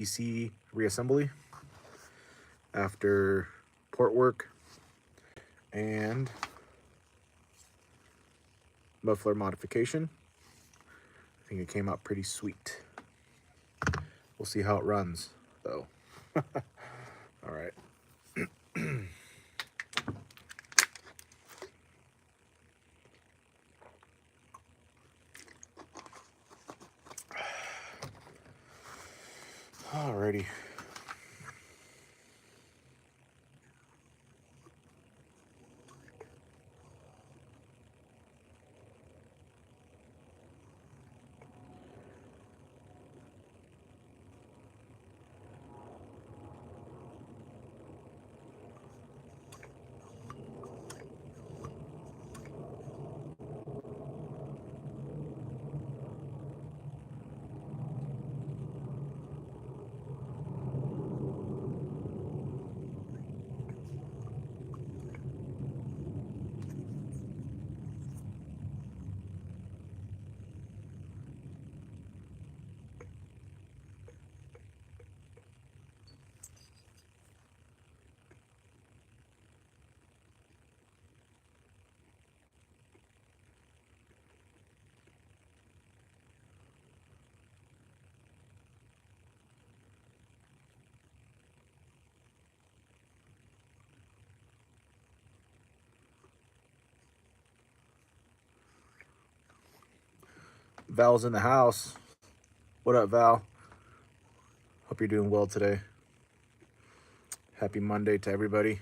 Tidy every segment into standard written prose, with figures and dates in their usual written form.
TC Reassembly after port work and muffler modification. I think it came out pretty sweet. We'll see how it runs though. All right. Alrighty. Val's in the house. What up, Val? Hope you're doing well today. Happy Monday to everybody.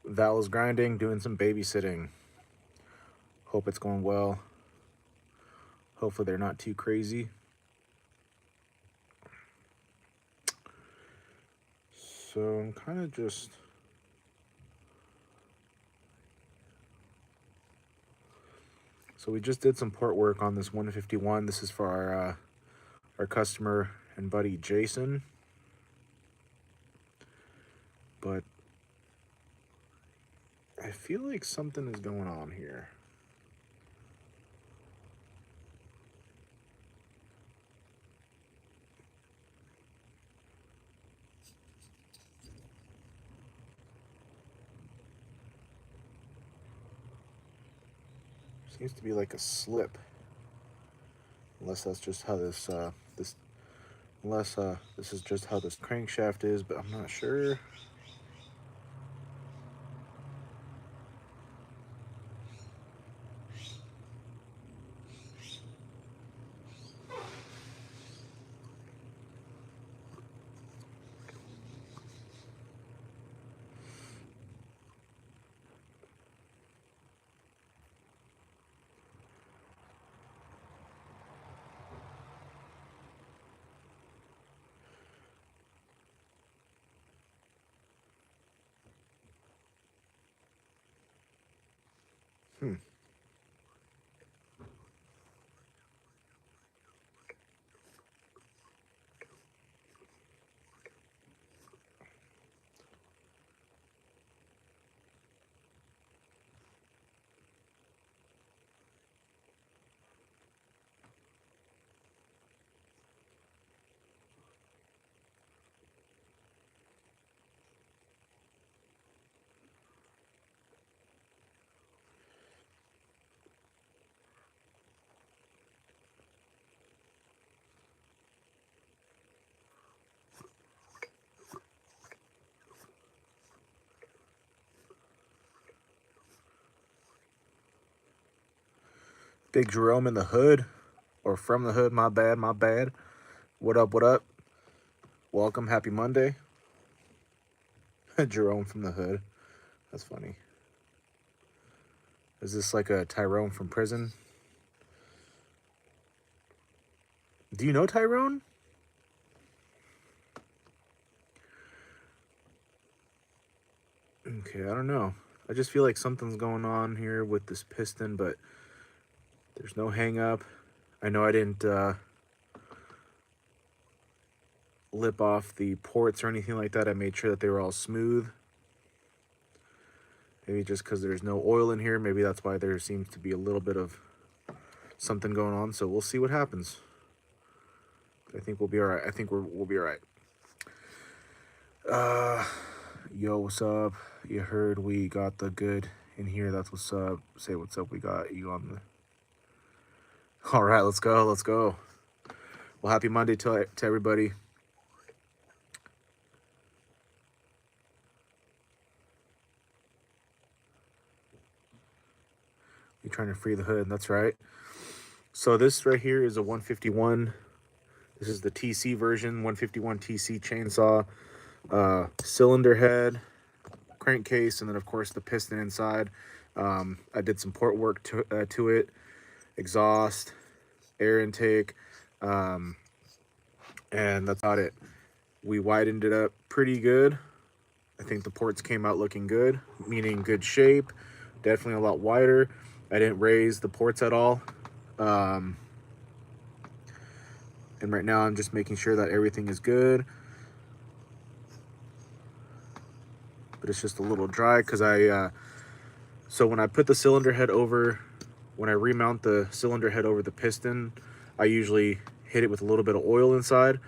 Val is grinding, doing some babysitting. Hope it's going well. Hopefully they're not too crazy. So I'm kind of just... So we just did some port work on this 151. This is for our customer and buddy Jason. But I feel like something is going on here. Seems to be like a slip. Unless that's just how this this is just how this crankshaft is, but I'm not sure. Big Jerome in the hood, or from the hood, my bad, my bad. What up, what up? Welcome, happy Monday. Jerome from the hood. That's funny. Is this like a Tyrone from prison? Do you know Tyrone? Okay, I don't know. I just feel like something's going on here with this piston, but there's no hang up. I know I didn't lip off the ports or anything like that. I made sure that they were all smooth. Maybe just because there's no oil in here, maybe that's why there seems to be a little bit of something going on. So we'll see what happens. I think we'll be all right. I think we'll be all right. Yo, what's up? You heard we got the good in here. That's what's up. Say what's up. We got you on the... All right, let's go. Let's go. Well, happy Monday to everybody. You're trying to free the hood. That's right. So this right here is a 151. This is the TC version, 151 TC chainsaw. Cylinder head, crankcase, and then of course the piston inside. I did some port work to it, exhaust, air intake, and that's about it. We widened it up pretty good. I think the ports came out looking good, meaning good shape, definitely a lot wider. I didn't raise the ports at all. And right now I'm just making sure that everything is good. But it's just a little dry because so when I put the cylinder head over, when I remount the cylinder head over the piston, I usually hit it with a little bit of oil inside,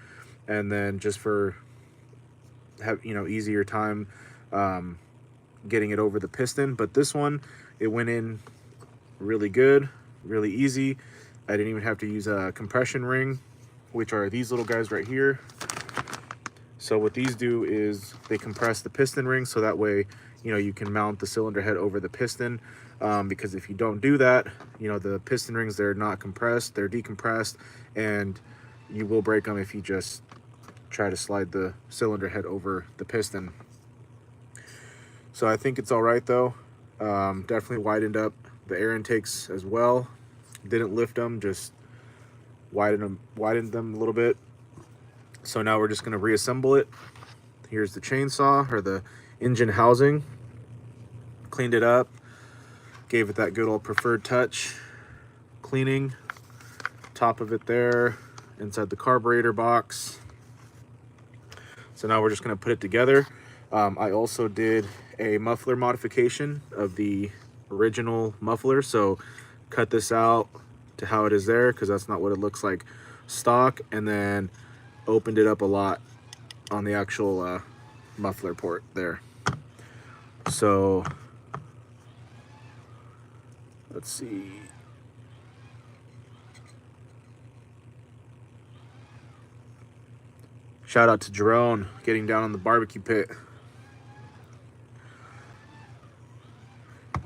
and then just for easier time getting it over the piston. But this one, it went in really good, really easy. I didn't even have to use a compression ring, which are these little guys right here. So what these do is they compress the piston ring, so that way, you can mount the cylinder head over the piston. Because if you don't do that, the piston rings, they're not compressed, they're decompressed, and you will break them if you just try to slide the cylinder head over the piston. So I think it's all right though. Definitely widened up the air intakes as well. Didn't lift them, just widened them a little bit. So now we're just going to reassemble it. Here's the chainsaw, or the engine housing. Cleaned it up, gave it that good old preferred touch cleaning. Top of it there, inside the carburetor box. So now we're just going to put it together. I also did a muffler modification of the original muffler, so cut this out to how it is there, because that's not what it looks like stock, and then opened it up a lot on the actual muffler port there. So let's see. Shout out to Jerome getting down on the barbecue pit.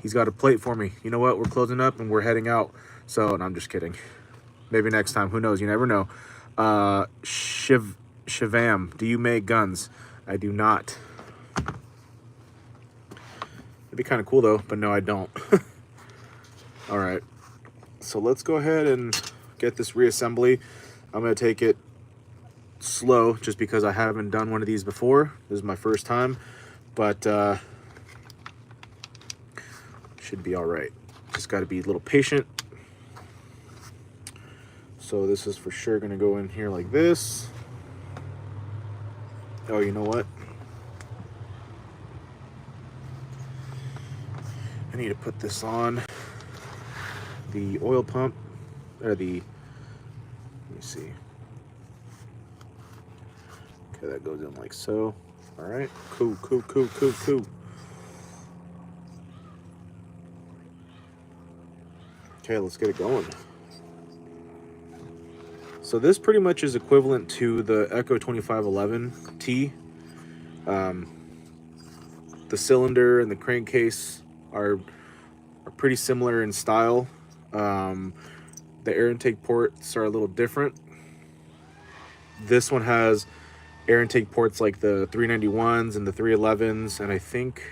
He's got a plate for me. You know what? We're closing up and we're heading out. So, and I'm just kidding. Maybe next time. Who knows? You never know. Shivam, do you make guns? I do not. It'd be kind of cool though, but no, I don't. All right. So let's go ahead and get this reassembly. I'm going to take it slow just because I haven't done one of these before. This is my first time, but should be all right. Just got to be a little patient. So this is for sure going to go in here like this. Oh, you know what? I need to put this on the oil pump, or let me see. Okay, that goes in like so. All right, cool. Okay, let's get it going. So this pretty much is equivalent to the Echo 2511T. The cylinder and the crankcase are pretty similar in style. The air intake ports are a little different. This one has air intake ports like the 391s and the 311s, and I think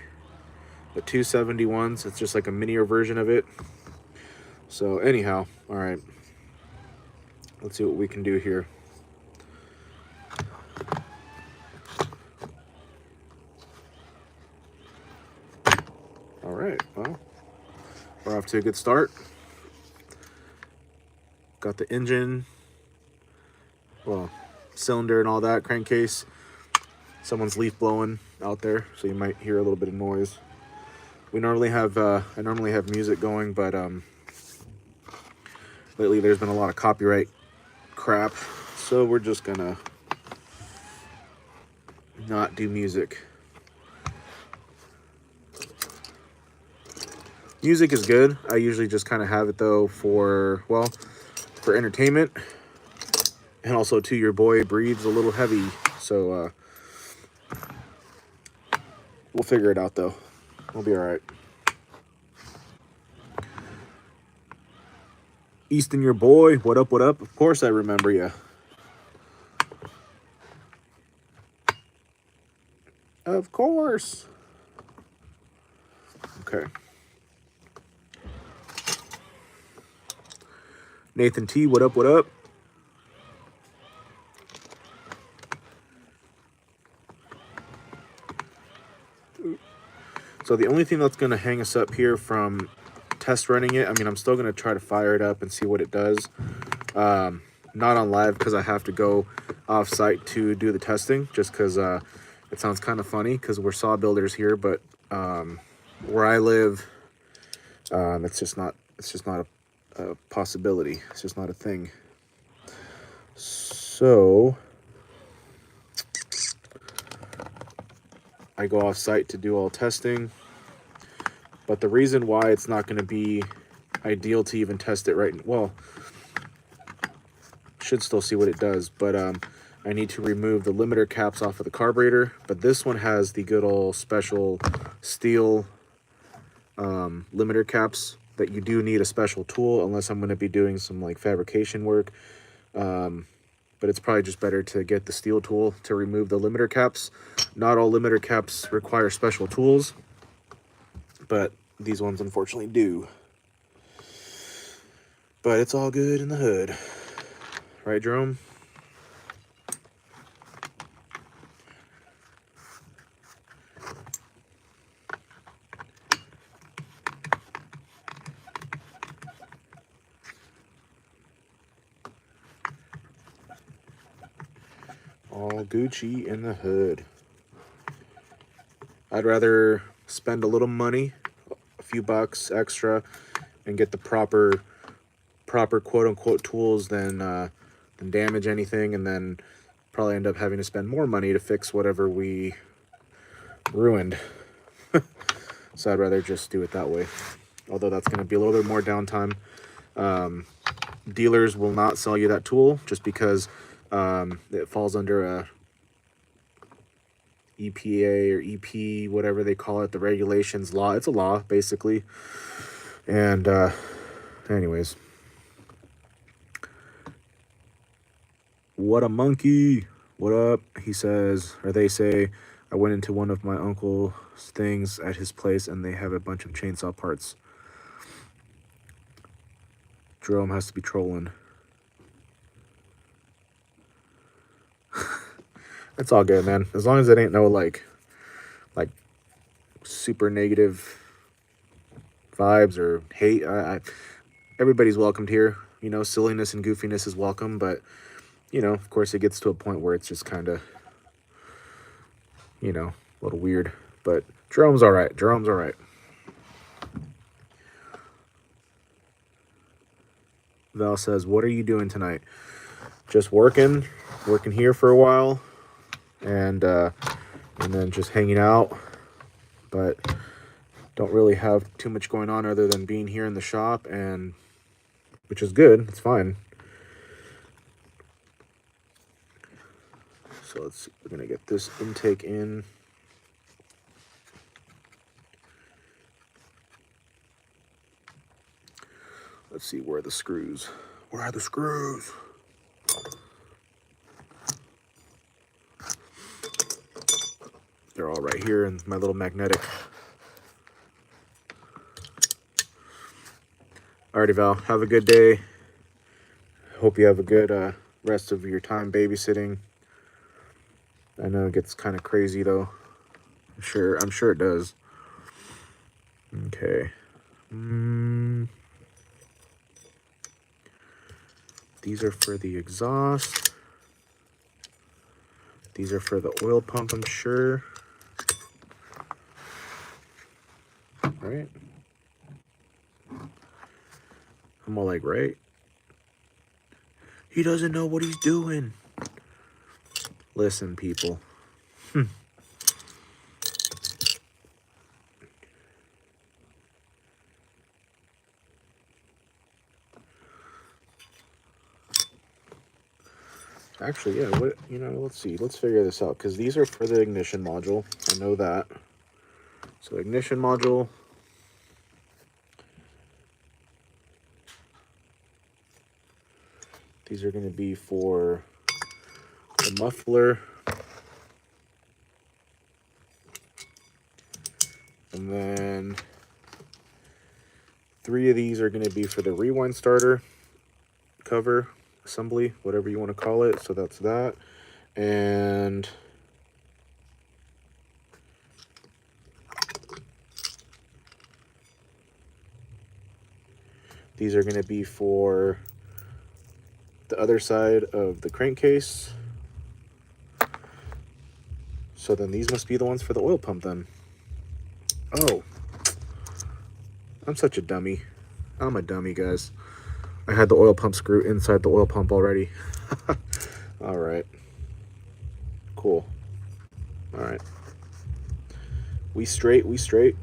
the 271s. It's just like a minier version of it. So anyhow, all right, let's see what we can do here. All right, well, we're off to a good start. Got the engine, well, cylinder and all that, crankcase. Someone's leaf blowing out there, so you might hear a little bit of noise. We normally have, I normally have music going, but lately there's been a lot of copyright crap, so we're just gonna not do music. Music is good. I usually just kind of have it though for, well, for entertainment, and also too, your boy breathes a little heavy, so we'll figure it out though. We'll be all right. Easton, your boy, what up, what up? Of course I remember you. Of course. Okay. Nathan T, what up, what up? So the only thing that's going to hang us up here from test running it, I mean, I'm still going to try to fire it up and see what it does. Not on live because I have to go off site to do the testing, just because it sounds kind of funny because we're saw builders here, but where I live, it's just not a possibility. It's just not a thing. So I go off site to do all testing, but the reason why it's not going to be ideal to even test it right, well, should still see what it does, but I need to remove the limiter caps off of the carburetor, but this one has the good old special steel limiter caps that you do need a special tool unless I'm going to be doing some like fabrication work, but it's probably just better to get the steel tool to remove the limiter caps. Not all limiter caps require special tools, but these ones unfortunately do. But it's all good in the hood. Right, Jerome? All Gucci in the hood. I'd rather spend a little money, a few bucks extra, and get the proper quote-unquote tools than damage anything, and then probably end up having to spend more money to fix whatever we ruined. So I'd rather just do it that way, although that's going to be a little bit more downtime. Dealers will not sell you that tool just because it falls under a EPA or EP, whatever they call it, the regulations law. It's a law basically. And anyways, what a monkey, what up? He says, or they say, I went into one of my uncle's things at his place and they have a bunch of chainsaw parts. Jerome has to be trolling. It's all good, man. As long as it ain't no like super negative vibes or hate. Everybody's welcomed here. You know, silliness and goofiness is welcome, but you know, of course, it gets to a point where it's just kind of, you know, a little weird. But Jerome's all right. Jerome's all right. Val says, what are you doing tonight? Just working here for a while, and then just hanging out. But don't really have too much going on other than being here in the shop, and which is good. It's fine. So let's see. We're gonna get this intake in. Let's see, where are the screws? Where are the screws? They're all right here in my little magnetic. Alrighty, Val, have a good day. Hope you have a good rest of your time babysitting. I know it gets kind of crazy though. I'm sure it does. Okay. These are for the exhaust. These are for the oil pump, I'm sure. Right? I'm all like, right? He doesn't know what he's doing. Listen, people. Actually, yeah, what, you know, let's see. Let's figure this out, because these are for the ignition module. I know that. So ignition module. These are going to be for the muffler. And then 3 of these are going to be for the rewind starter cover assembly, whatever you want to call it. So that's that. And these are going to be for the other side of the crankcase. So then these must be the ones for the oil pump then. Oh, I'm such a dummy. I'm a dummy, guys. I had the oil pump screw inside the oil pump already. All right. Cool. All right. We straight, we straight.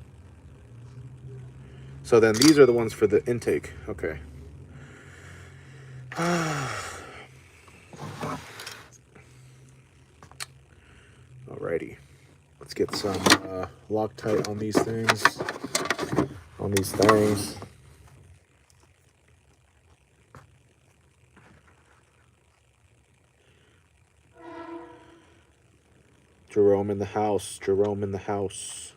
So then these are the ones for the intake. Okay. Alrighty. Let's get some Loctite on these things. On these things. Jerome in the house. Jerome in the house.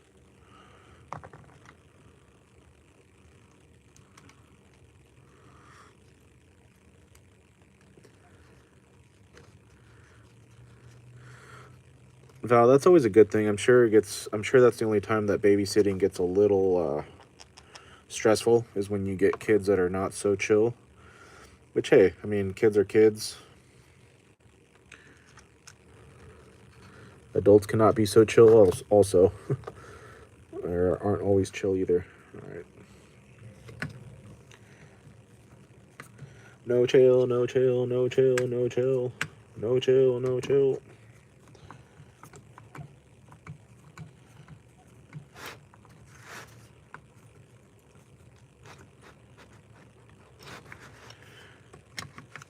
Val, that's always a good thing. I'm sure that's the only time that babysitting gets a little stressful, is when you get kids that are not so chill. Which, hey, I mean, kids are kids. Adults cannot be so chill also. Or aren't always chill either. All right. No chill, no chill, no chill, no chill. No chill, no chill.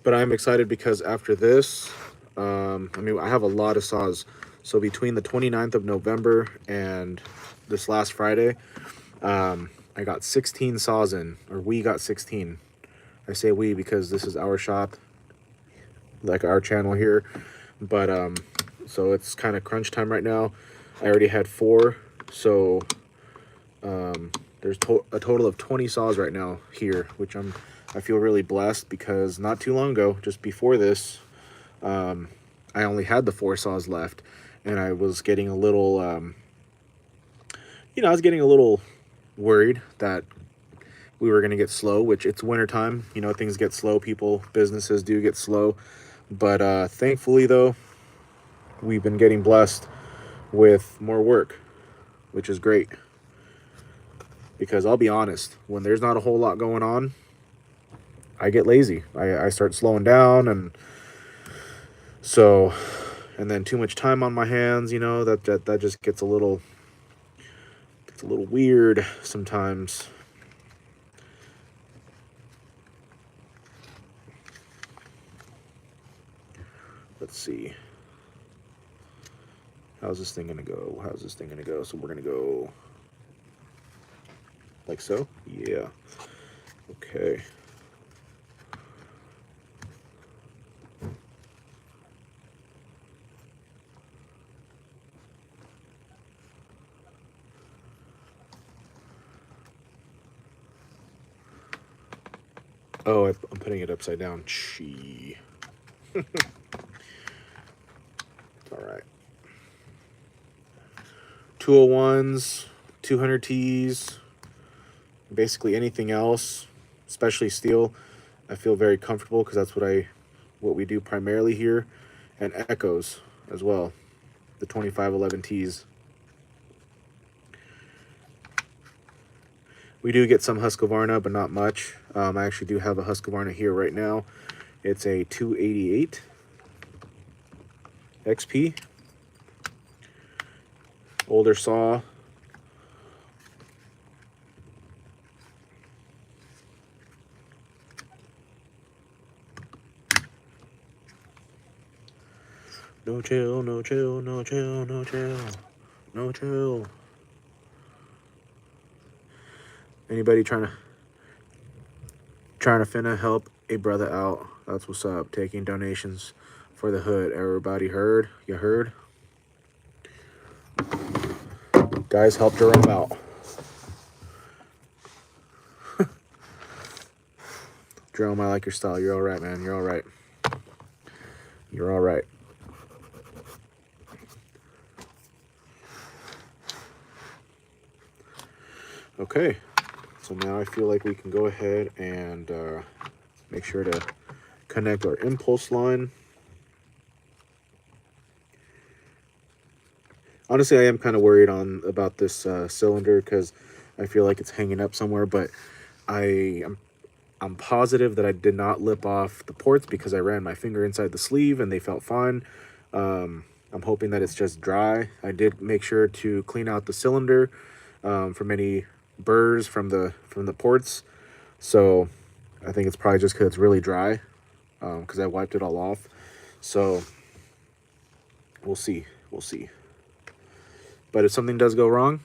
But I'm excited because after this, I mean, I have a lot of saws. So between the 29th of November and this last Friday, I got 16 saws in, or we got 16. I say we because this is our shop, like our channel here. But so it's kind of crunch time right now. I already had 4, so there's a total of 20 saws right now here, which I feel really blessed, because not too long ago, just before this, I only had the 4 saws left, and I was getting a little, I was getting a little worried that we were going to get slow, which it's wintertime, things get slow, businesses do get slow, but thankfully, though, we've been getting blessed with more work, which is great, because I'll be honest, when there's not a whole lot going on, I get lazy. I start slowing down, and so, and then too much time on my hands, that just gets a little weird sometimes. Let's see. How's this thing gonna go? So we're gonna go like so. Yeah. Okay. Oh, I'm putting it upside down. Gee. It's all right. 201s, 200 Ts, Basically anything else, especially steel, I feel very comfortable because that's what we do primarily here, and echoes as well, the 2511Ts. We do get some Husqvarna, but not much. I actually do have a Husqvarna here right now. It's a 288 XP, older saw. No chill, no chill, no chill, no chill, no chill. Anybody trying to finna help a brother out? That's what's up. Taking donations for the hood. Everybody heard? You heard? Guys, help Jerome out. Jerome, I like your style. You're all right, man. You're all right. You're all right. Okay, so now I feel like we can go ahead and make sure to connect our impulse line. Honestly, I am kind of worried about this cylinder because I feel like it's hanging up somewhere, but I'm positive that I did not lip off the ports because I ran my finger inside the sleeve and they felt fine. I'm hoping that it's just dry. I did make sure to clean out the cylinder from any burrs from the ports, so I think it's probably just because it's really dry, because I wiped it all off. So we'll see. But if something does go wrong,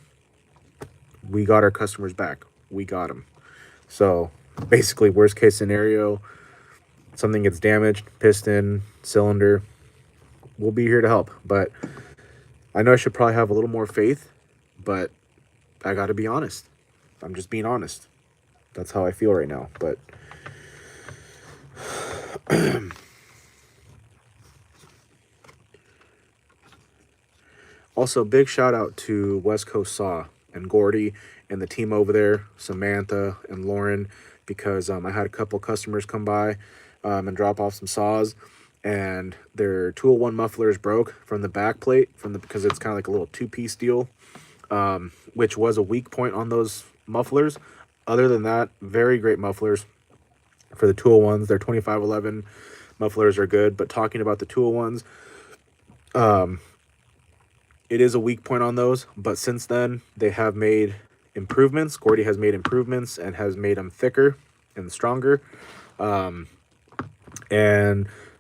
we got our customers back. We got them. So basically, worst case scenario, something gets damaged, piston, cylinder, we'll be here to help. But I know I should probably have a little more faith, but I got to be honest. I'm just being honest. That's how I feel right now. But also, big shout out to West Coast Saw and Gordy and the team over there, Samantha and Lauren, because I had a couple customers come by and drop off some saws, and their 201 mufflers broke from the back plate because it's kind of like a little two-piece deal, which was a weak point on those mufflers. Other than that, very great mufflers for the 201s. Their 2511 mufflers are good, but talking about the 201s, it is a weak point on those, but since then they have made improvements. Gordy has made improvements and has made them thicker and stronger. And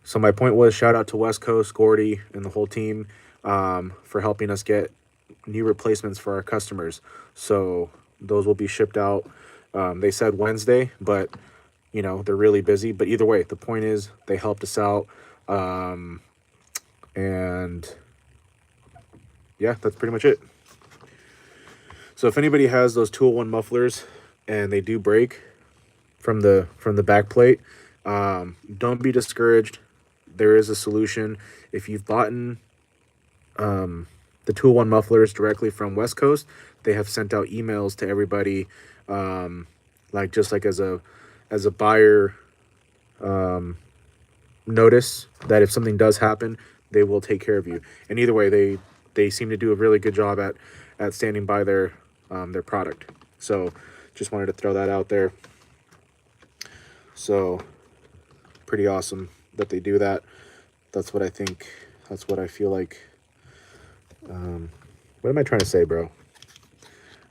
so my point was, shout out to West Coast, Gordy, and the whole team for helping us get new replacements for our customers. So those will be shipped out. They said Wednesday, but you know, they're really busy. But either way, the point is they helped us out. And yeah, that's pretty much it. So if anybody has those 201 mufflers and they do break from the back plate, don't be discouraged. There is a solution. If you've bought the 201 mufflers directly from West Coast, they have sent out emails to everybody, like just like as a buyer notice that if something does happen, they will take care of you. And either way, they seem to do a really good job at standing by their product. So just wanted to throw that out there. So pretty awesome that they do that. That's what I think. That's what I feel like. What am I trying to say, bro?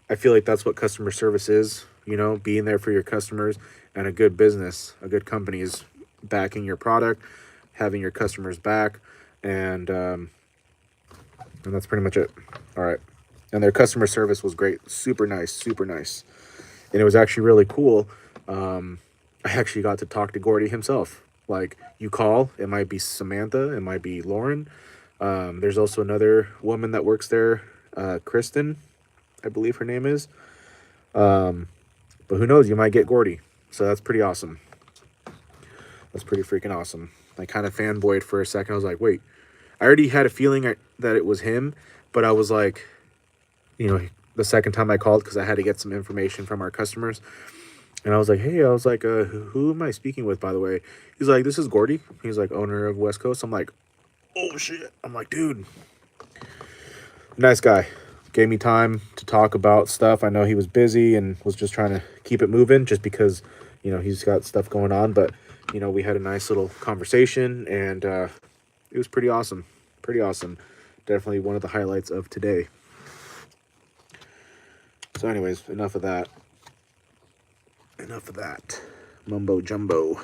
I feel like that's what customer service is, you know, being there for your customers. And a good business, a good company is backing your product, having your customers back, and that's pretty much it. All right. And their customer service was great. Super nice, super nice. And it was actually really cool. I actually got to talk to Gordy himself. Like, you call, it might be Samantha, it might be Lauren. There's also another woman that works there, Kristen, I believe her name is. But who knows, you might get Gordy. So that's pretty awesome. That's pretty freaking awesome. I kind of fanboyed for a second. I was like, wait, I already had a feeling that it was him, but I was like, you know, the second time I called because I had to get some information from our customers. And I was like, hey, I was like, who am I speaking with, by the way? He's like, this is Gordy. He's like, owner of West Coast. I'm like, oh shit. I'm like, dude, nice guy. Gave me time to talk about stuff. I know he was busy and was just trying to keep it moving just because, you know, he's got stuff going on. But, you know, we had a nice little conversation, and it was pretty awesome. Pretty awesome. Definitely one of the highlights of today. So anyways, enough of that. Enough of that. Mumbo jumbo.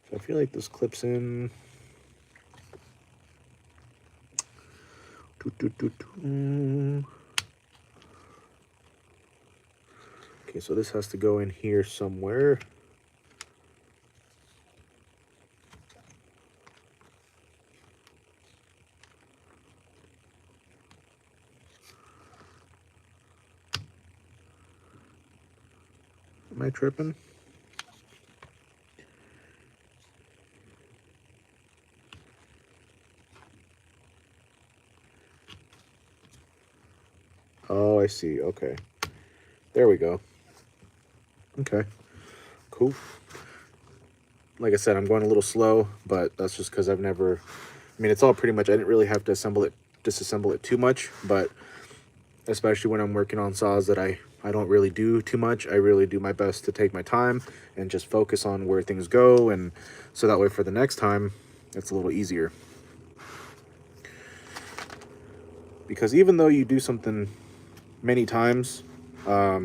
So I feel like this clips in. Okay, so this has to go in here somewhere. Am I tripping? Oh, I see. Okay. There we go. Okay. Cool. Like I said, I'm going a little slow, but that's just because I've never... I mean, it's all pretty much... I didn't really have to disassemble it too much, but especially when I'm working on saws that I don't really do too much, I really do my best to take my time and just focus on where things go, and so that way for the next time, it's a little easier. Because even though you do something many times, I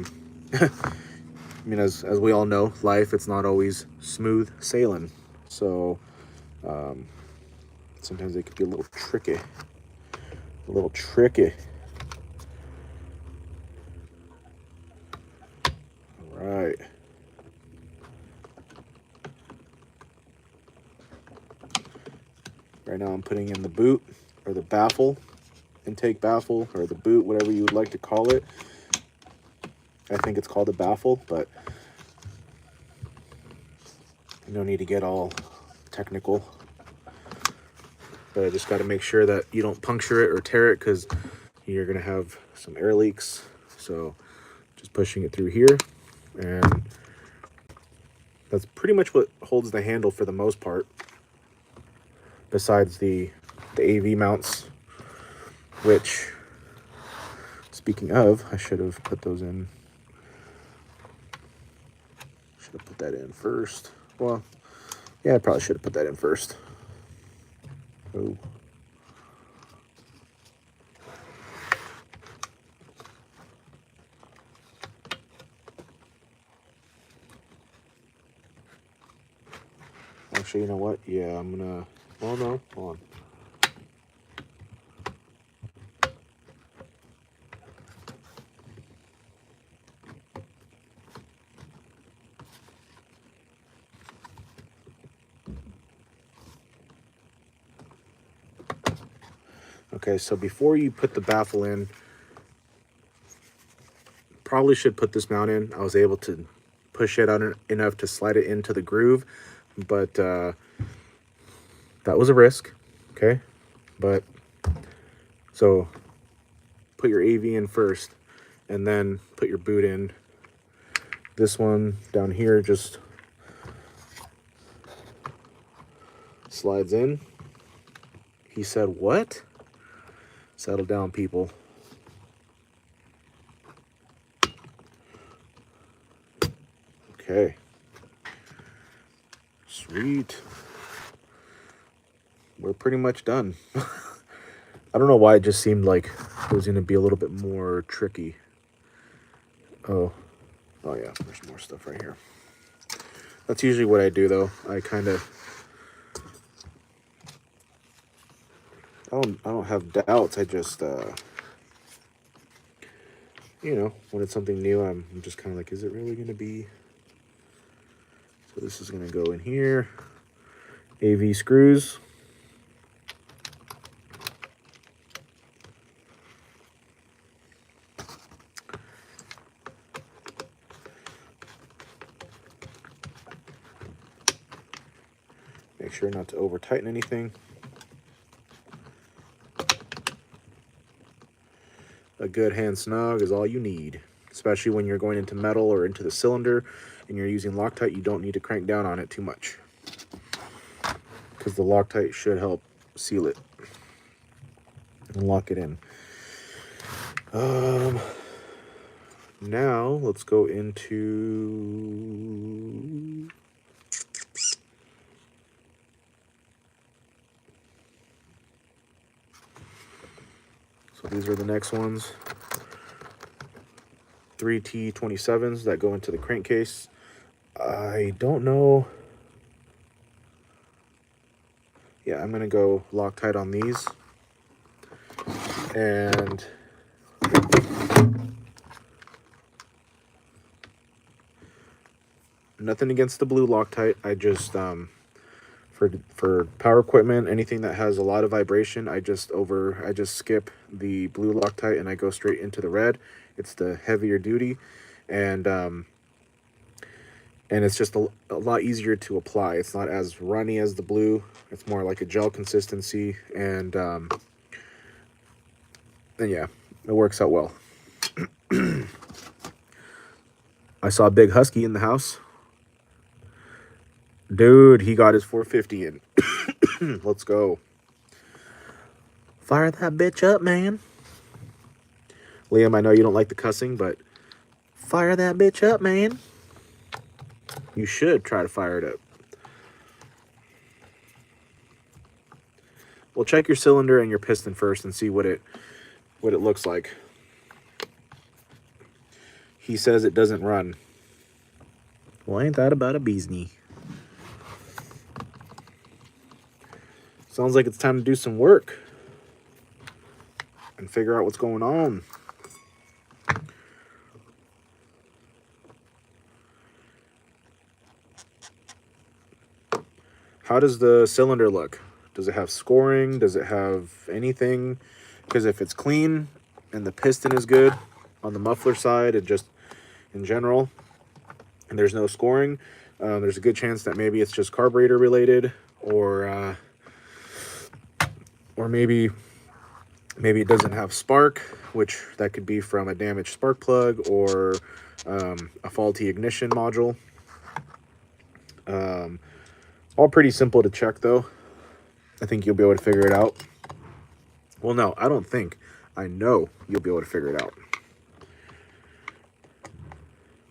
mean, as we all know, life, it's not always smooth sailing. So sometimes it could be a little tricky. A little tricky. All right. Right now I'm putting in the boot, or the baffle, intake baffle, or the boot, whatever you would like to call it. I think it's called a baffle, but you don't need to get all technical. But I just got to make sure that you don't puncture it or tear it, because you're going to have some air leaks. So just pushing it through here, and that's pretty much what holds the handle for the most part, besides the AV mounts, which, speaking of, I should have put those in. Should have put that in first. Well, yeah, I probably should have put that in first. Oh. Actually, you know what? Yeah, I'm gonna... Oh, no. Hold on. Okay, so before you put the baffle in, probably should put this mount in. I was able to push it on enough to slide it into the groove, but that was a risk. Okay, but so put your AV in first, and then put your boot in. This one down here just slides in. He said, what? Settle down, people. Okay. Sweet. We're pretty much done. I don't know why it just seemed like it was going to be a little bit more tricky. Oh yeah, there's more stuff right here. That's usually what I do, though. I kind of... I don't have doubts. I just, you know, when it's something new, I'm just kind of like, is it really going to be? So this is going to go in here. AV screws. Make sure not to over tighten anything. A good hand snug is all you need, especially when you're going into metal or into the cylinder and you're using Loctite. You don't need to crank down on it too much, because the Loctite should help seal it and lock it in. Now let's go into so these are the next ones. 3T27s that go into the crankcase. I don't know. Yeah, I'm gonna go Loctite on these. And nothing against the blue Loctite. I just for power equipment, anything that has a lot of vibration, I just skip the blue Loctite and I go straight into the red. It's the heavier duty, and it's just a lot easier to apply. It's not as runny as the blue. It's more like a gel consistency, and yeah, it works out well. I saw Big Husky in the house. Dude, he got his 450 in. Let's go. Fire that bitch up, man. Liam, I know you don't like the cussing, but fire that bitch up, man. You should try to fire it up. Well, check your cylinder and your piston first and see what it looks like. He says it doesn't run. Well, ain't that about a bee's knee? Sounds like it's time to do some work and figure out what's going on. How does the cylinder look? Does it have scoring? Does it have anything? Because if it's clean and the piston is good on the muffler side and just in general, and there's no scoring, there's a good chance that maybe it's just carburetor related, or maybe it doesn't have spark, which that could be from a damaged spark plug or a faulty ignition module. All pretty simple to check though. I think you'll be able to figure it out. Well, no, I don't think. I know you'll be able to figure it out.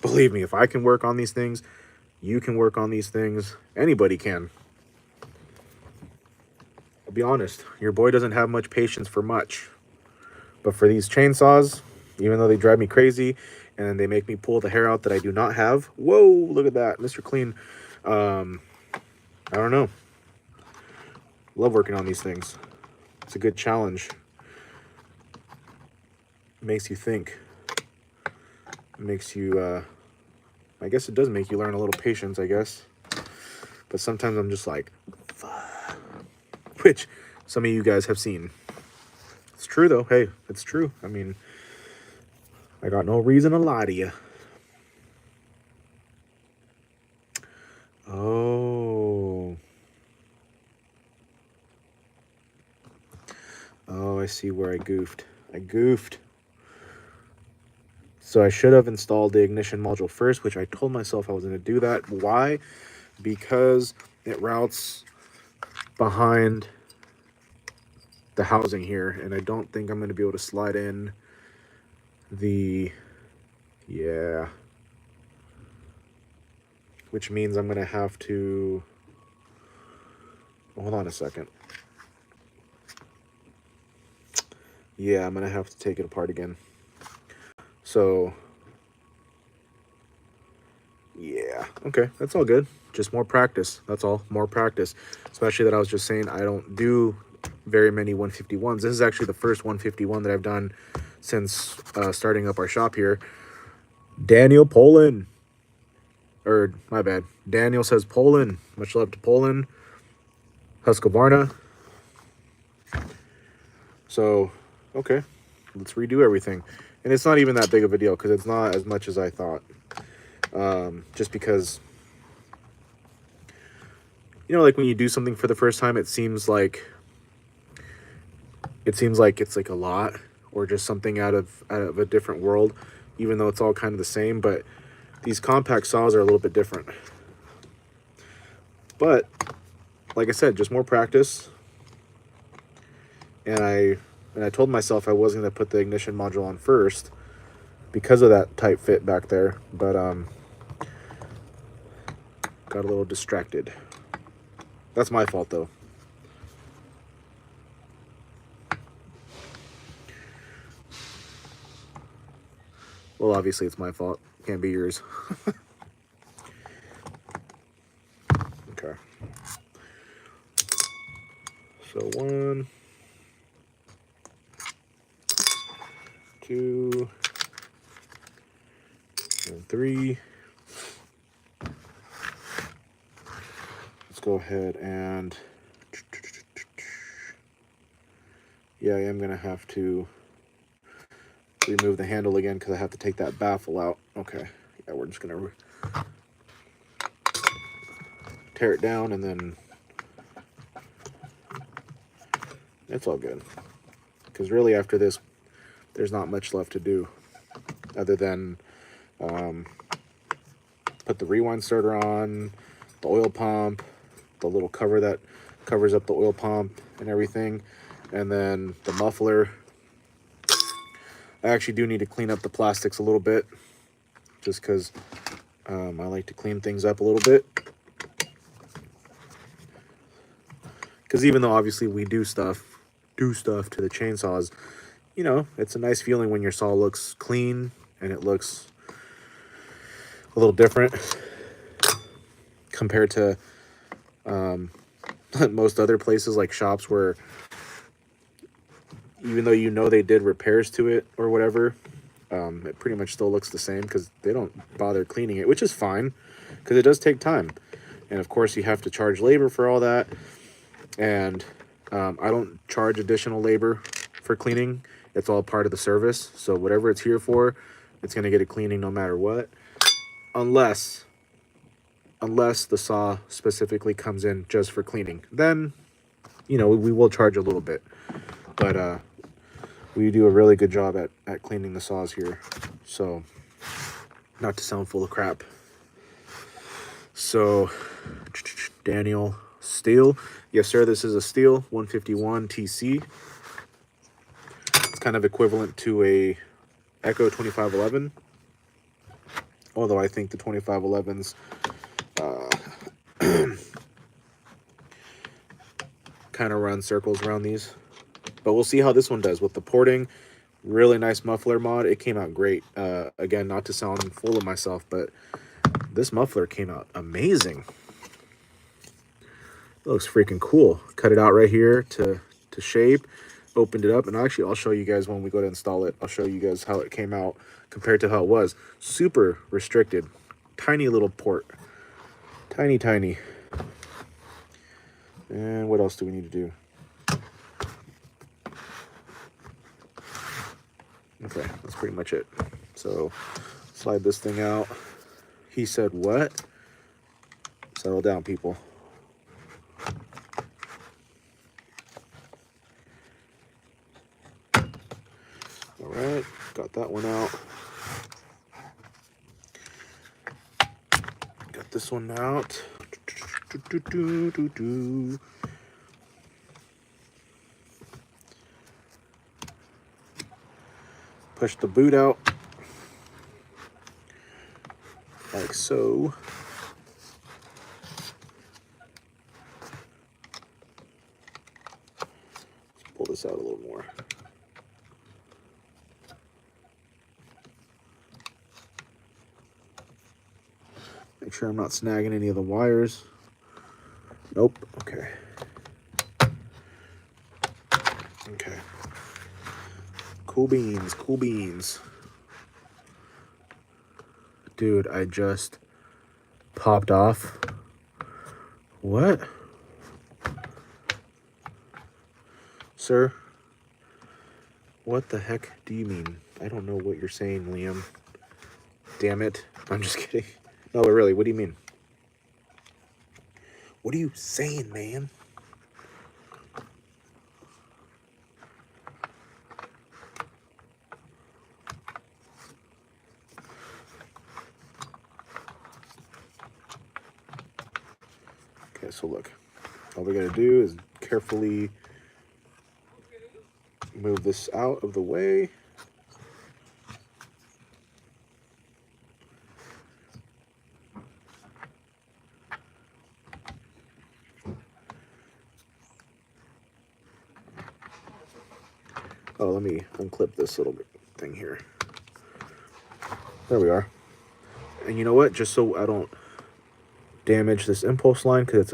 Believe me, if I can work on these things, you can work on these things. Anybody can. I'll be honest, your boy doesn't have much patience for much. But for these chainsaws, even though they drive me crazy and they make me pull the hair out that I do not have. Whoa, look at that, Mr. Clean. I don't know. Love working on these things. It's a good challenge. It makes you think. It makes you, I guess it does make you learn a little patience, I guess. But sometimes I'm just like, fuck. Which some of you guys have seen. It's true, though. Hey, it's true. I mean, I got no reason to lie to you. Oh, I see where I goofed. So I should have installed the ignition module first, which I told myself I was going to do that. Why? Because it routes behind the housing here, and I don't think I'm going to be able to slide in the, yeah, which means I'm going to have to, hold on a second. Yeah, I'm going to have to take it apart again. So, yeah, okay, that's all good. Just more practice, that's all, more practice. Especially that I was just saying I don't do very many 151s. This is actually the first 151 that I've done since starting up our shop here. Daniel Poland, or my bad, Daniel says Poland. Much love to Poland. Husqvarna. So, okay, let's redo everything. And it's not even that big of a deal because it's not as much as I thought. Just because you know, like when you do something for the first time, it seems like it's like a lot, or just something out of a different world, even though it's all kind of the same. But these compact saws are a little bit different. But like I said, just more practice. And I told myself I was going to put the ignition module on first because of that tight fit back there, but got a little distracted. That's my fault though. Well, obviously it's my fault. Can't be yours. Okay. So 1, 2, and 3. Let's go ahead and, yeah, I am gonna have to remove the handle again because I have to take that baffle out. Okay, yeah, we're just gonna tear it down, and then it's all good, because really after this there's not much left to do other than put the rewind starter on, the oil pump, the little cover that covers up the oil pump and everything, and then the muffler. I actually do need to clean up the plastics a little bit, just because I like to clean things up a little bit. Because even though obviously we do stuff to the chainsaws, you know, it's a nice feeling when your saw looks clean and it looks a little different compared to most other places like shops, where even though you know they did repairs to it or whatever, it pretty much still looks the same because they don't bother cleaning it, which is fine because it does take time. And of course you have to charge labor for all that. And I don't charge additional labor for cleaning. It's all part of the service. So whatever it's here for, it's going to get a cleaning no matter what. Unless the saw specifically comes in just for cleaning. Then, you know, we will charge a little bit. But we do a really good job at cleaning the saws here. So, not to sound full of crap. So, Daniel, steel. Yes, sir, this is a steel 151 TC. It's kind of equivalent to a Echo 2511. Although I think the 2511s kind of run circles around these. But we'll see how this one does with the porting. Really nice muffler mod. It came out great. Again, not to sound full of myself, but this muffler came out amazing. It looks freaking cool. Cut it out right here to shape. Opened it up, and actually I'll show you guys when we go to install it. I'll show you guys how it came out compared to how it was. Super restricted. Tiny little port. Tiny. And what else do we need to do? Okay, that's pretty much it. So, slide this thing out. He said what? Settle down, people. All right, got that one out. Got this one out. Push the boot out, like so. Let's pull this out a little more. Make sure I'm not snagging any of the wires. Nope. Okay. Okay. Cool beans. Dude, I just popped off. What? Sir? What the heck do you mean? I don't know what you're saying, Liam. Damn it. I'm just kidding. No, but really, what do you mean? What are you saying, man? Okay, so look. All we gotta do is carefully move this out of the way. Oh, let me unclip this little thing here. There we are. And you know what? Just so I don't damage this impulse line, because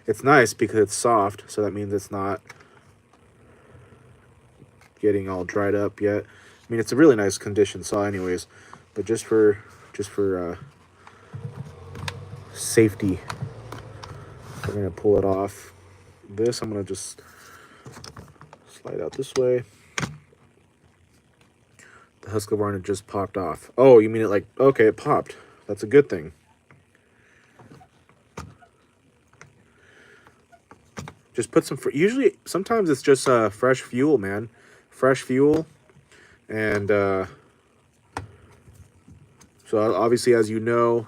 it's nice because it's soft, so that means it's not getting all dried up yet. I mean, it's a really nice condition saw anyways, but just for safety, we're gonna pull it off. This I'm gonna just slide out this way. The Husqvarna just popped off. Oh, you mean it like, okay, it popped. That's a good thing. Just put some, usually, sometimes it's just fresh fuel, man. Fresh fuel. And so obviously, as you know,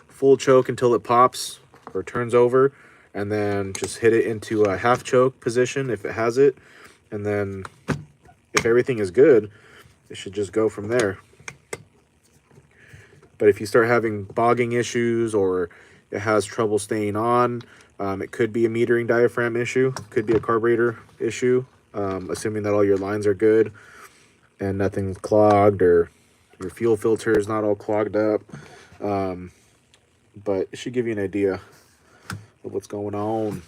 full choke until it pops or turns over. And then just hit it into a half choke position if it has it. And then if everything is good, it should just go from there. But if you start having bogging issues or it has trouble staying on, it could be a metering diaphragm issue, could be a carburetor issue, assuming that all your lines are good and nothing's clogged or your fuel filter is not all clogged up. But it should give you an idea of what's going on.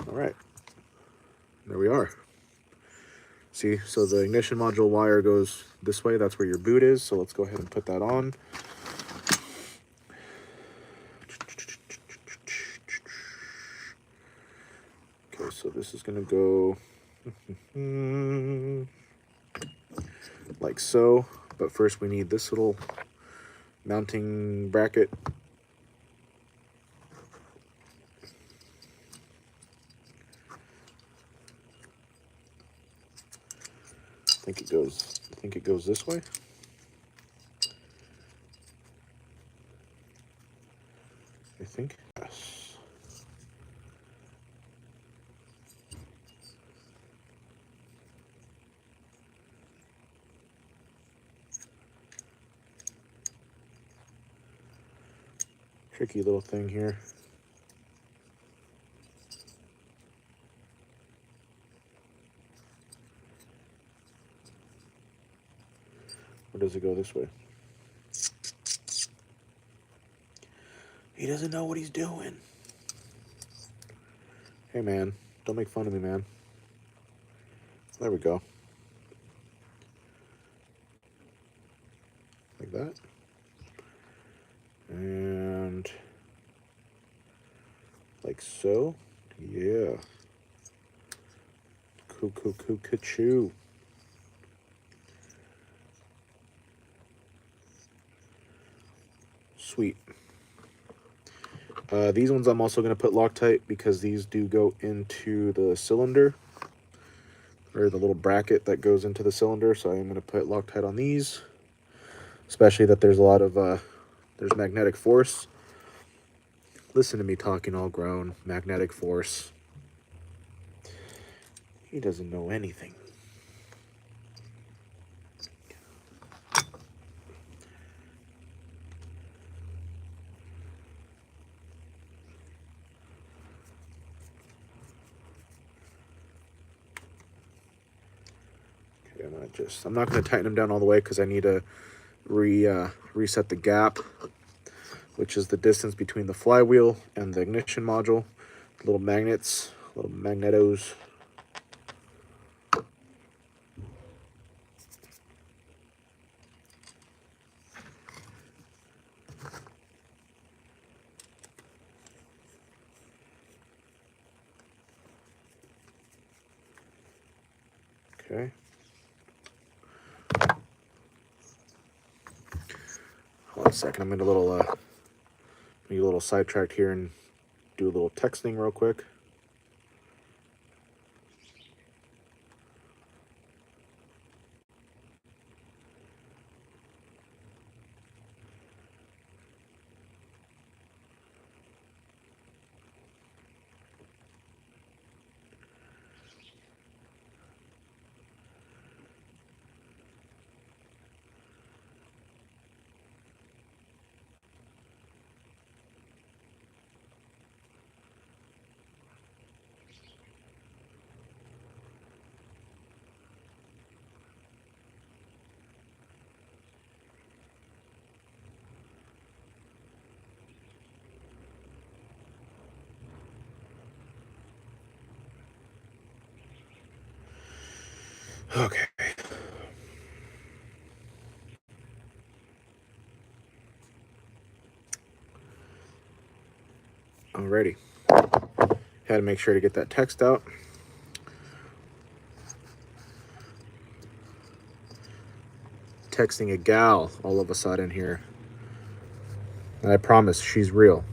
All right, there we are. See, so the ignition module wire goes this way. That's where your boot is. So let's go ahead and put that on. Okay, so this is going to go like so. But first we need this little mounting bracket. I think it goes this way. I think. Yes. Tricky little thing here. Or does it go this way? He doesn't know what he's doing. Hey, man. Don't make fun of me, man. There we go. Like that. And like so. Yeah. Ka-choo. Sweet. These ones I'm also going to put Loctite because these do go into the cylinder, or the little bracket that goes into the cylinder. So I'm going to put Loctite on these, especially that there's a lot of there's magnetic force. Listen to me talking all grown. Magnetic force. He doesn't know anything. I'm not going to tighten them down all the way because I need to reset the gap, which is the distance between the flywheel and the ignition module. Little magnets, little magnetos. Okay. second. I'm gonna get a little sidetracked here and do a little texting real quick. Okay. Alrighty. Had to make sure to get that text out. Texting a gal all of a sudden here. And I promise she's real.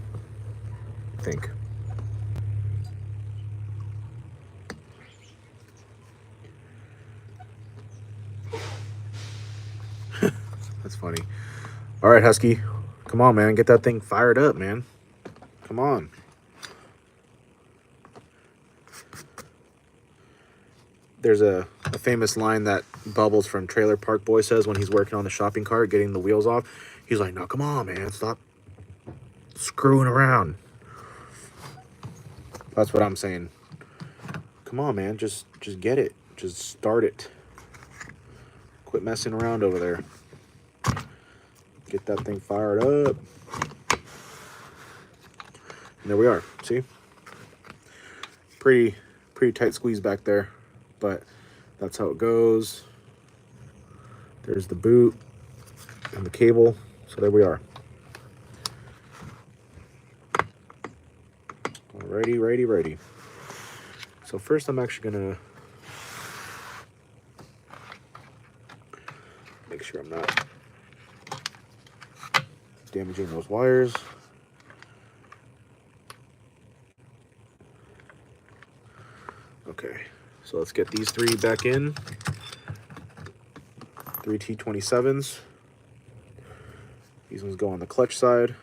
I think. That's funny. All right, Husky. Come on, man. Get that thing fired up, man. Come on. There's a famous line that Bubbles from Trailer Park Boy says when he's working on the shopping cart, getting the wheels off. He's like, no, come on, man. Stop screwing around. That's what I'm saying. Come on, man. Just get it. Just start it. Quit messing around over there. Get that thing fired up. And there we are. See? Pretty tight squeeze back there. But that's how it goes. There's the boot and the cable. So there we are. Alrighty, ready. So first I'm actually gonna make sure I'm not damaging those wires. Okay, so let's get these three back in. 3 T27s. These ones go on the clutch side.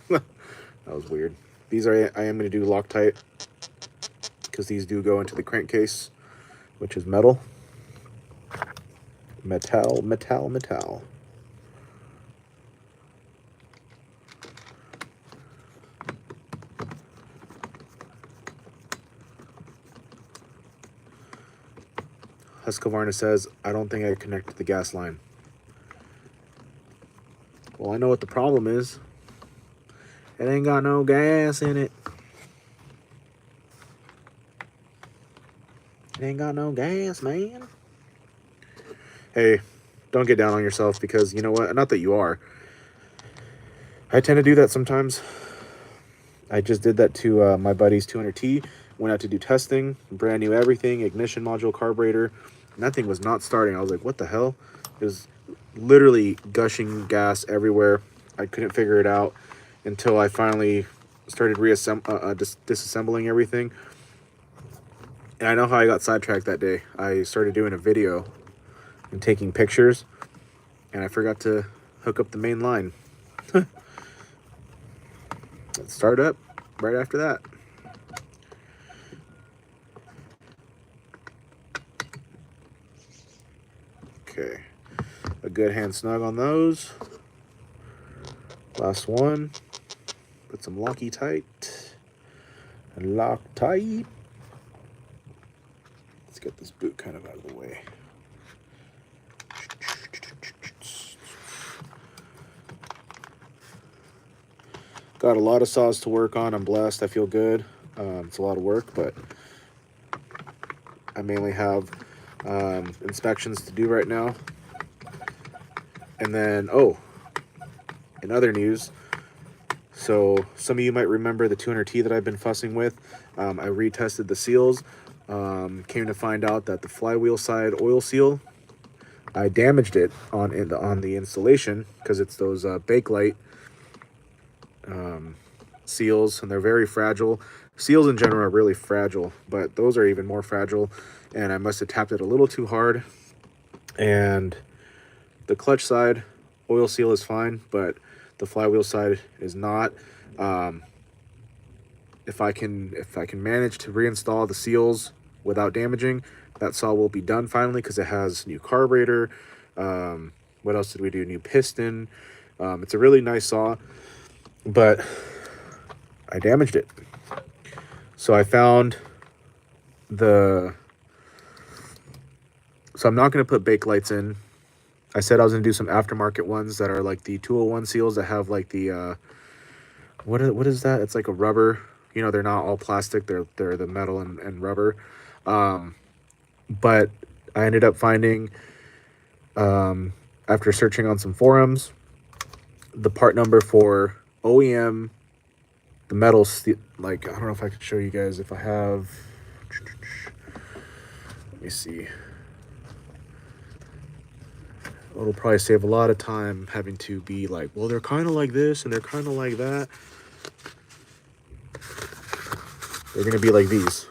That was weird. These I am going to do Loctite because these do go into the crankcase, which is metal. Metal. Husqvarna says, I don't think I connected the gas line. Well, I know what the problem is. It ain't got no gas in it. It ain't got no gas, man. Hey, don't get down on yourself because you know what? Not that you are. I tend to do that sometimes. I just did that to my buddy's 200T. Went out to do testing. Brand new everything. Ignition module, carburetor. And that thing was not starting. I was like, what the hell? It was literally gushing gas everywhere. I couldn't figure it out until I finally started disassembling everything. And I know how I got sidetracked that day. I started doing a video and taking pictures, and I forgot to hook up the main line. Let's start up right after that. Okay, a good hand snug on those. Last one. Put some Loctite. Loctite. Let's get this boot kind of out of the way. Got a lot of saws to work on. I'm blessed. I feel good. It's a lot of work, but I mainly have inspections to do right now. And then, oh, in other news, so some of you might remember the 200T that I've been fussing with. I retested the seals. Came to find out that the flywheel side oil seal I damaged it on the installation because it's those Bakelite seals, and they're very fragile. Seals in general are really fragile, but those are even more fragile, and I must have tapped it a little too hard. And the clutch side oil seal is fine, but the flywheel side is not. If I can manage to reinstall the seals without damaging, that saw will be done finally, because it has new carburetor. What else did we do? New piston. It's a really nice saw, but I damaged it. So I found so I'm not going to put Bakelights in. I said I was going to do some aftermarket ones that are like the 201 seals that have like the, what is that? It's like a rubber, you know, they're not all plastic. They're the metal and rubber. But I ended up finding, after searching on some forums, the part number for OEM, the metal, like, I don't know if I could show you guys if I have, let me see. It'll probably save a lot of time having to be like, well, they're kind of like this and they're kind of like that. They're going to be like these.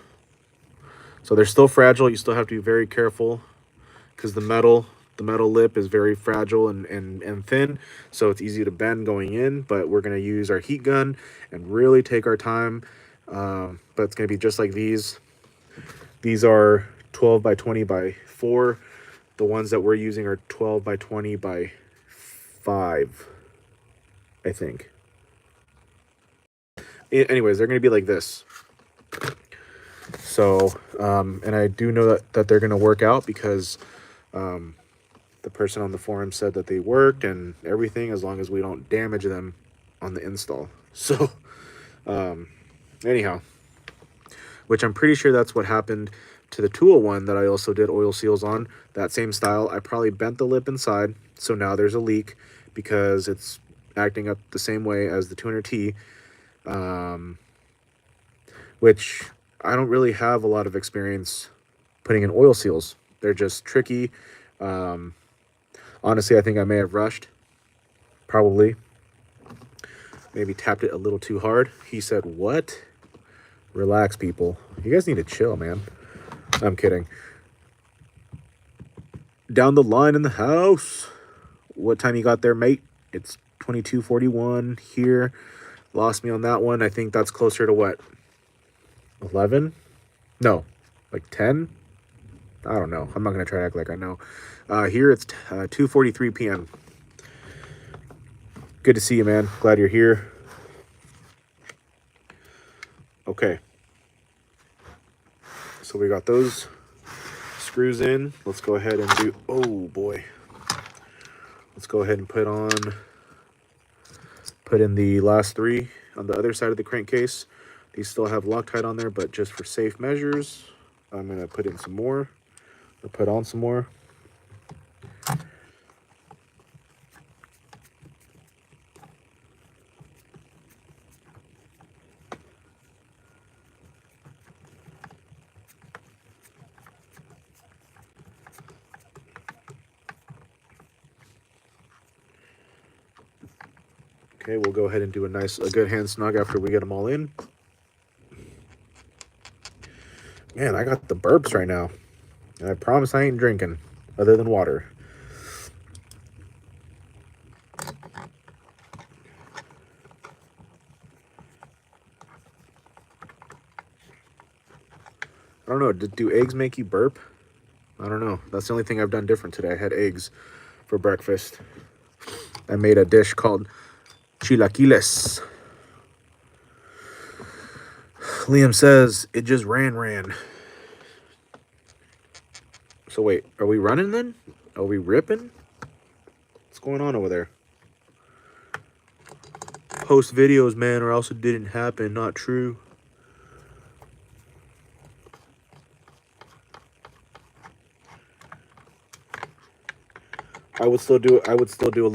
So they're still fragile. You still have to be very careful, because the metal lip is very fragile and thin, so it's easy to bend going in. But we're going to use our heat gun and really take our time. But it's going to be just like these. These are 12 by 20 by 4. The ones that we're using are 12 by 20 by 5, I think. Anyways, they're going to be like this. So, and I do know that they're going to work out, because the person on the forum said that they worked and everything, as long as we don't damage them on the install. So, anyhow, which I'm pretty sure that's what happened to the 201 that I also did oil seals on. That same style, I probably bent the lip inside, so now there's a leak because it's acting up the same way as the 200T, which I don't really have a lot of experience putting in oil seals. They're just tricky. Honestly, I think I may have rushed, probably. Maybe tapped it a little too hard. He said, what? Relax, people. You guys need to chill, man. I'm kidding. Down the line in the house. What time you got there, mate? It's 22:41 here. Lost me on that one. I think that's closer to what? 11? No, like 10? I don't know. I'm not going to try to act like I know. Here it's 2:43 p.m. Good to see you, man. Glad you're here. Okay. So we got those screws in. Let's go ahead and do, oh boy. Let's go ahead and put in the last 3 on the other side of the crankcase. These still have Loctite on there, but just for safe measures, I'm going to put in some more, or put on some more. Okay, we'll go ahead and do a good hand snug after we get them all in. Man, I got the burps right now. And I promise I ain't drinking, other than water. I don't know, do eggs make you burp? I don't know. That's the only thing I've done different today. I had eggs for breakfast. I made a dish called chilaquiles. Liam says it just ran. So wait, are we running then? Are we ripping? What's going on over there? Post videos, man, or else it didn't happen. Not true. I would still do a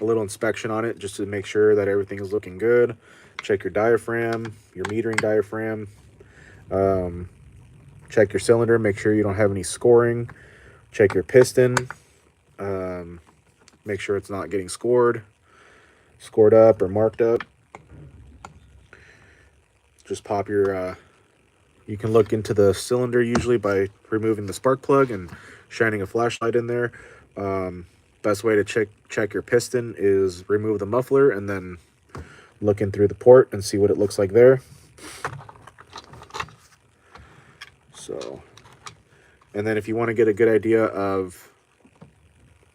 little inspection on it, just to make sure that everything is looking good. Check your diaphragm, your metering diaphragm. Check your cylinder, make sure you don't have any scoring Check your piston. Make sure it's not getting scored up or marked up. Just pop your, you can look into the cylinder usually by removing the spark plug and shining a flashlight in there. Best way to check your piston is remove the muffler and then look in through the port and see what it looks like there. So, and then if you want to get a good idea of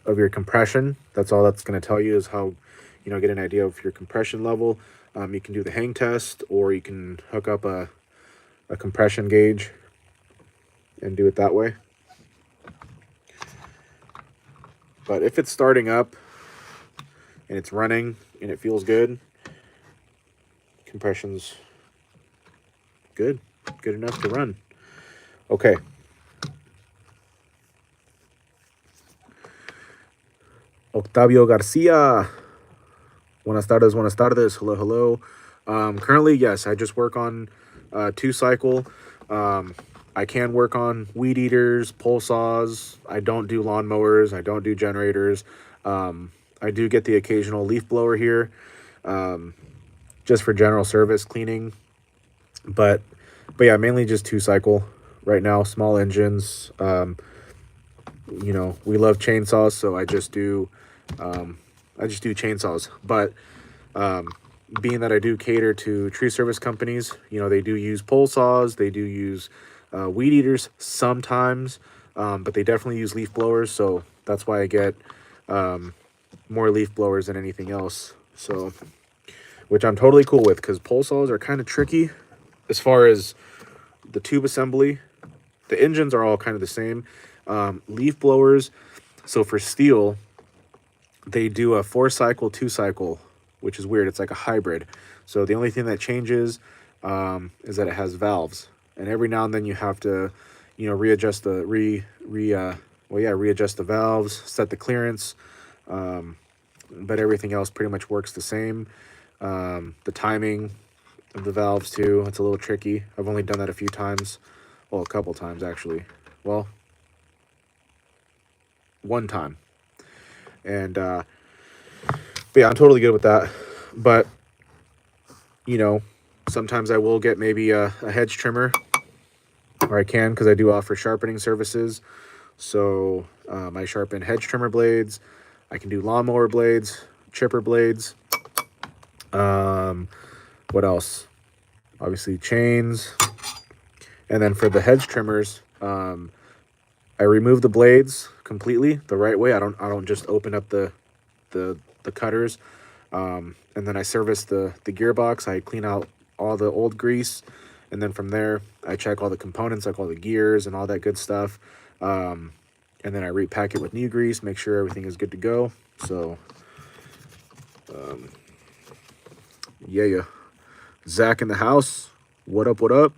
your compression, that's all that's going to tell you, is how, you know, get an idea of your compression level. You can do the hang test, or you can hook up a compression gauge and do it that way. But if it's starting up and it's running and it feels good, compression's good enough to run. Okay. Octavio Garcia. Buenas tardes, buenas tardes. Hello, hello. Currently, yes, I just work on 2-cycle. I can work on weed eaters, pole saws. I don't do lawnmowers. I don't do generators. I do get the occasional leaf blower here, just for general service cleaning. But yeah, mainly just 2-cycle right now. Small engines. You know, we love chainsaws, so I just do chainsaws. But being that I do cater to tree service companies, you know, they do use pole saws, they do use weed eaters sometimes, but they definitely use leaf blowers, so that's why I get more leaf blowers than anything else. So, which I'm totally cool with, because pole saws are kind of tricky as far as the tube assembly. The engines are all kind of the same. Leaf blowers, so for steel, they do a 4-cycle, 2-cycle, which is weird. It's like a hybrid. So the only thing that changes is that it has valves, and every now and then you have to, you know, readjust the readjust the valves, set the clearance. But everything else pretty much works the same. The timing of the valves too, it's a little tricky. I've only done that a few times. Well, a couple times actually. Well, one time. And but yeah, I'm totally good with that. But you know, sometimes I will get maybe a hedge trimmer, or I can, because I do offer sharpening services. So I sharpen hedge trimmer blades. I can do lawnmower blades, chipper blades. What else? Obviously chains. And then for the hedge trimmers, I remove the blades completely the right way. I don't just open up the cutters. And then I service the gearbox. I clean out all the old grease, and then from there I check all the components, like all the gears and all that good stuff. And then I repack it with new grease, make sure everything is good to go. So yeah. Zach in the house. What up, what up?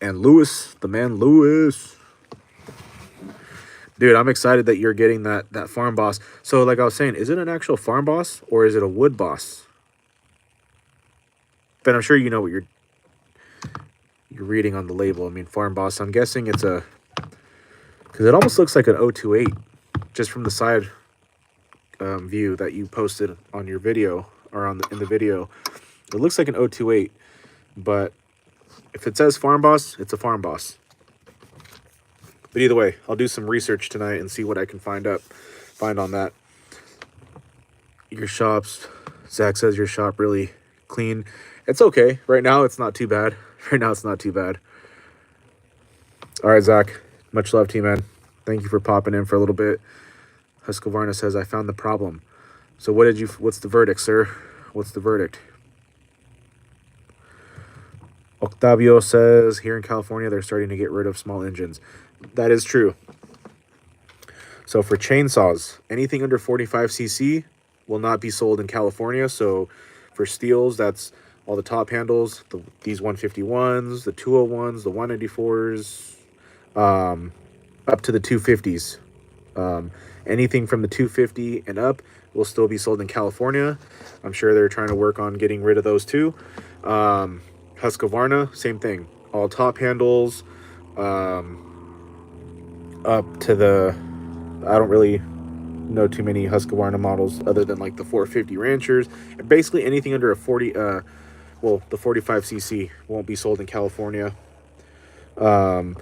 And Lewis, the man Lewis. Dude, I'm excited that you're getting that farm boss. So like I was saying, is it an actual farm boss or is it a wood boss? But I'm sure you know what you're reading on the label. I mean, farm boss, I'm guessing it's a, because it almost looks like an 028 just from the side view that you posted on your video, or in the video. It looks like an 028, but if it says farm boss, it's a farm boss. But either way, I'll do some research tonight and see what I can find on that. Your shops, Zach says your shop really clean. It's okay. Right now, it's not too bad. Right now, it's not too bad. All right, Zach. Much love to you, man. Thank you for popping in for a little bit. Husqvarna says, I found the problem. So what's the verdict, sir? What's the verdict? Octavio says, here in California, they're starting to get rid of small engines. That is true. So for chainsaws, anything under 45cc will not be sold in California. So for steels, that's all the top handles, these 151s, the 201s, the 194s, up to the 250s. Anything from the 250 and up will still be sold in California. I'm sure they're trying to work on getting rid of those too. Husqvarna, same thing. All top handles, up to the, I don't really know too many Husqvarna models other than like the 450 Ranchers. And basically anything under a 40, well, the 45cc won't be sold in California. All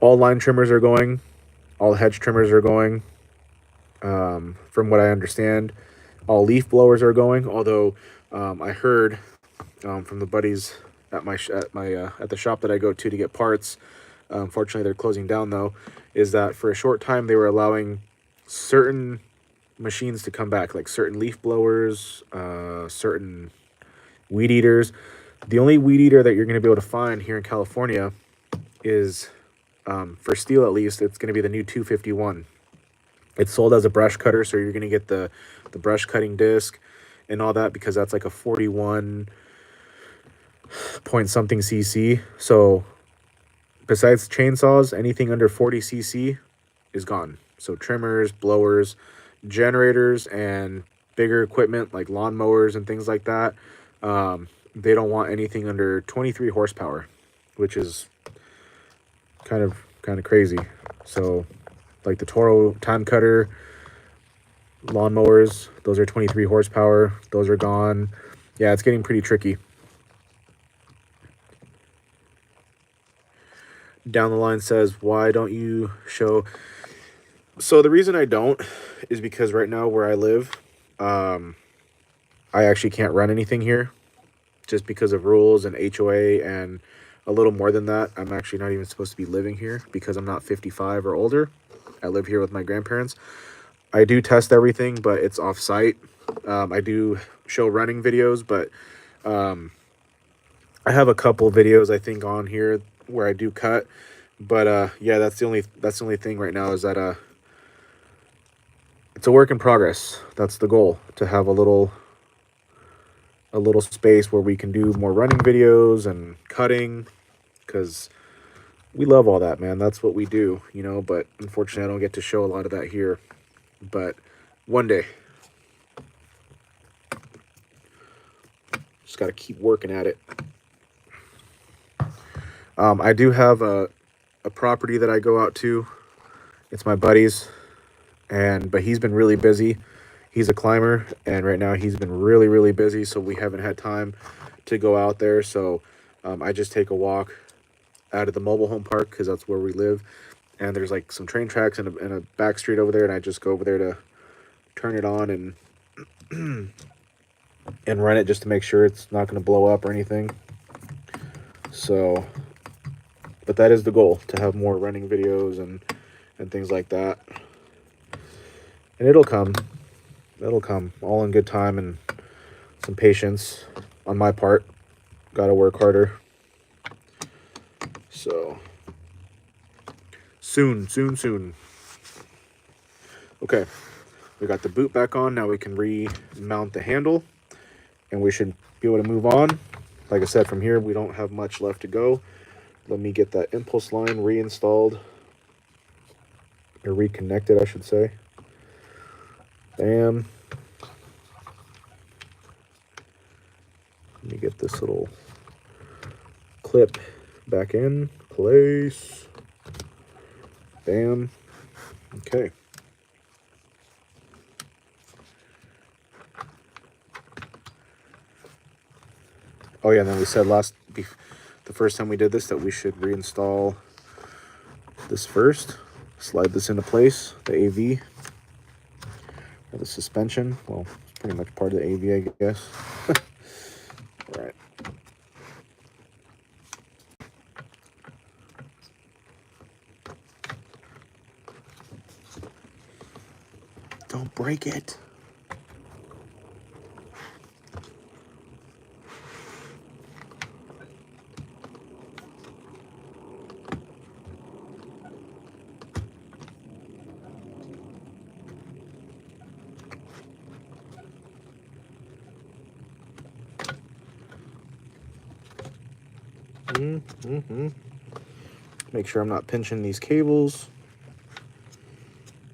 line trimmers are going, all hedge trimmers are going. From what I understand, all leaf blowers are going. Although I heard from the buddies at at the shop that I go to get parts. Unfortunately, they're closing down though. Is that for a short time they were allowing certain machines to come back, like certain leaf blowers, certain weed eaters. The only weed eater that you're going to be able to find here in California is, for steel at least, it's going to be the new 251. It's sold as a brush cutter, so you're going to get the brush cutting disc and all that, because that's like a 41 point something cc. So besides chainsaws, anything under 40 cc is gone. So trimmers, blowers, generators, and bigger equipment like lawnmowers and things like that, they don't want anything under 23 horsepower, which is kind of crazy. So like the Toro time cutter lawnmowers, those are 23 horsepower, those are gone. Yeah, it's getting pretty tricky. Down the line says, why don't you show? So the reason I don't is because right now where I live, I actually can't run anything here just because of rules and HOA, and a little more than that, I'm actually not even supposed to be living here because I'm not 55 or older. I live here with my grandparents. I do test everything, but it's off site. I do show running videos, but I have a couple videos I think on here where I do cut. But yeah, that's the only thing right now, is that it's a work in progress. That's the goal, to have a little space where we can do more running videos and cutting, because we love all that, man. That's what we do, you know. But unfortunately, I don't get to show a lot of that here. But one day, just got to keep working at it. I do have a property that I go out to. It's my buddy's, but he's been really busy. He's a climber, and right now he's been really busy, so we haven't had time to go out there. So I just take a walk out of the mobile home park, because that's where we live, and there's like some train tracks and a back street over there, and I just go over there to turn it on and and run it, just to make sure it's not going to blow up or anything. So, but that is the goal, to have more running videos and things like that, and it'll come all in good time, and some patience on my part. Gotta work harder. So soon. Okay, we got the boot back on. Now we can remount the handle, and we should be able to move on. Like I said, from here we don't have much left to go. Let me get that impulse line reinstalled, or reconnected, I should say. Bam. Let me get this little clip back in place. Bam. Okay. Oh yeah, and then we said the first time we did this, that we should reinstall this first. Slide this into place, the AV, or the suspension. Well, it's pretty much part of the AV, I guess. All right. Don't break it. Make sure I'm not pinching these cables.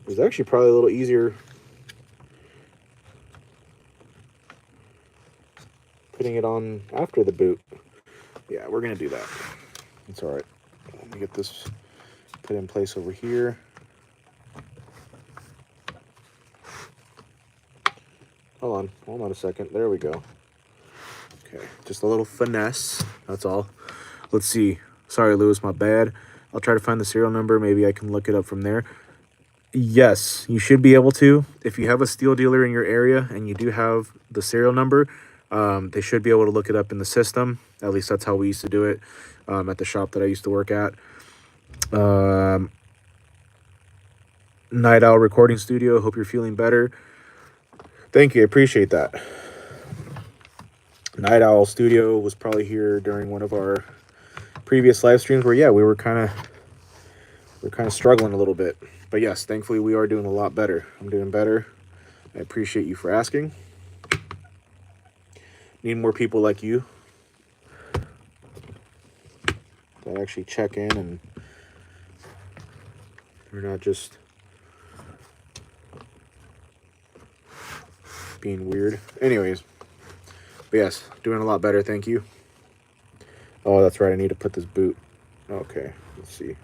It's actually probably a little easier putting it on after the boot. Yeah, we're gonna do that. It's all right. Let me get this put it in place over here. Hold on a second. There we go. Okay, just a little finesse, that's all. Let's see. Sorry, Lewis, my bad. I'll try to find the serial number. Maybe I can look it up from there. Yes, you should be able to. If you have a steel dealer in your area and you do have the serial number, they should be able to look it up in the system. At least that's how we used to do it at the shop that I used to work at. Night Owl Recording Studio, hope you're feeling better. Thank you, I appreciate that. Night Owl Studio was probably here during one of our previous live streams where, yeah, we were kind of struggling a little bit. But yes, thankfully we are doing a lot better. I'm doing better. I appreciate you for asking. Need more people like you that actually check in and we're not just being weird. Anyways, but yes, doing a lot better, thank you. Oh, that's right, I need to put this boot. Okay, let's see.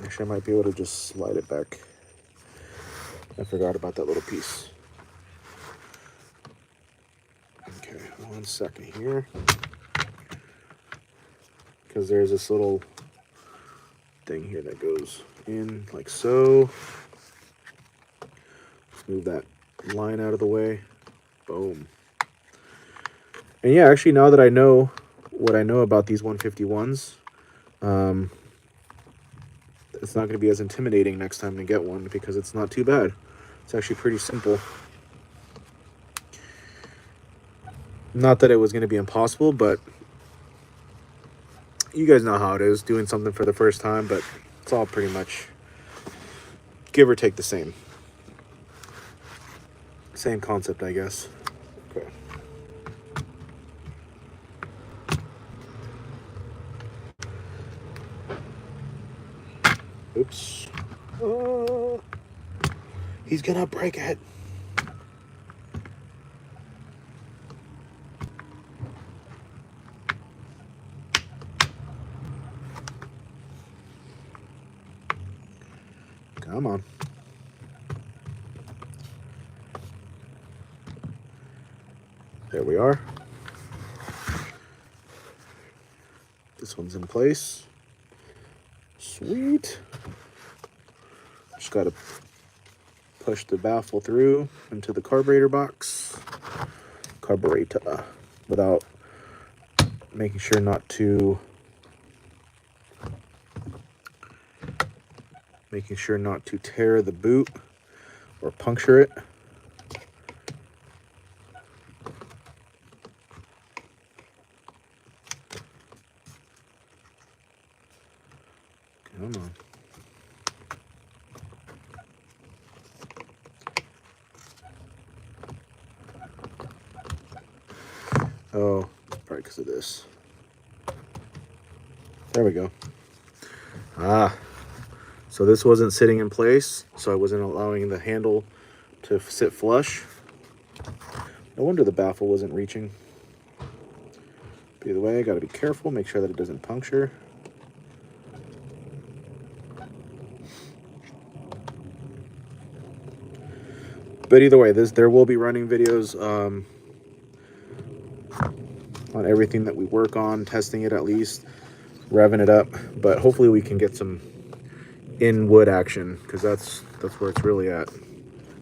Actually, I might be able to just slide it back. I forgot about that little piece. Okay, 1 second here. Because there's this little thing here that goes in like so. Let's move that line out of the way. Boom. And yeah, actually, now that I know what I know about these 151s, it's not going to be as intimidating next time to get one because it's not too bad. It's actually pretty simple. Not that it was going to be impossible, but you guys know how it is doing something for the first time, but it's all pretty much give or take the same. Same concept, I guess. Okay. Oops. Oh, he's gonna break it. Come on. There we are. This one's in place. Sweet. Just gotta push the baffle through into the carburetor box. Carburetor. Without making sure not to tear the boot or puncture it. Come on. Oh, probably because of this. There we go. Ah, so this wasn't sitting in place, so I wasn't allowing the handle to sit flush. No wonder the baffle wasn't reaching. But either way, I gotta be careful, make sure that it doesn't puncture. But either way, there will be running videos on everything that we work on, testing it at least, revving it up. But hopefully we can get some in wood action because that's where it's really at.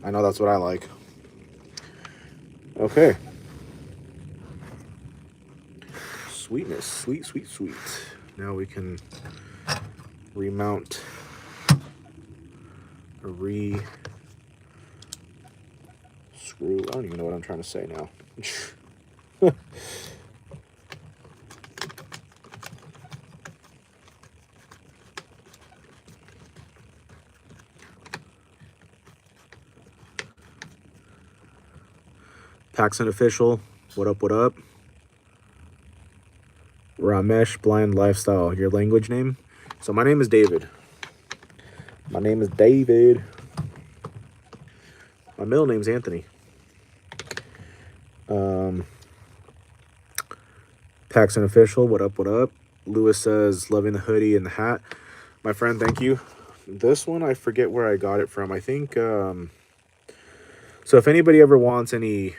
I know that's what I like. Okay. Sweetness, sweet, sweet, sweet. Now we can remount a screw. I don't even know what I'm trying to say now. Paxson Official, what up, what up? Ramesh Blind Lifestyle, your language name? So my name is David. My name is David. My middle name's Anthony. Paxson Official, what up, what up? Lewis says, loving the hoodie and the hat. My friend, thank you. This one, I forget where I got it from. I think, so if anybody ever wants any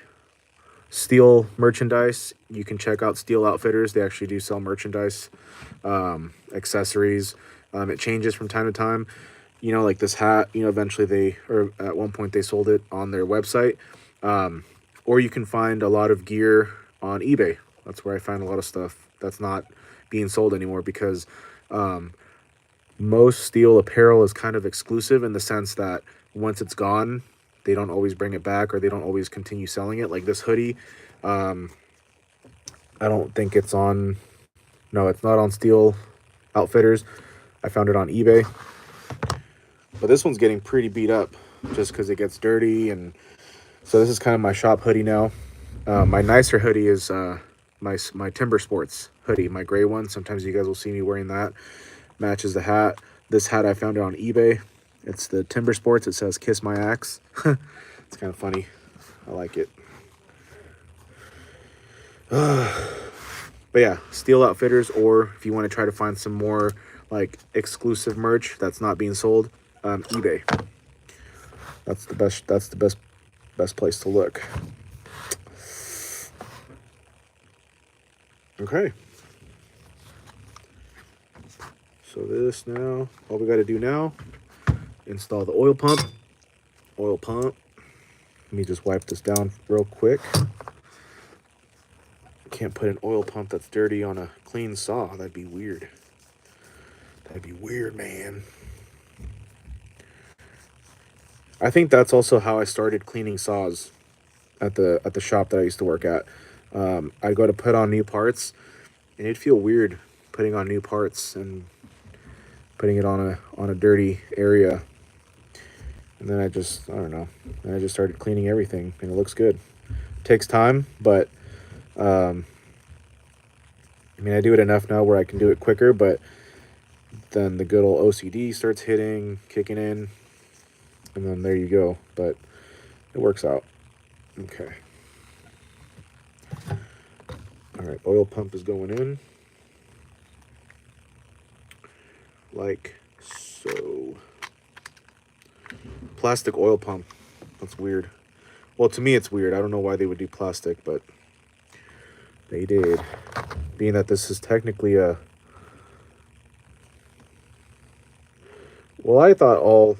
steel merchandise, you can check out Steel Outfitters. They actually do sell merchandise, accessories. It changes from time to time. You know, like this hat, you know, eventually they, or at one point they sold it on their website. Or you can find a lot of gear on eBay. That's where I find a lot of stuff that's not being sold anymore, because most steel apparel is kind of exclusive in the sense that once it's gone, they don't always bring it back, or they don't always continue selling it. Like this hoodie, I don't think it's on, no, it's not on Steel Outfitters. I found it on eBay. But this one's getting pretty beat up just because it gets dirty. And so this is kind of my shop hoodie now. My nicer hoodie is my Timber Sports hoodie, my gray one. Sometimes you guys will see me wearing that. Matches the hat. This hat, I found it on eBay. It's the Timber Sports. It says "Kiss My Axe." It's kind of funny. I like it. But yeah, Steel Outfitters, or if you want to try to find some more like exclusive merch that's not being sold, eBay. That's the best. That's the best place to look. Okay. So this now, all we got to do now, install the oil pump. Oil pump. Let me just wipe this down real quick. Can't put an oil pump that's dirty on a clean saw. That'd be weird. That'd be weird, man. I think that's also how I started cleaning saws at the shop that I used to work at. I'd go to put on new parts, and it'd feel weird putting on new parts and putting it on a dirty area. And then I don't know. And I just started cleaning everything, and it looks good. It takes time, but I mean, I do it enough now where I can do it quicker, but then the good old OCD starts kicking in, and then there you go. But it works out. Okay. All right, oil pump is going in. Like so. Plastic oil pump. That's weird. Well, to me it's weird. I don't know why they would do plastic, but they did. Being that this is technically a... Well, I thought all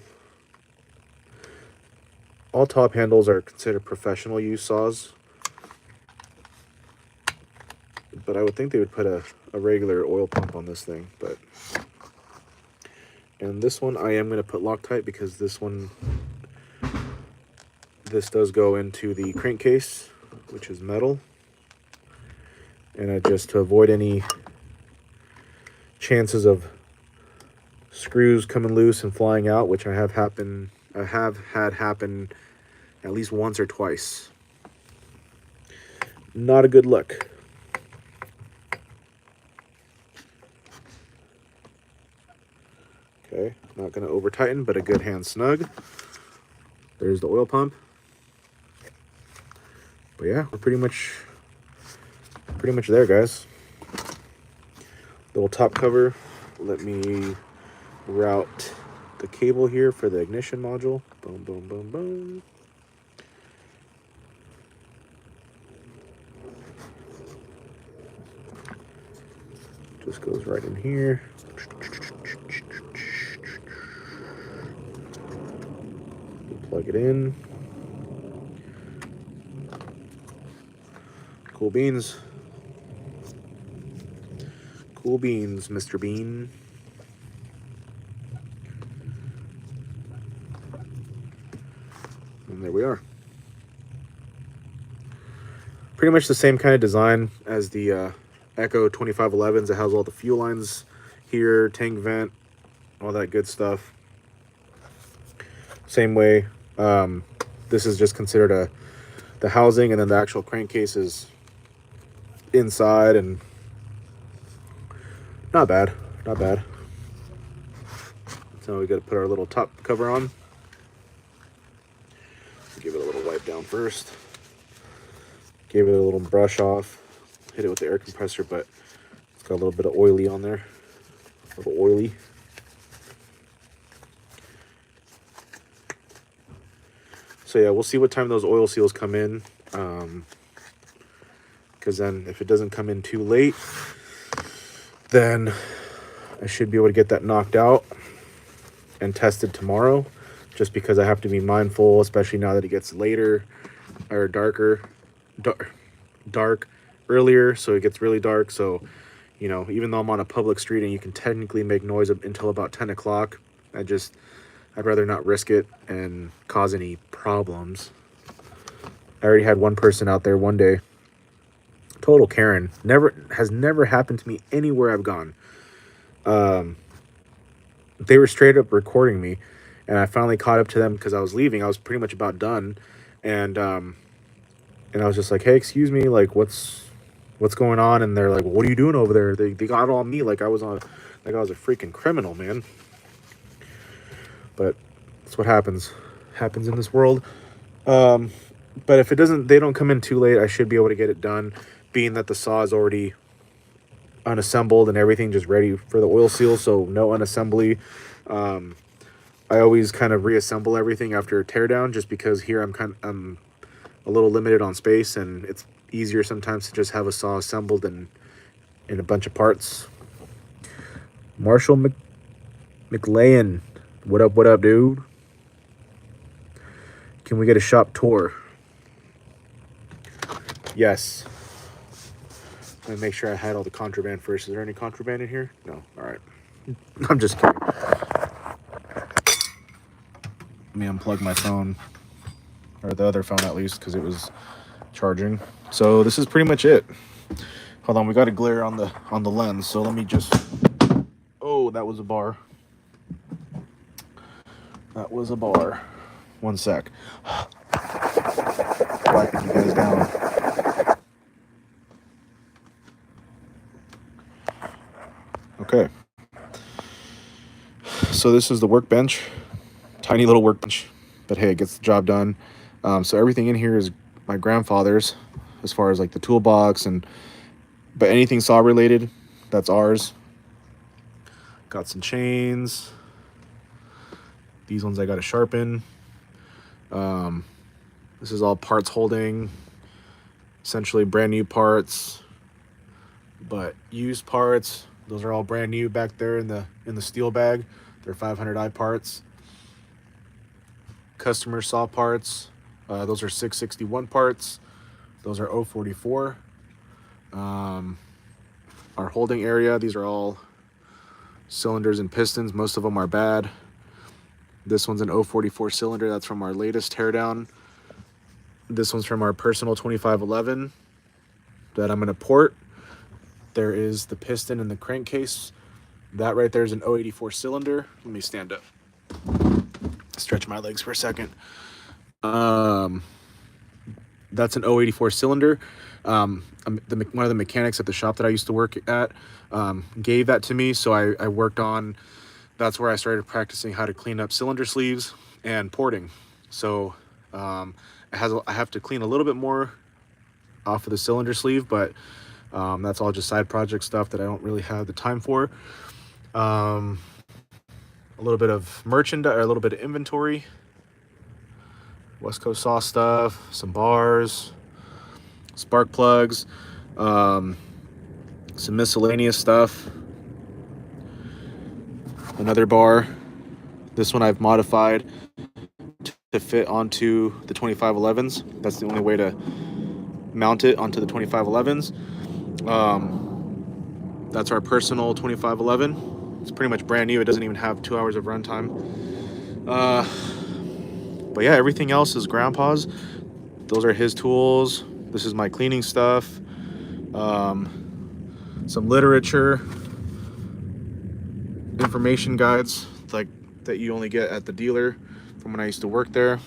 top handles are considered professional use saws. But I would think they would put a regular oil pump on this thing, but... And this one I am going to put Loctite, because this does go into the crankcase, which is metal. And just to avoid any chances of screws coming loose and flying out, which I have had happen at least once or twice. Not a good look. Okay, not going to over tighten, but a good hand snug. There's the oil pump. But yeah, we're pretty much there, guys. Little top cover. Let me route the cable here for the ignition module. Boom, boom, boom, boom. Just goes right in here. Plug it in. Cool beans. Cool beans, Mr. Bean. And there we are. Pretty much the same kind of design as the Echo 2511s. It has all the fuel lines here, tank vent, all that good stuff. Same way. This is just considered the housing, and then the actual crankcase is inside, and not bad. So we got to put our little top cover on. Give it a little wipe down first. Gave it a little brush off. Hit it with the air compressor, but it's got a little bit of oily on there. A little oily. So yeah, we'll see what time those oil seals come in. Because then if it doesn't come in too late, then I should be able to get that knocked out and tested tomorrow, just because I have to be mindful, especially now that it gets later or dark earlier, so it gets really dark. So, you know, even though I'm on a public street and you can technically make noise until about 10 o'clock, I'd rather not risk it and cause any problems. I already had one person out there one day, total Karen, has never happened to me anywhere I've gone. They were straight up recording me, and I finally caught up to them because I was leaving. I was pretty much about done, and I was just like, "Hey, excuse me, like, what's going on?" And they're like, well, "What are you doing over there?" They got on me like I was a freaking criminal, man. But that's what happens in this world. But if they don't come in too late, I should be able to get it done, being that the saw is already unassembled and everything just ready for the oil seal, so no unassembly. I always kind of reassemble everything after a teardown, just because here I'm a little limited on space, and it's easier sometimes to just have a saw assembled in a bunch of parts. Marshall McLean, what up, dude? Can we get a shop tour? Yes. Let me make sure I had all the contraband first. Is there any contraband in here? No. All right. I'm just kidding. Let me unplug my phone, or the other phone at least, because it was charging. So this is pretty much it. Hold on, we got a glare on the lens, so let me just... Oh, that was a bar. That was a bar. One sec. Wiping you guys down. Okay. So this is the workbench. Tiny little workbench, but hey, it gets the job done. So everything in here is my grandfather's, as far as like the toolbox, but anything saw related, that's ours. Got some chains. These ones I got to sharpen. This is all parts holding, essentially brand new parts, but used parts. Those are all brand new back there in the steel bag. They're 500i parts. Customer saw parts. Those are 661 parts. Those are 044. Our holding area, these are all cylinders and pistons. Most of them are bad. This one's an 044 cylinder. That's from our latest teardown. This one's from our personal 2511 that I'm going to port. There is the piston and the crankcase. That right there is an 084 cylinder. Let me stand up. Stretch my legs for a second. That's an 084 cylinder. One of the mechanics at the shop that I used to work at gave that to me, so I worked on. That's where I started practicing how to clean up cylinder sleeves and porting. So I have to clean a little bit more off of the cylinder sleeve, but that's all just side project stuff that I don't really have the time for. A little bit of merchandise, or a little bit of inventory. West Coast saw stuff, some bars, spark plugs, some miscellaneous stuff. Another bar. This one I've modified to fit onto the 2511s. That's the only way to mount it onto the 2511s. That's our personal 2511. It's pretty much brand new. It doesn't even have 2 hours of runtime. But yeah, everything else is grandpa's. Those are his tools. This is my cleaning stuff. Some literature, information guides like that you only get at the dealer from when I used to work there.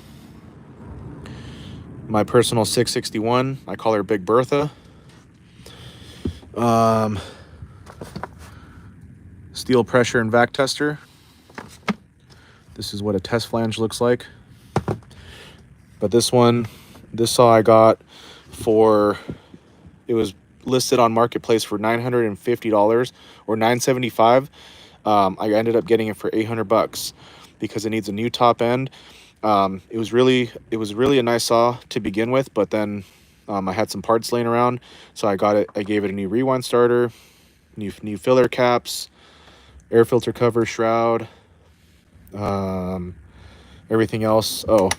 My personal 661, I call her Big Bertha. Steel pressure and vac tester. This is what a test flange looks like. But this saw I got it was listed on Marketplace for $950 or $975. I ended up getting it for $800 because it needs a new top end It was really a nice saw to begin with, but then I had some parts laying around, so I gave it a new rewind starter, new filler caps, air filter cover, shroud, everything else. Oh,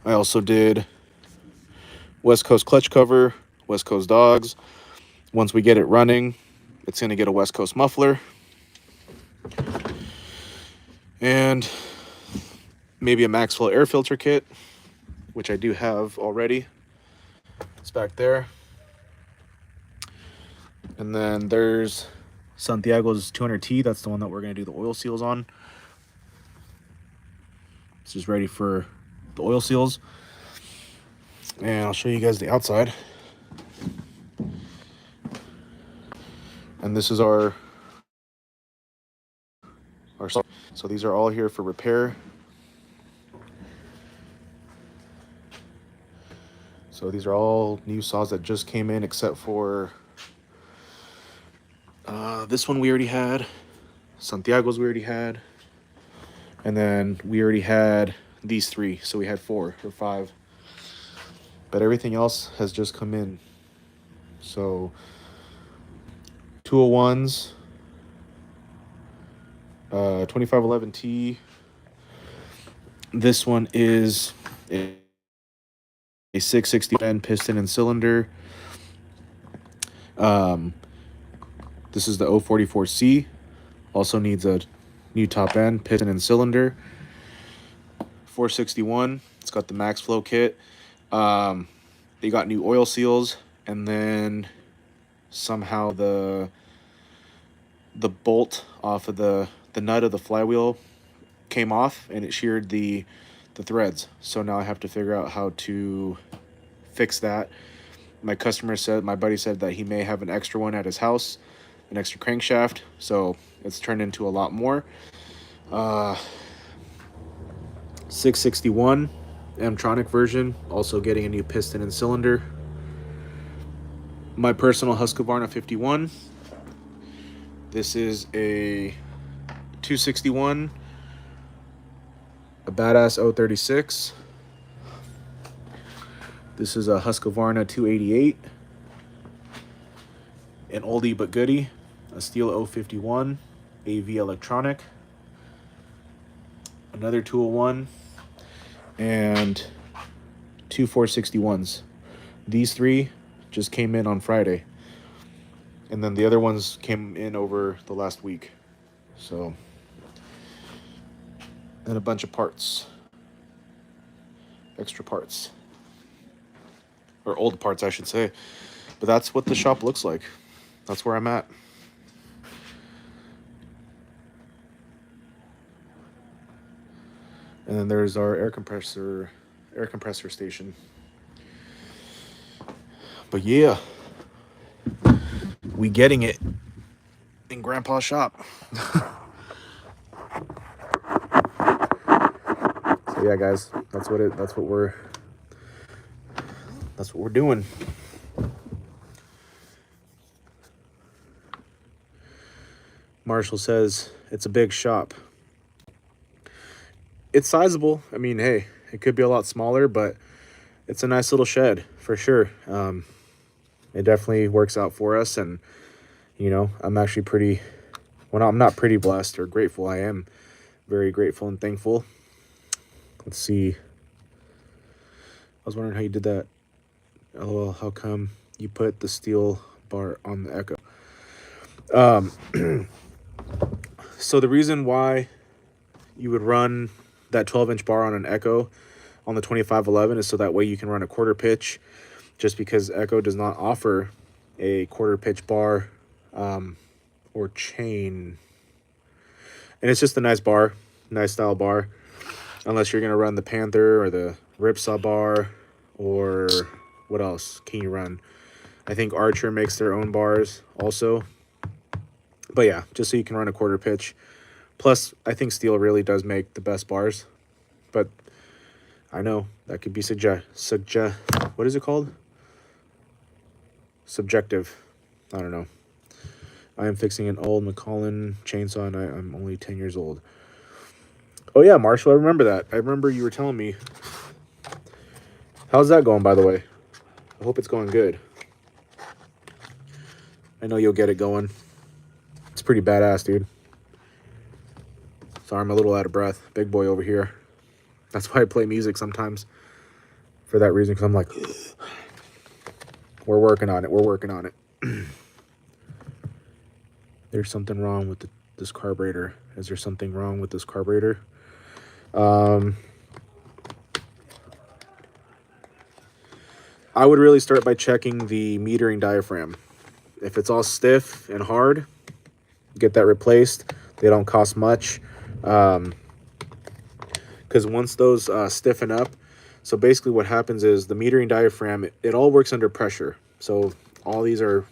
I also did West Coast clutch cover, West Coast dogs. Once we get it running, it's going to get a West Coast muffler. And maybe a Maxwell air filter kit, which I do have already. It's back there. And then there's Santiago's 200T. That's the one that we're going to do the oil seals on. This is ready for the oil seals. And I'll show you guys the outside. And this is our so these are all here for repair. So these are all new saws that just came in, except for this one we already had, Santiago's we already had, and then we already had these three, so we had 4 or 5. But everything else has just come in. So 201s, 2511T. This one is a 660 bend piston and cylinder. This is the 044C. Also needs a new top end, piston and cylinder. 461. It's got the max flow kit. They got new oil seals, and then somehow the bolt off of the nut of the flywheel came off, and it sheared the threads. So now I have to figure out how to fix that. My buddy said that he may have an extra one at his house, an extra crankshaft, so it's turned into a lot more. 661 Amtronic version, also getting a new piston and cylinder. My personal Husqvarna 51. This is a 261, a badass 036. This is a Husqvarna 288, an oldie but goodie, a Steel 051, AV electronic, another 201, and 2 461s. These 3 just came in on Friday, and then the other ones came in over the last week. So, and a bunch of parts, extra parts, or old parts I should say. But that's what the shop looks like. That's where I'm at. And then there's our air compressor station. But yeah, we getting it in Grandpa's shop. So yeah, guys, that's what we're doing. Marshall says it's a big shop. It's sizable. I mean, hey, it could be a lot smaller, but it's a nice little shed for sure. It definitely works out for us, and you know, I'm actually pretty, well, I'm not pretty blessed or grateful. I am very grateful and thankful. Let's see. I was wondering how you did that. LOL, how come you put the steel bar on the Echo? So the reason why you would run that 12-inch bar on an Echo on the 2511 is so that way you can run a quarter pitch, just because Echo does not offer a quarter pitch bar or chain. And it's just a nice bar, nice style bar, unless you're going to run the Panther or the Ripsaw bar, or what else can you run? I think Archer makes their own bars also. But yeah, just so you can run a quarter pitch. Plus, I think steel really does make the best bars. But I know that could be what is it called? Subjective. I don't know. I am fixing an old McCollin chainsaw, and I'm only 10 years old. Oh yeah, Marshall, I remember that. I remember you were telling me. How's that going, by the way? I hope it's going good. I know you'll get it going. It's pretty badass, dude. Sorry, I'm a little out of breath. Big boy over here. That's why I play music sometimes. For that reason, because I'm like, we're working on it. We're working on it. There's something wrong with this carburetor. Is there something wrong with this carburetor? I would really start by checking the metering diaphragm. If it's all stiff and hard, get that replaced. They don't cost much. Because once those stiffen up, so basically what happens is the metering diaphragm, it all works under pressure. So all these are,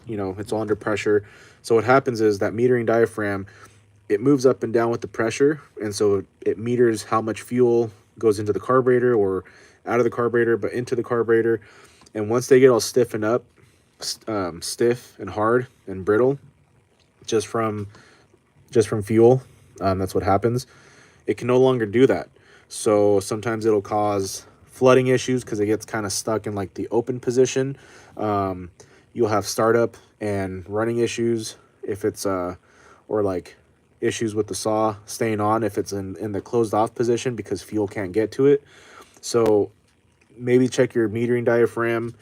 you know, it's all under pressure. So what happens is that metering diaphragm, it moves up and down with the pressure. And so it meters how much fuel goes into the carburetor or out of the carburetor, but into the carburetor. And once they get all stiffened up, stiff and hard and brittle, just from fuel, that's what happens. It can no longer do that. So sometimes it'll cause flooding issues because it gets kind of stuck in like the open position. You'll have startup and running issues if it's or like issues with the saw staying on if it's in the closed off position because fuel can't get to it. So maybe check your metering diaphragm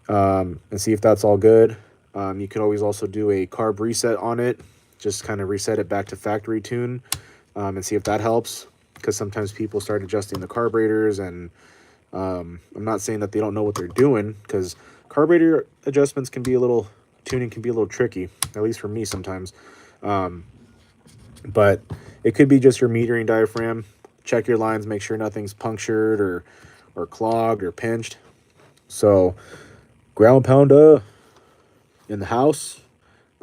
and see if that's all good. You could always also do a carb reset on it, just kind of reset it back to factory tune, and see if that helps, because sometimes people start adjusting the carburetors, and I'm not saying that they don't know what they're doing, because carburetor adjustments can be a little, tuning can be a little tricky, at least for me sometimes. But it could be just your metering diaphragm. Check your lines, make sure nothing's punctured or clogged or pinched. So ground pounder in the house.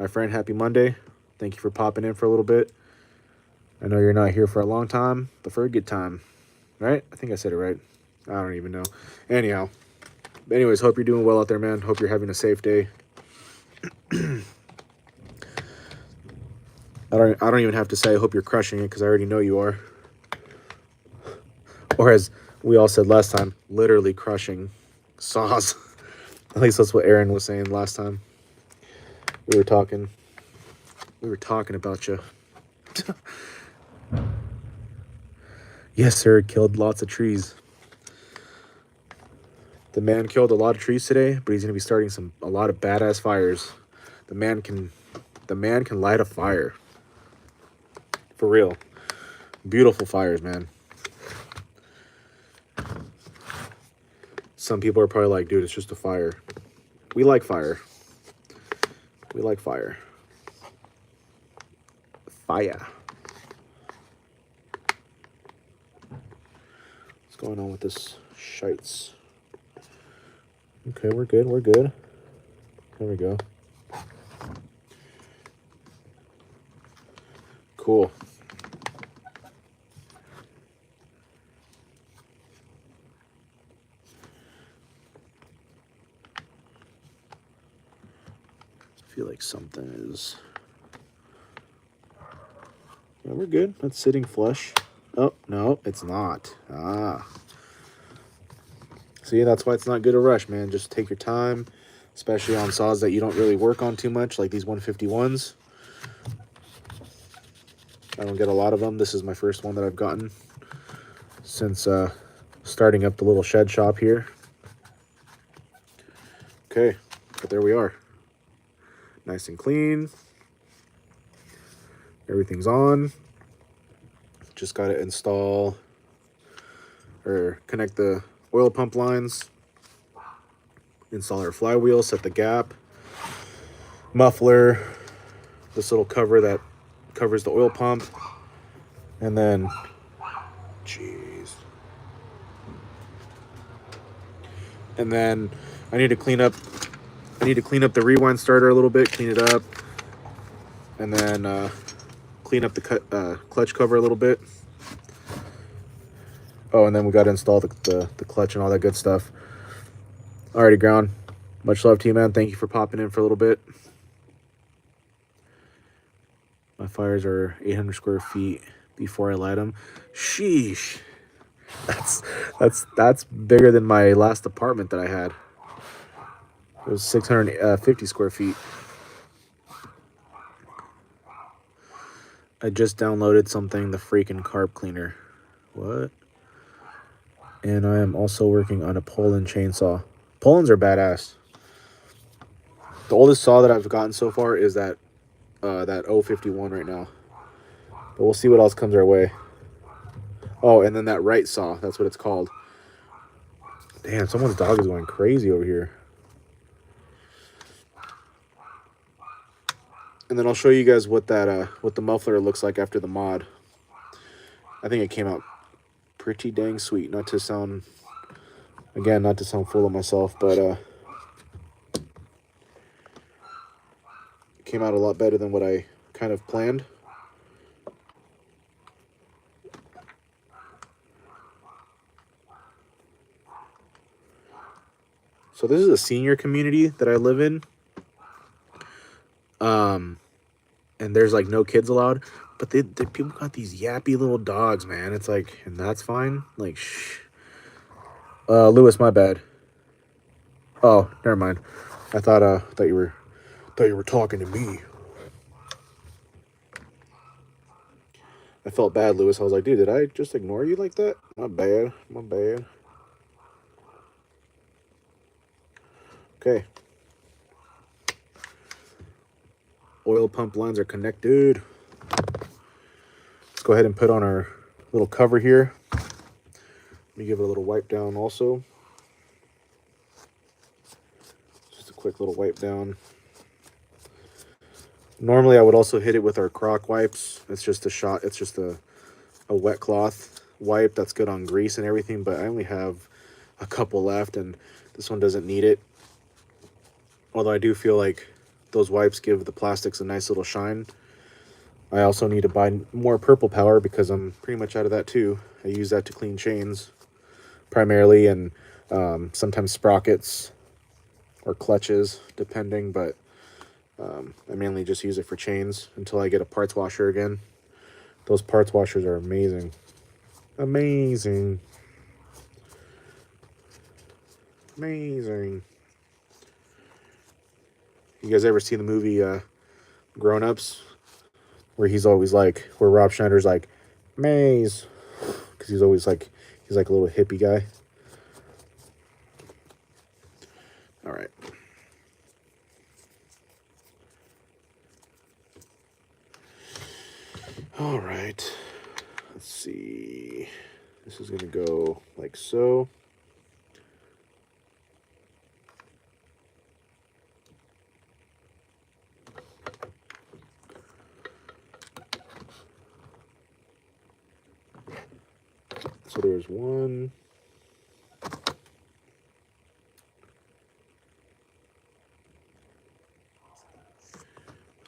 My friend, happy Monday. Thank you for popping in for a little bit. I know you're not here for a long time, but for a good time, right? I think I said it right. I don't even know. Anyways, hope you're doing well out there, man. Hope you're having a safe day. I don't even have to say I hope you're crushing it, because I already know you are. Or as we all said last time, literally crushing saws. At least that's what Aaron was saying last time. We were talking about you. Yes, sir. Killed lots of trees. The man killed a lot of trees today, but he's gonna be starting a lot of badass fires. The man can light a fire. For real. Beautiful fires, man. Some people are probably like, dude, it's just a fire. We like fire. We like fire. Fire. What's going on with this shites? Okay, we're good. We're good. There we go. Cool. I feel like something is... Yeah, we're good. That's sitting flush. Oh, no, it's not. Ah. See, that's why it's not good to rush, man. Just take your time, especially on saws that you don't really work on too much, like these 151s. I don't get a lot of them. This is my first one that I've gotten since starting up the little shed shop here. Okay, but there we are. Nice and clean. Everything's on. Just got to install or connect the oil pump lines. Install our flywheel, set the gap. Muffler, this little cover that covers the oil pump. And then, jeez. And then I need to clean up the rewind starter a little bit, clean it up. And then clean up the clutch cover a little bit. Oh, and then we got to install the clutch and all that good stuff. Alrighty, ground. Much love to you, man. Thank you for popping in for a little bit. My fires are 800 square feet. before I light them. Sheesh. That's bigger than my last apartment that I had. It was 650 square feet. I just downloaded something, the freaking carb cleaner. What? And I am also working on a Poland chainsaw. Polands are badass. The oldest saw that I've gotten so far is that 051 right now. But we'll see what else comes our way. Oh, and then that right saw. That's what it's called. Damn, someone's dog is going crazy over here. And then I'll show you guys what that what the muffler looks like after the mod. I think it came out pretty dang sweet. Not to sound full of myself, but it came out a lot better than what I kind of planned. So this is a senior community that I live in. And there's like no kids allowed, but the people got these yappy little dogs, man. It's like, and that's fine. Like, shh. Lewis, my bad. Oh, never mind. I thought you were talking to me. I felt bad, Lewis. I was like, dude, did I just ignore you like that? My bad. My bad. Okay. Oil pump lines are connected. Let's go ahead and put on our little cover here. Let me give it a little wipe down also. Just a quick little wipe down. Normally I would also hit it with our crock wipes. It's just a wet cloth wipe that's good on grease and everything, but I only have a couple left and this one doesn't need it. Although I do feel like those wipes give the plastics a nice little shine. I also need to buy more purple power because I'm pretty much out of that too. I use that to clean chains primarily, and sometimes sprockets or clutches depending, but I mainly just use it for chains until I get a parts washer again. Those parts washers are amazing. Amazing. Amazing. You guys ever seen the movie Grown Ups? Where he's always like, where Rob Schneider's like, Maze. Because he's always like, he's like a little hippie guy. All right. All right. Let's see. This is going to go like so. So there's one.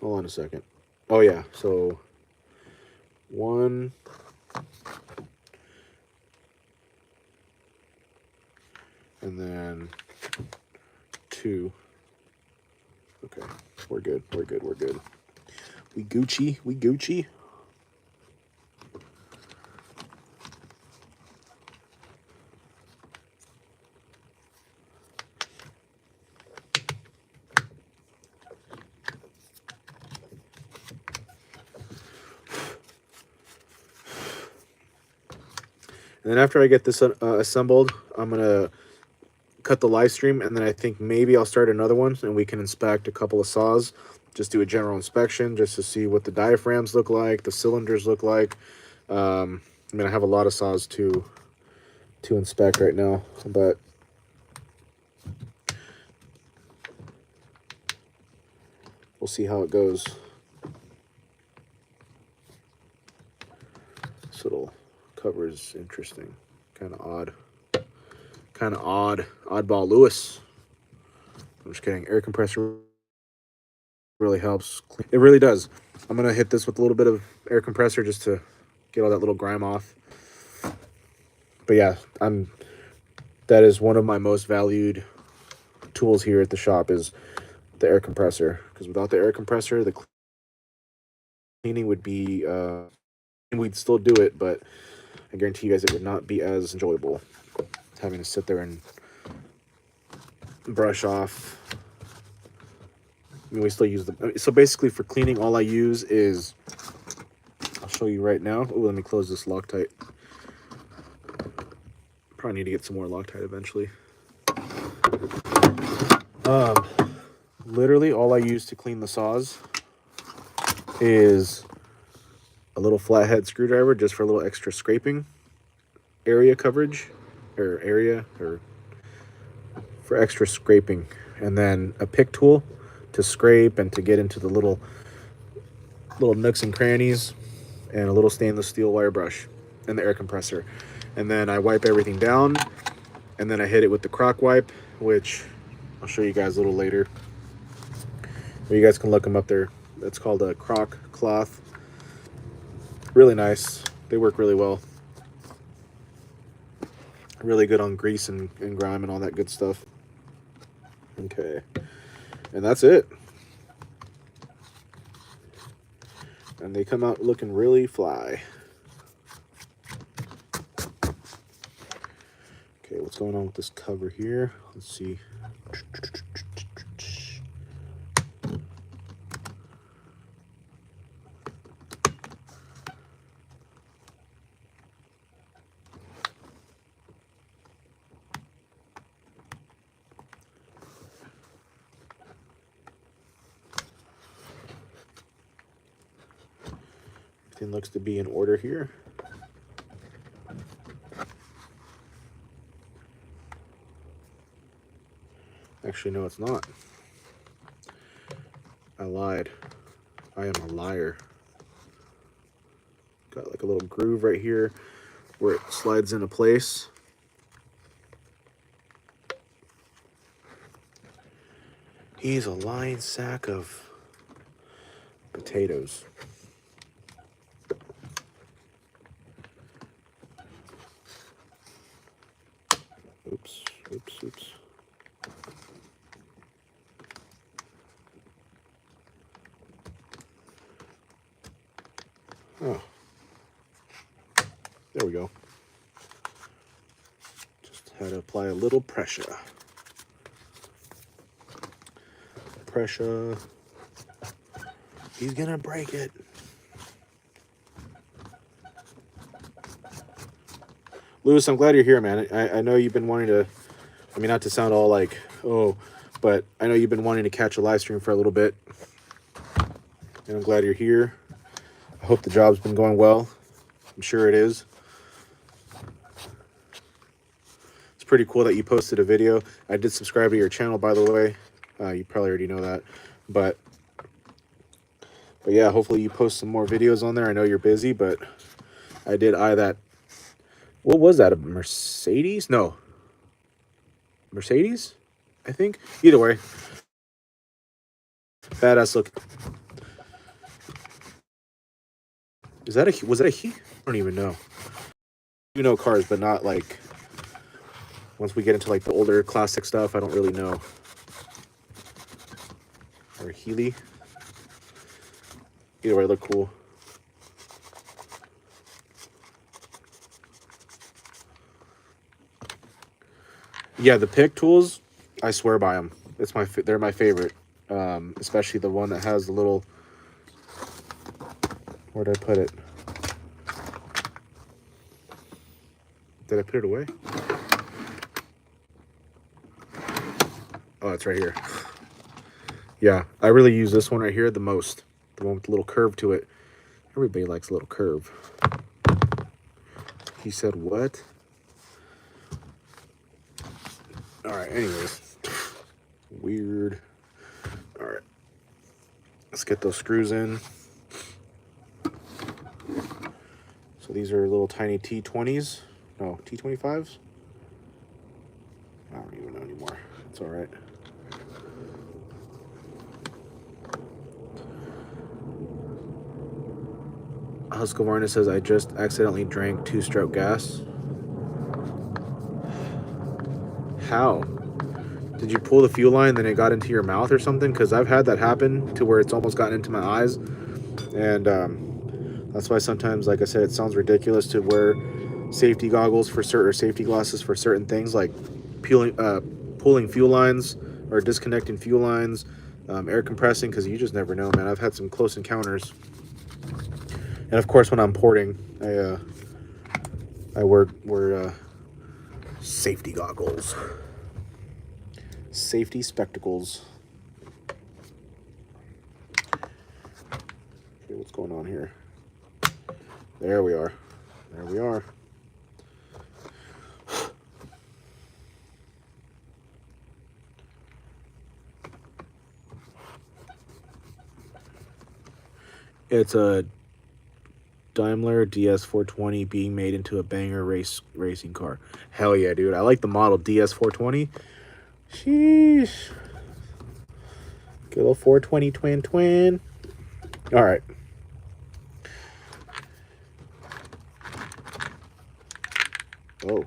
Hold on a second. Oh yeah, so one. And then two. Okay, we're good, we're good, we're good. We Gucci, we Gucci. And then after I get this assembled, I'm going to cut the live stream, and then I think maybe I'll start another one, and we can inspect a couple of saws. Just do a general inspection just to see what the diaphragms look like, the cylinders look like. I mean, I have a lot of saws to inspect right now, but we'll see how it goes. This little cover is interesting, kind of odd. Kind of odd. Oddball Lewis. I'm just kidding. Air compressor really helps. It really does. I'm going to hit this with a little bit of air compressor just to get all that little grime off. But yeah, that is one of my most valued tools here at the shop is the air compressor. Because without the air compressor, the cleaning would be we'd still do it, but I guarantee you guys it would not be as enjoyable having to sit there and brush off. I mean, we still use the, so basically for cleaning, all I use is, I'll show you right now. Oh, let me close this Loctite. Probably need to get some more Loctite eventually. Literally all I use to clean the saws is a little flathead screwdriver, just for a little extra scraping area coverage, or area, or for extra scraping, and then a pick tool to scrape and to get into the little nooks and crannies, and a little stainless steel wire brush and the air compressor. And then I wipe everything down, and then I hit it with the crock wipe, which I'll show you guys a little later. Or you guys can look them up there. It's called a crock cloth. Really nice. They work really well. Really good on grease and grime and all that good stuff. Okay. And that's it. And they come out looking really fly. Okay, what's going on with this cover here? Let's see. Everything looks to be in order here. Actually, no, it's not. I lied. I am a liar. Got like a little groove right here where it slides into place. He's a lying sack of potatoes. Oops, oops, oops. Oh, there we go. Just had to apply a little pressure. Pressure. He's gonna break it. Lewis, I'm glad you're here, man. I know you've been wanting to, I mean, not to sound all like, oh, but I know you've been wanting to catch a live stream for a little bit. And I'm glad you're here. I hope the job's been going well. I'm sure it is. It's pretty cool that you posted a video. I did subscribe to your channel, by the way. You probably already know that. But yeah, hopefully you post some more videos on there. I know you're busy, but I did eye that. What was that, a Mercedes? No. Mercedes, I think. Either way. Badass look. Is that a, was that a he? I don't even know. You know cars, but not like, once we get into like the older classic stuff, I don't really know. Or Healy. Either way, look cool. Yeah, the pick tools, I swear by them. It's they're my favorite. Especially the one that has the little, where'd I put it? Did I put it away? Oh, it's right here. Yeah, I really use this one right here the most. The one with the little curve to it. Everybody likes a little curve. He said what? All right, anyways. Weird. All right. Let's get those screws in. So these are little tiny T20s. No, T25s? I don't even know anymore. It's all right. Husqvarna says, I just accidentally drank 2-stroke gas. How? Did you pull the fuel line, then it got into your mouth or something? Because I've had that happen to where it's almost gotten into my eyes. And That's why sometimes, like I said, it sounds ridiculous to wear safety goggles for certain, or safety glasses for certain things, like pulling fuel lines or disconnecting fuel lines, air compressing, because you just never know, man. I've had some close encounters. And of course, when I'm porting, I wear safety goggles, safety spectacles. Okay, what's going on here? There we are. There we are. It's a Daimler DS420 being made into a banger racing car. Hell yeah, dude. I like the model DS420. Sheesh. Good little 420 twin. All right. Oh.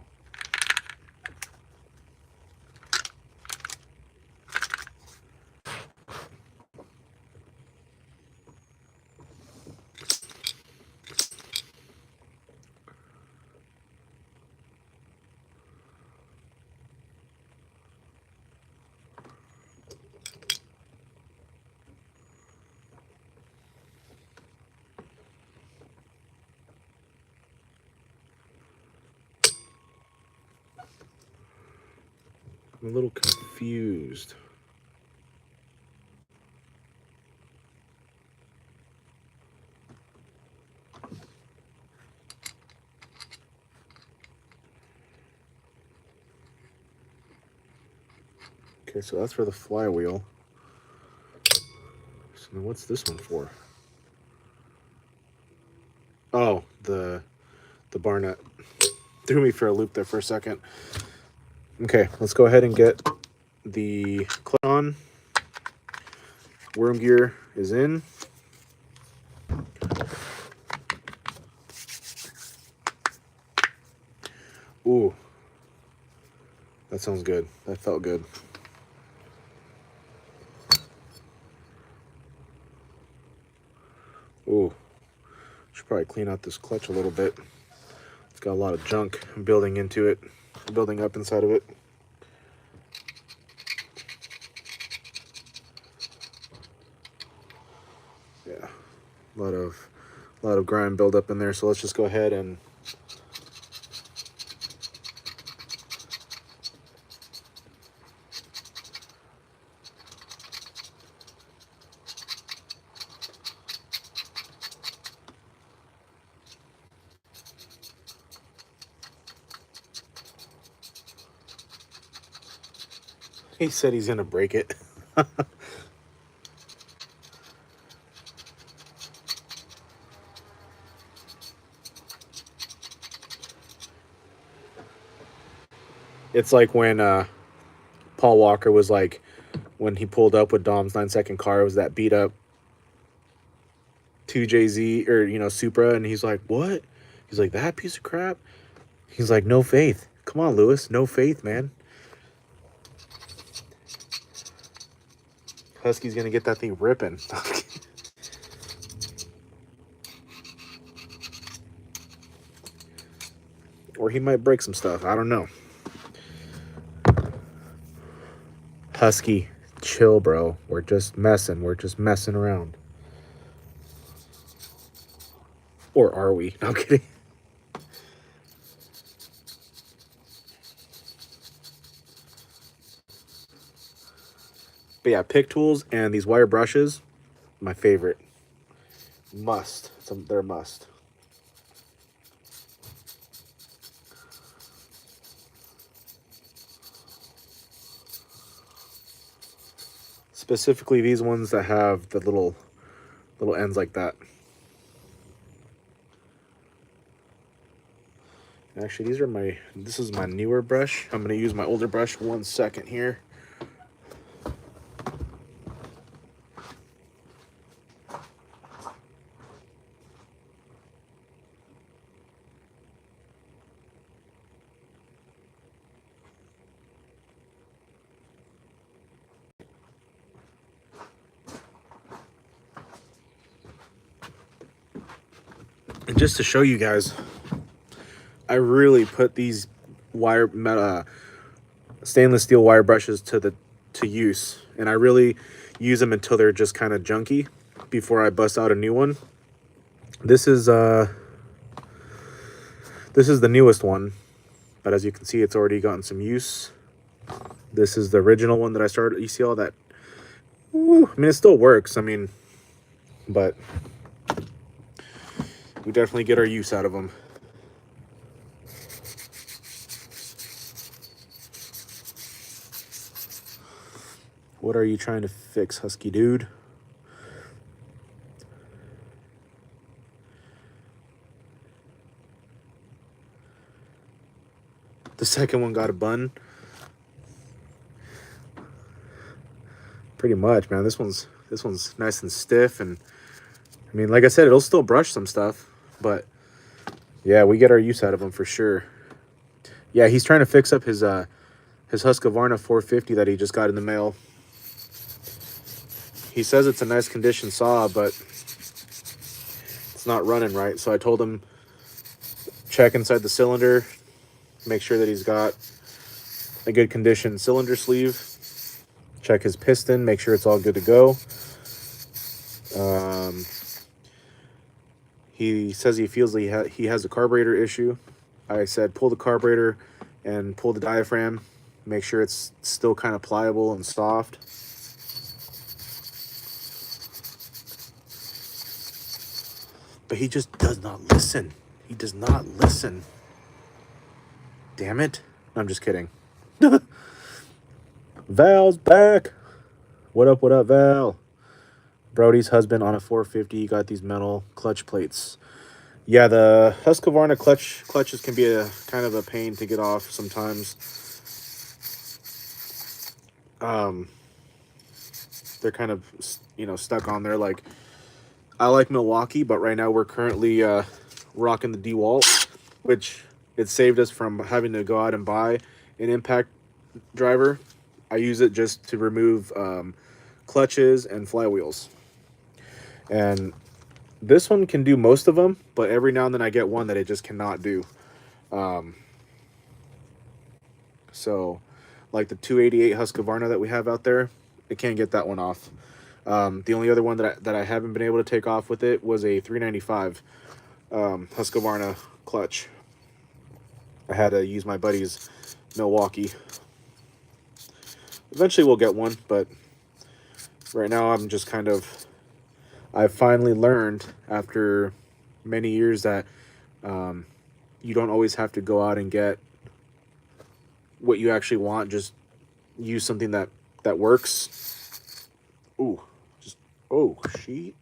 I'm a little confused. Okay, so that's for the flywheel. So then what's this one for? Oh, the bar nut. Threw me for a loop there for a second. Okay, let's go ahead and get the clutch on. Worm gear is in. Ooh, that sounds good. That felt good. Ooh, should probably clean out this clutch a little bit. It's got a lot of junk building into it, building up inside of it. Yeah, a lot of grime build up in there. So let's just go ahead and he said he's gonna break it. It's like when Paul Walker was like, when he pulled up with Dom's 9-second car, it was that beat up 2JZ or, you know, Supra, and he's like, what? He's like, that piece of crap? He's like, no faith. Come on, Lewis, no faith, man. Husky's gonna get that thing ripping. Or he might break some stuff. I don't know. Husky, chill, bro. We're just messing. We're just messing around. Or are we? No, I'm kidding. But yeah, pick tools and these wire brushes, my favorite. Must. They're a must. Specifically these ones that have the little ends like that. Actually, this is my newer brush. I'm gonna use my older brush 1 second here. just to show you guys, I really put these stainless steel wire brushes to use, and I really use them until they're just kind of junky before I bust out a new one. This is the newest one, but as you can see, it's already gotten some use. This is the original one that I started. You see all that? Ooh, I mean, it still works. I mean, but we definitely get our use out of them. What are you trying to fix, husky dude? The second one got a bun. Pretty much, man. This one's nice and stiff, and I mean, like I said, it'll still brush some stuff, but yeah, we get our use out of them for sure. Yeah, he's trying to fix up his Husqvarna 450 that he just got in the mail. He says it's a nice condition saw, but it's not running right. So I told him, check inside the cylinder, make sure that he's got a good condition cylinder sleeve. Check his piston, make sure it's all good to go. He says he feels he has a carburetor issue. I said pull the carburetor and pull the diaphragm, make sure it's still kind of pliable and soft. But he just does not listen. He does not listen. Damn it. No, I'm just kidding. Val's back. What up, Val? Brody's husband on a 450 got these metal clutch plates. Yeah, the Husqvarna clutches can be a kind of a pain to get off sometimes. They're kind of, stuck on there. Like, I like Milwaukee, but right now we're currently rocking the DeWalt, which it saved us from having to go out and buy an impact driver. I use it just to remove clutches and flywheels. And this one can do most of them, but every now and then I get one that it just cannot do. So, like the 288 Husqvarna that we have out there, it can't get that one off. The only other one that I haven't been able to take off with it was a 395 Husqvarna clutch. I had to use my buddy's Milwaukee. Eventually we'll get one, but right now I'm just kind of... I've finally learned after many years that you don't always have to go out and get what you actually want. Just use something that works. Ooh. Oh, shit.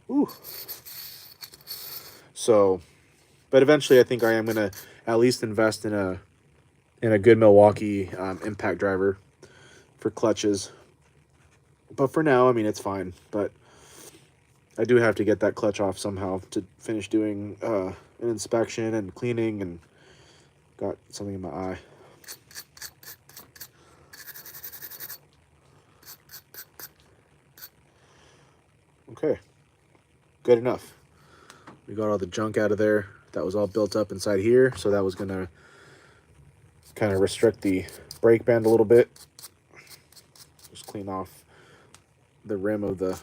Ooh. So, but eventually I think I am going to at least invest in a good Milwaukee impact driver for clutches. But for now, I mean, it's fine. But I do have to get that clutch off somehow to finish doing an inspection and cleaning, and got something in my eye. Okay, good enough. We got all the junk out of there. That was all built up inside here, so that was gonna kind of restrict the brake band a little bit. Just clean off the rim of the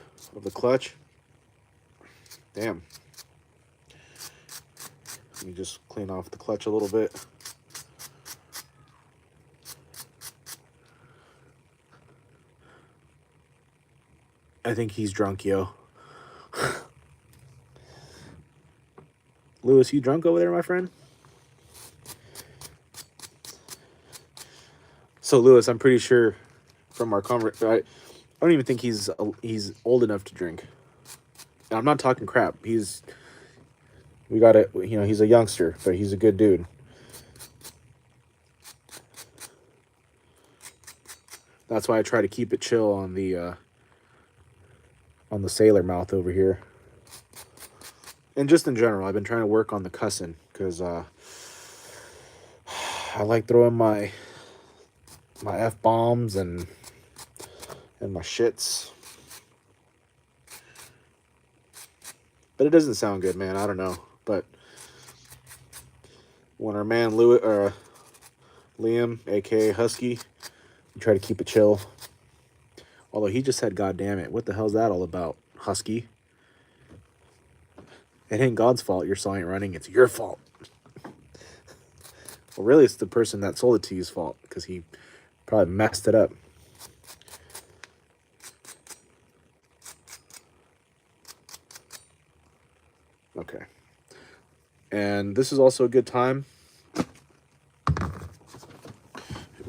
clutch. Damn. Let me just clean off the clutch a little bit. I think he's drunk, yo. Lewis, you drunk over there, my friend? So, Lewis, I'm pretty sure from our conversation, I don't even think he's old enough to drink. And I'm not talking crap. He's a youngster, but he's a good dude. That's why I try to keep it chill on the sailor mouth over here. And just in general, I've been trying to work on the cussing, because I like throwing my F-bombs and my shits. But it doesn't sound good, man. I don't know. But when our man Liam, aka Husky, we try to keep it chill. Although he just said, "God damn it, what the hell's that all about, Husky?" It ain't God's fault your saw ain't running. It's your fault. Well, really, it's the person that sold it to you's fault because he probably messed it up. Okay. And this is also a good time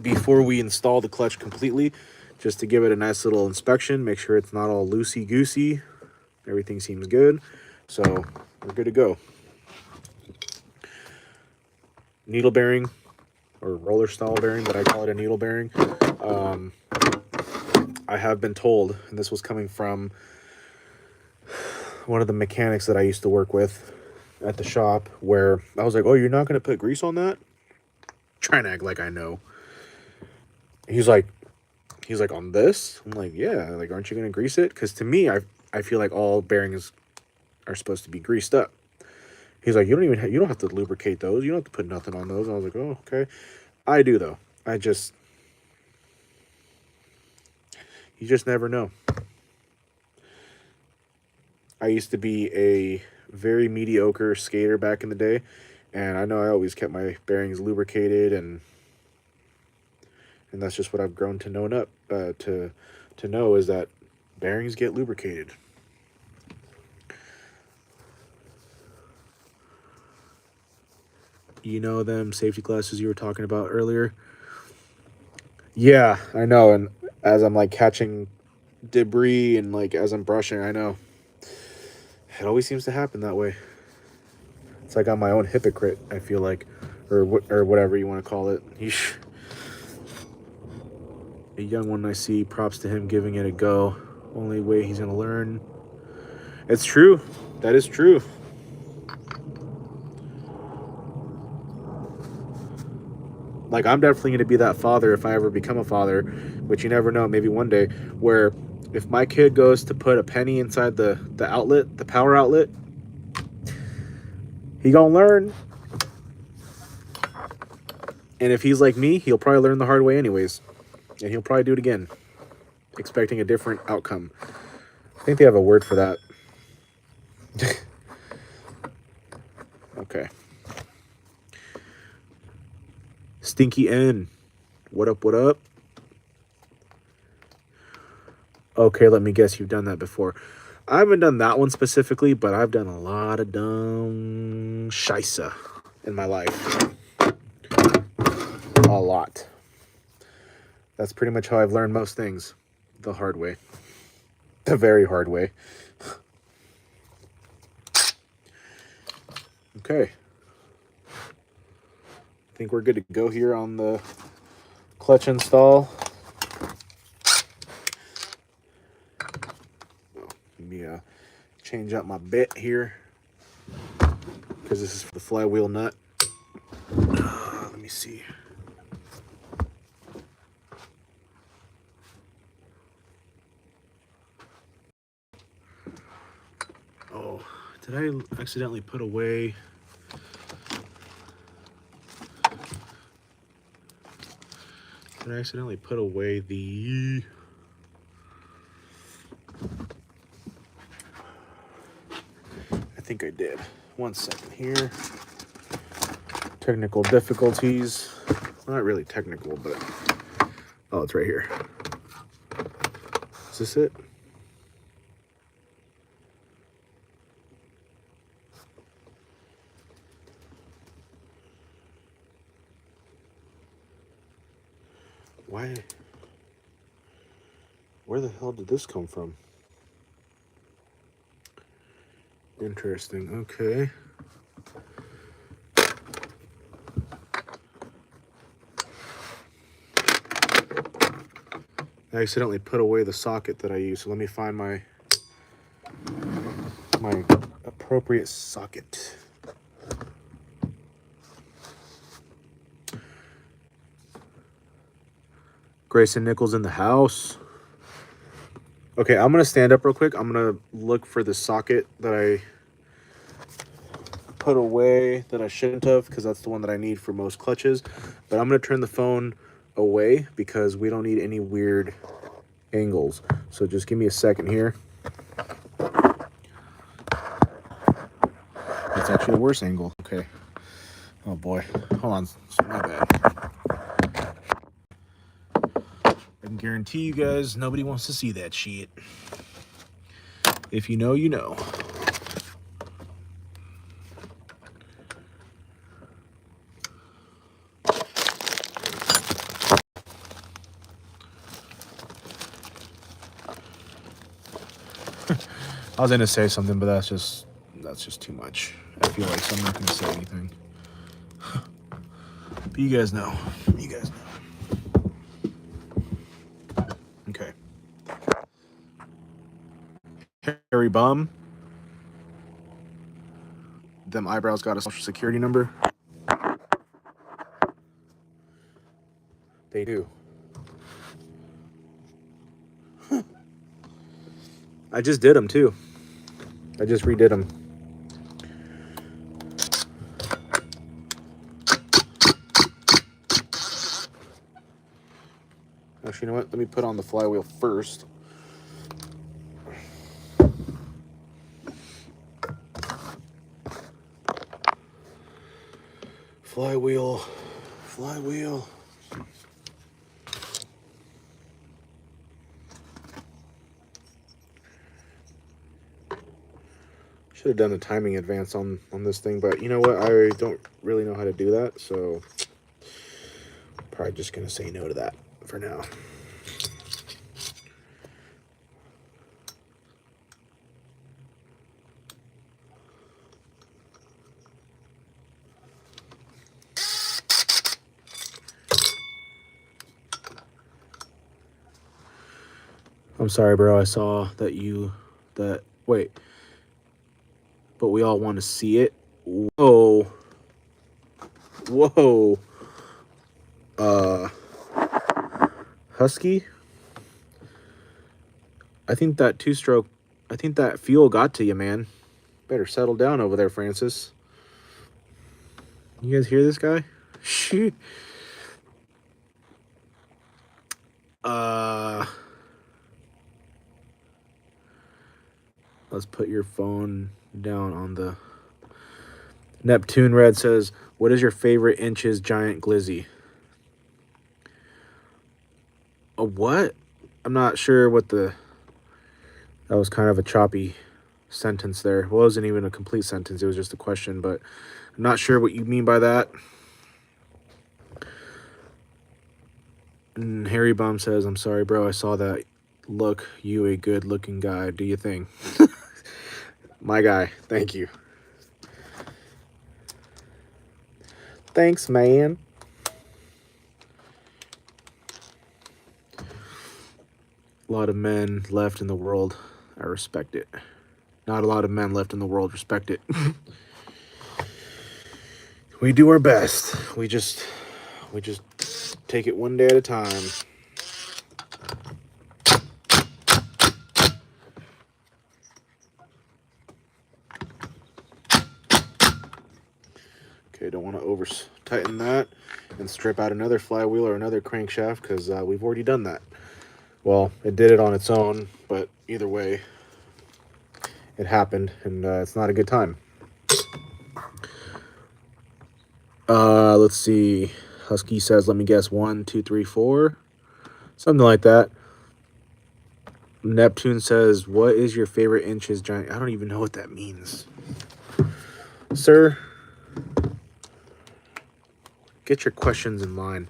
before we install the clutch completely, just to give it a nice little inspection, make sure it's not all loosey-goosey. Everything seems good. So we're good to go. Needle bearing, or roller style bearing, but I call it a needle bearing. I have been told, and this was coming from one of the mechanics that I used to work with at the shop, where I was like, "Oh, you're not going to put grease on that?" Trying to act like I know. He's like, "On this?" I'm like, "Yeah, like, aren't you going to grease it?" Because to me, I feel like all bearings are supposed to be greased up. He's like, "You don't have to lubricate those. You don't have to put nothing on those." And I was like, "Oh, okay." I do, though. You just never know. I used to be a very mediocre skater back in the day, and I know I always kept my bearings lubricated, and that's just what I've grown to know is that bearings get lubricated. You know them safety glasses you were talking about earlier? Yeah, I know. And as I'm like catching debris and like as I'm brushing, I know. It always seems to happen that way. It's like I'm my own hypocrite, I feel like, or whatever you want to call it. A young one I see, props to him giving it a go. Only way he's gonna learn. It's true. That is true. Like, I'm definitely going to be that father if I ever become a father, which you never know, maybe one day, where if my kid goes to put a penny inside the outlet, the power outlet, he gonna learn. And if he's like me, he'll probably learn the hard way anyways. And he'll probably do it again, expecting a different outcome. I think they have a word for that. Okay. Stinky N. What up, what up? Okay, let me guess you've done that before. I haven't done that one specifically, but I've done a lot of dumb scheisse in my life. A lot. That's pretty much how I've learned most things. The hard way. The very hard way. Okay. I think we're good to go here on the clutch install. Let me change up my bit here, because this is for the flywheel nut. Let me see. Oh, did I accidentally put away? Did I accidentally put away the... I think I did. 1 second here. Technical difficulties. Not really technical, but... Oh, it's right here. Is this it? Why? Where the hell did this come from? Interesting. Okay. I accidentally put away the socket that I used, so let me find my appropriate socket. Grayson Nichols in the house. Okay, I'm gonna stand up real quick. I'm gonna look for the socket that put away that I shouldn't have, because that's the one that I need for most clutches. But I'm going to turn the phone away because we don't need any weird angles. So just give me a second here. That's actually a worse angle. Okay. Oh boy. Hold on. It's my bad. I can guarantee you guys nobody wants to see that shit. If you know, you know. I was gonna say something, but that's just too much. I feel like so I'm not gonna say anything. But you guys know. You guys know. Okay. Harry Bum. Them eyebrows got a social security number. They do. I just did them too. I just redid them. Actually, you know what? Let me put on the flywheel first. Flywheel. Flywheel. Should have done a timing advance on this thing, but you know what? I don't really know how to do that, so probably just gonna say no to that for now. I'm sorry, bro. I saw that wait. But we all want to see it. Whoa. Whoa. Husky? I think that fuel got to you, man. Better settle down over there, Francis. You guys hear this guy? Shoot. Let's put your phone down on the... Neptune Red says, what is your favorite inches giant glizzy? A what? I'm not sure what the... That was kind of a choppy sentence there. Well, it wasn't even a complete sentence. It was just a question, but I'm not sure what you mean by that. And Harry Bum says, I'm sorry, bro. I saw that. Look, you a good looking guy. Do you think? My guy. Thank you. Thanks, man. A lot of men left in the world. I respect it. Not a lot of men left in the world respect it. We do our best. We just take it one day at a time. Okay, don't want to over tighten that and strip out another flywheel or another crankshaft, because we've already done that. Well, it did it on its own, but either way, it happened, and it's not a good time. Let's see. Husky says, let me guess, 1, 2, 3, 4. Something like that. Neptune says, what is your favorite inches giant? I don't even know what that means. Sir, get your questions in line.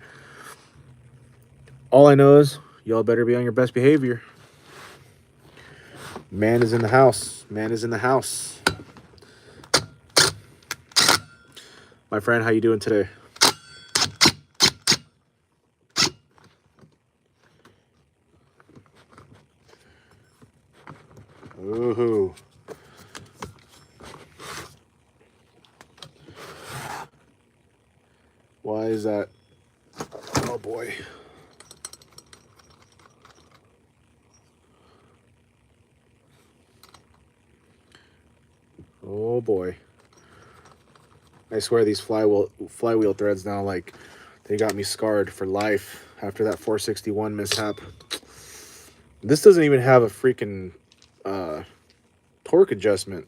All I know is y'all better be on your best behavior. Man is in the house. Man is in the house. My friend, how you doing today? Ooh. Why is that? Oh boy. Oh boy. I swear these flywheel threads now, like, they got me scarred for life after that 461 mishap. This doesn't even have a freaking torque adjustment.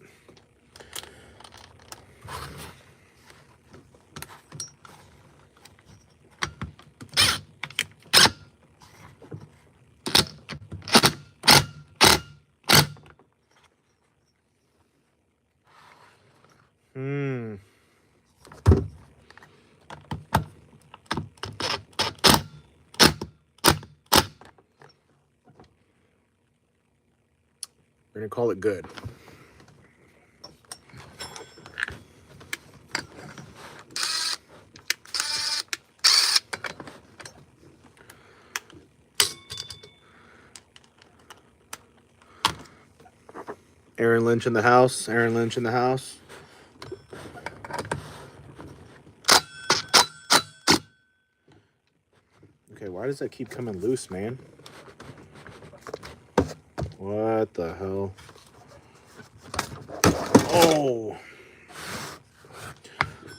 We're gonna call it good. Aaron Lynch in the house. Aaron Lynch in the house. Okay, why does that keep coming loose, man? What the hell? Oh!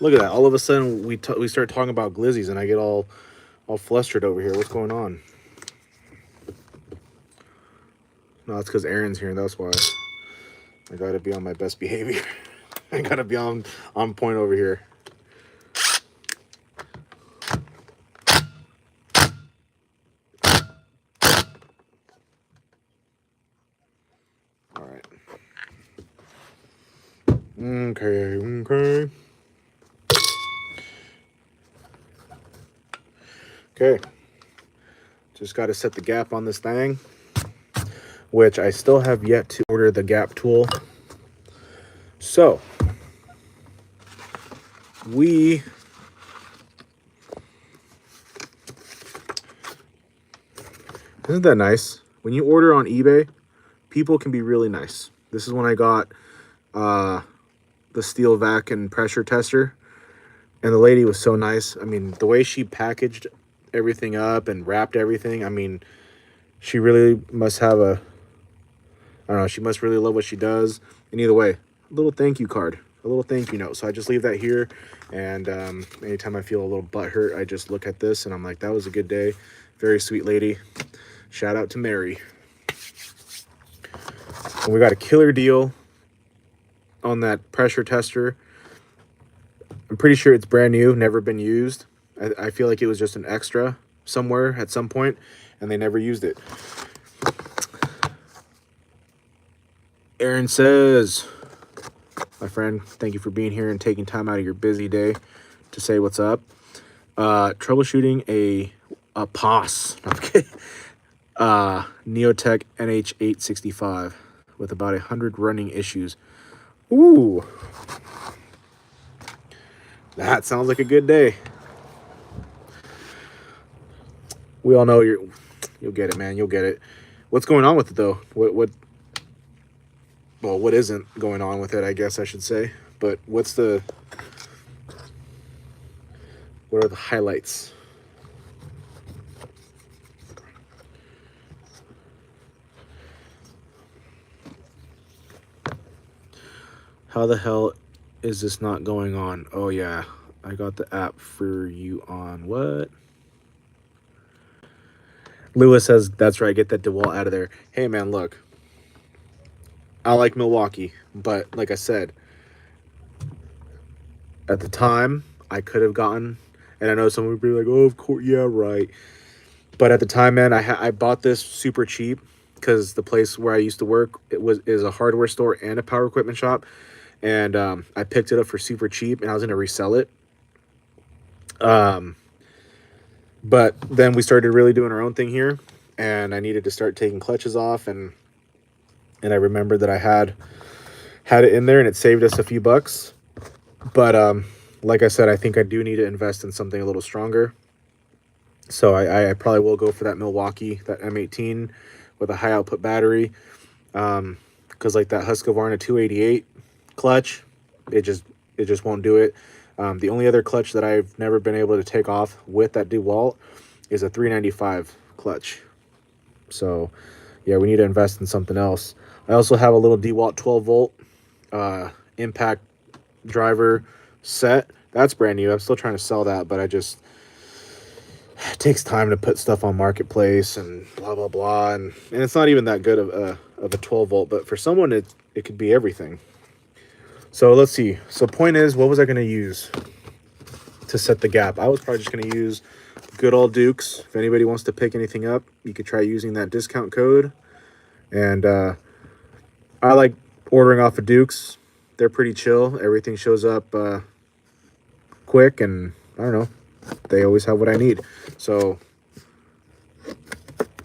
Look at that. All of a sudden, we start talking about glizzies, and I get all flustered over here. What's going on? No, it's because Aaron's here, and that's why. I gotta be on my best behavior. I gotta be on point over here. All right. Okay. Okay. Just got to set the gap on this thing, which I still have yet to order the gap tool. So, isn't that nice? When you order on eBay, people can be really nice. This is when I got the steel vac and pressure tester, and the lady was so nice. I mean, the way she packaged everything up and wrapped everything, I mean, she really must have I don't know, she must really love what she does. And either way, a little thank you card, a little thank you note. So I just leave that here, and anytime I feel a little butthurt, I just look at this and I'm like, that was a good day. Very sweet lady. Shout out to Mary. And we got a killer deal on that pressure tester. I'm pretty sure it's brand new, never been used. I feel like it was just an extra somewhere at some point, and they never used it. Aaron says, my friend, thank you for being here and taking time out of your busy day to say what's up. Troubleshooting a POS. Neotech NH865 with about 100 running issues. Ooh. That sounds like a good day. We all know you'll get it, man. You'll get it. What's going on with it though? What isn't going on with it, I guess I should say. But what are the highlights? How the hell is this not going on? Oh yeah, I got the app for you on what? Lewis says, that's right, get that DeWalt out of there. Hey man, look, I like Milwaukee, but like I said, at the time, I could have gotten, and I know someone would be like, oh, of course, yeah, right. But at the time, man, I bought this super cheap because the place where I used to work, is a hardware store and a power equipment shop. And I picked it up for super cheap, and I was going to resell it. But then we started really doing our own thing here, and I needed to start taking clutches off, and I remembered that I had it in there, and it saved us a few bucks. But like I said, I think I do need to invest in something a little stronger. So I probably will go for that Milwaukee, that M18 with a high output battery. Because like that Husqvarna 288 clutch, it just won't do it. The only other clutch that I've never been able to take off with that DeWalt is a 395 clutch. So yeah, we need to invest in something else. I also have a little DeWalt 12 volt impact driver set. That's brand new. I'm still trying to sell that, but it takes time to put stuff on marketplace and blah blah blah, and it's not even that good of a 12 volt, but for someone it could be everything. So let's see. So point is, what was I going to use to set the gap? I was probably just going to use good old Dukes. If anybody wants to pick anything up, you could try using that discount code. And I like ordering off of Dukes. They're pretty chill. Everything shows up quick, and I don't know, they always have what I need. So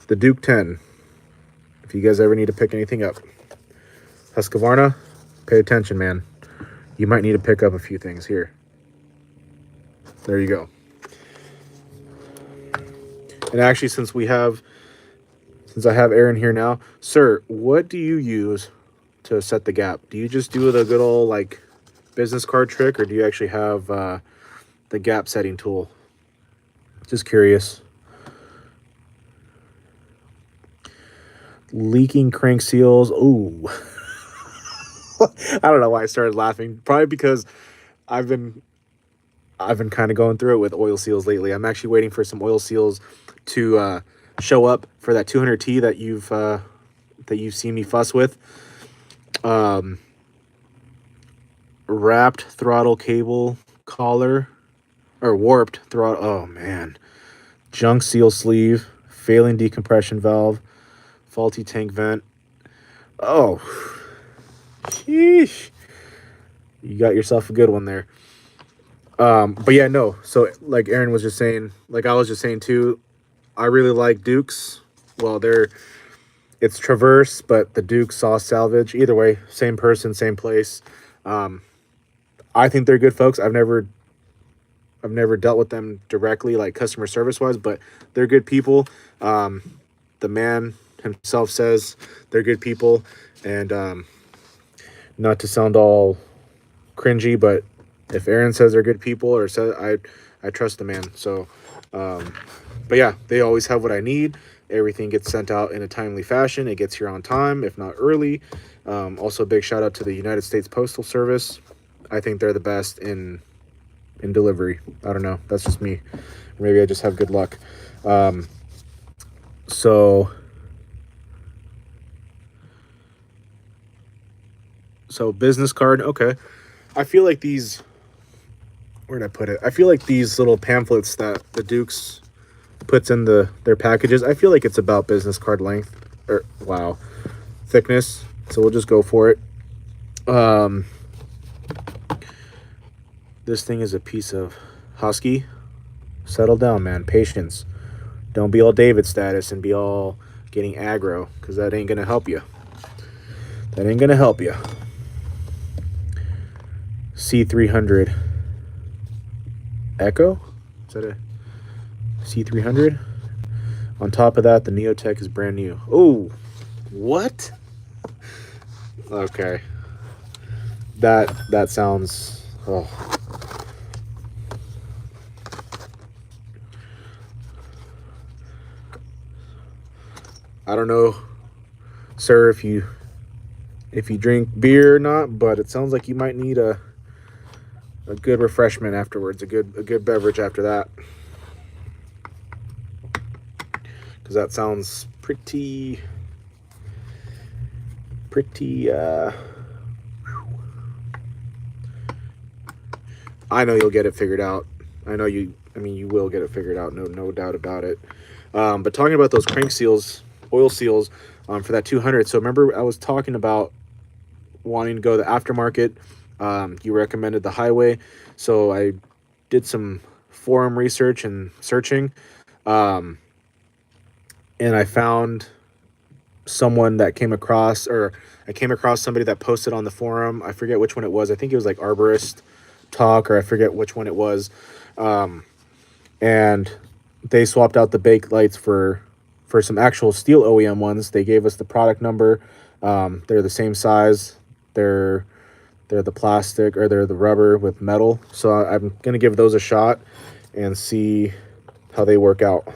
the Duke 10, if you guys ever need to pick anything up. Husqvarna, pay attention, man. You might need to pick up a few things here. There you go. And actually, since I have Aaron here now, sir, what do you use to set the gap? Do you just do the good old like business card trick, or do you actually have the gap setting tool? Just curious. Leaking crank seals. Ooh. I don't know why I started laughing. Probably because I've been kind of going through it with oil seals lately. I'm actually waiting for some oil seals to show up for that 200T that you've seen me fuss with. Wrapped throttle cable collar, or warped throttle. Oh man, junk seal sleeve, failing decompression valve, faulty tank vent. Oh, sheesh. You got yourself a good one there. But yeah, no. So like Aaron was just saying, like I was just saying too, I really like Dukes. Well, it's Traverse, but the Duke saw salvage. Either way, same person, same place. I think they're good folks. I've never dealt with them directly, like customer service wise, but they're good people. The man himself says they're good people, and not to sound all cringy, but if Aaron says they're good people, or says I trust the man. So, but yeah, they always have what I need. Everything gets sent out in a timely fashion. It gets here on time, if not early. Also, a big shout out to the United States Postal Service. I think they're the best in delivery. I don't know. That's just me. Maybe I just have good luck. So business card. Okay. I feel like these, where'd I put it? I feel like these little pamphlets that the Dukes puts in their packages, I feel like it's about business card length, or wow, thickness. So we'll just go for it. This thing is a piece of husky. Settle down, man. Patience. Don't be all David status and be all getting aggro, because that ain't gonna help you. That ain't gonna help you. C300 Echo? Is that a C300? On top of that, the Neotech is brand new. Oh, what? Okay. That sounds... Oh. I don't know, sir, if you drink beer or not, but it sounds like you might need a good refreshment afterwards, a good beverage after that, because that sounds pretty I know you'll get it figured out. You will get it figured out, no doubt about it. But talking about those crank seals, oil seals, for that 200. So remember I was talking about wanting to go the aftermarket. You recommended the highway, so I did some forum research and searching, and I found someone that I came across somebody that posted on the forum. I forget which one it was. I think it was like Arborist Talk, or I forget which one it was. And they swapped out the bake lights for some actual steel OEM ones. They gave us the product number. They're the same size. They're the plastic, or they're the rubber with metal. So I'm gonna give those a shot and see how they work out.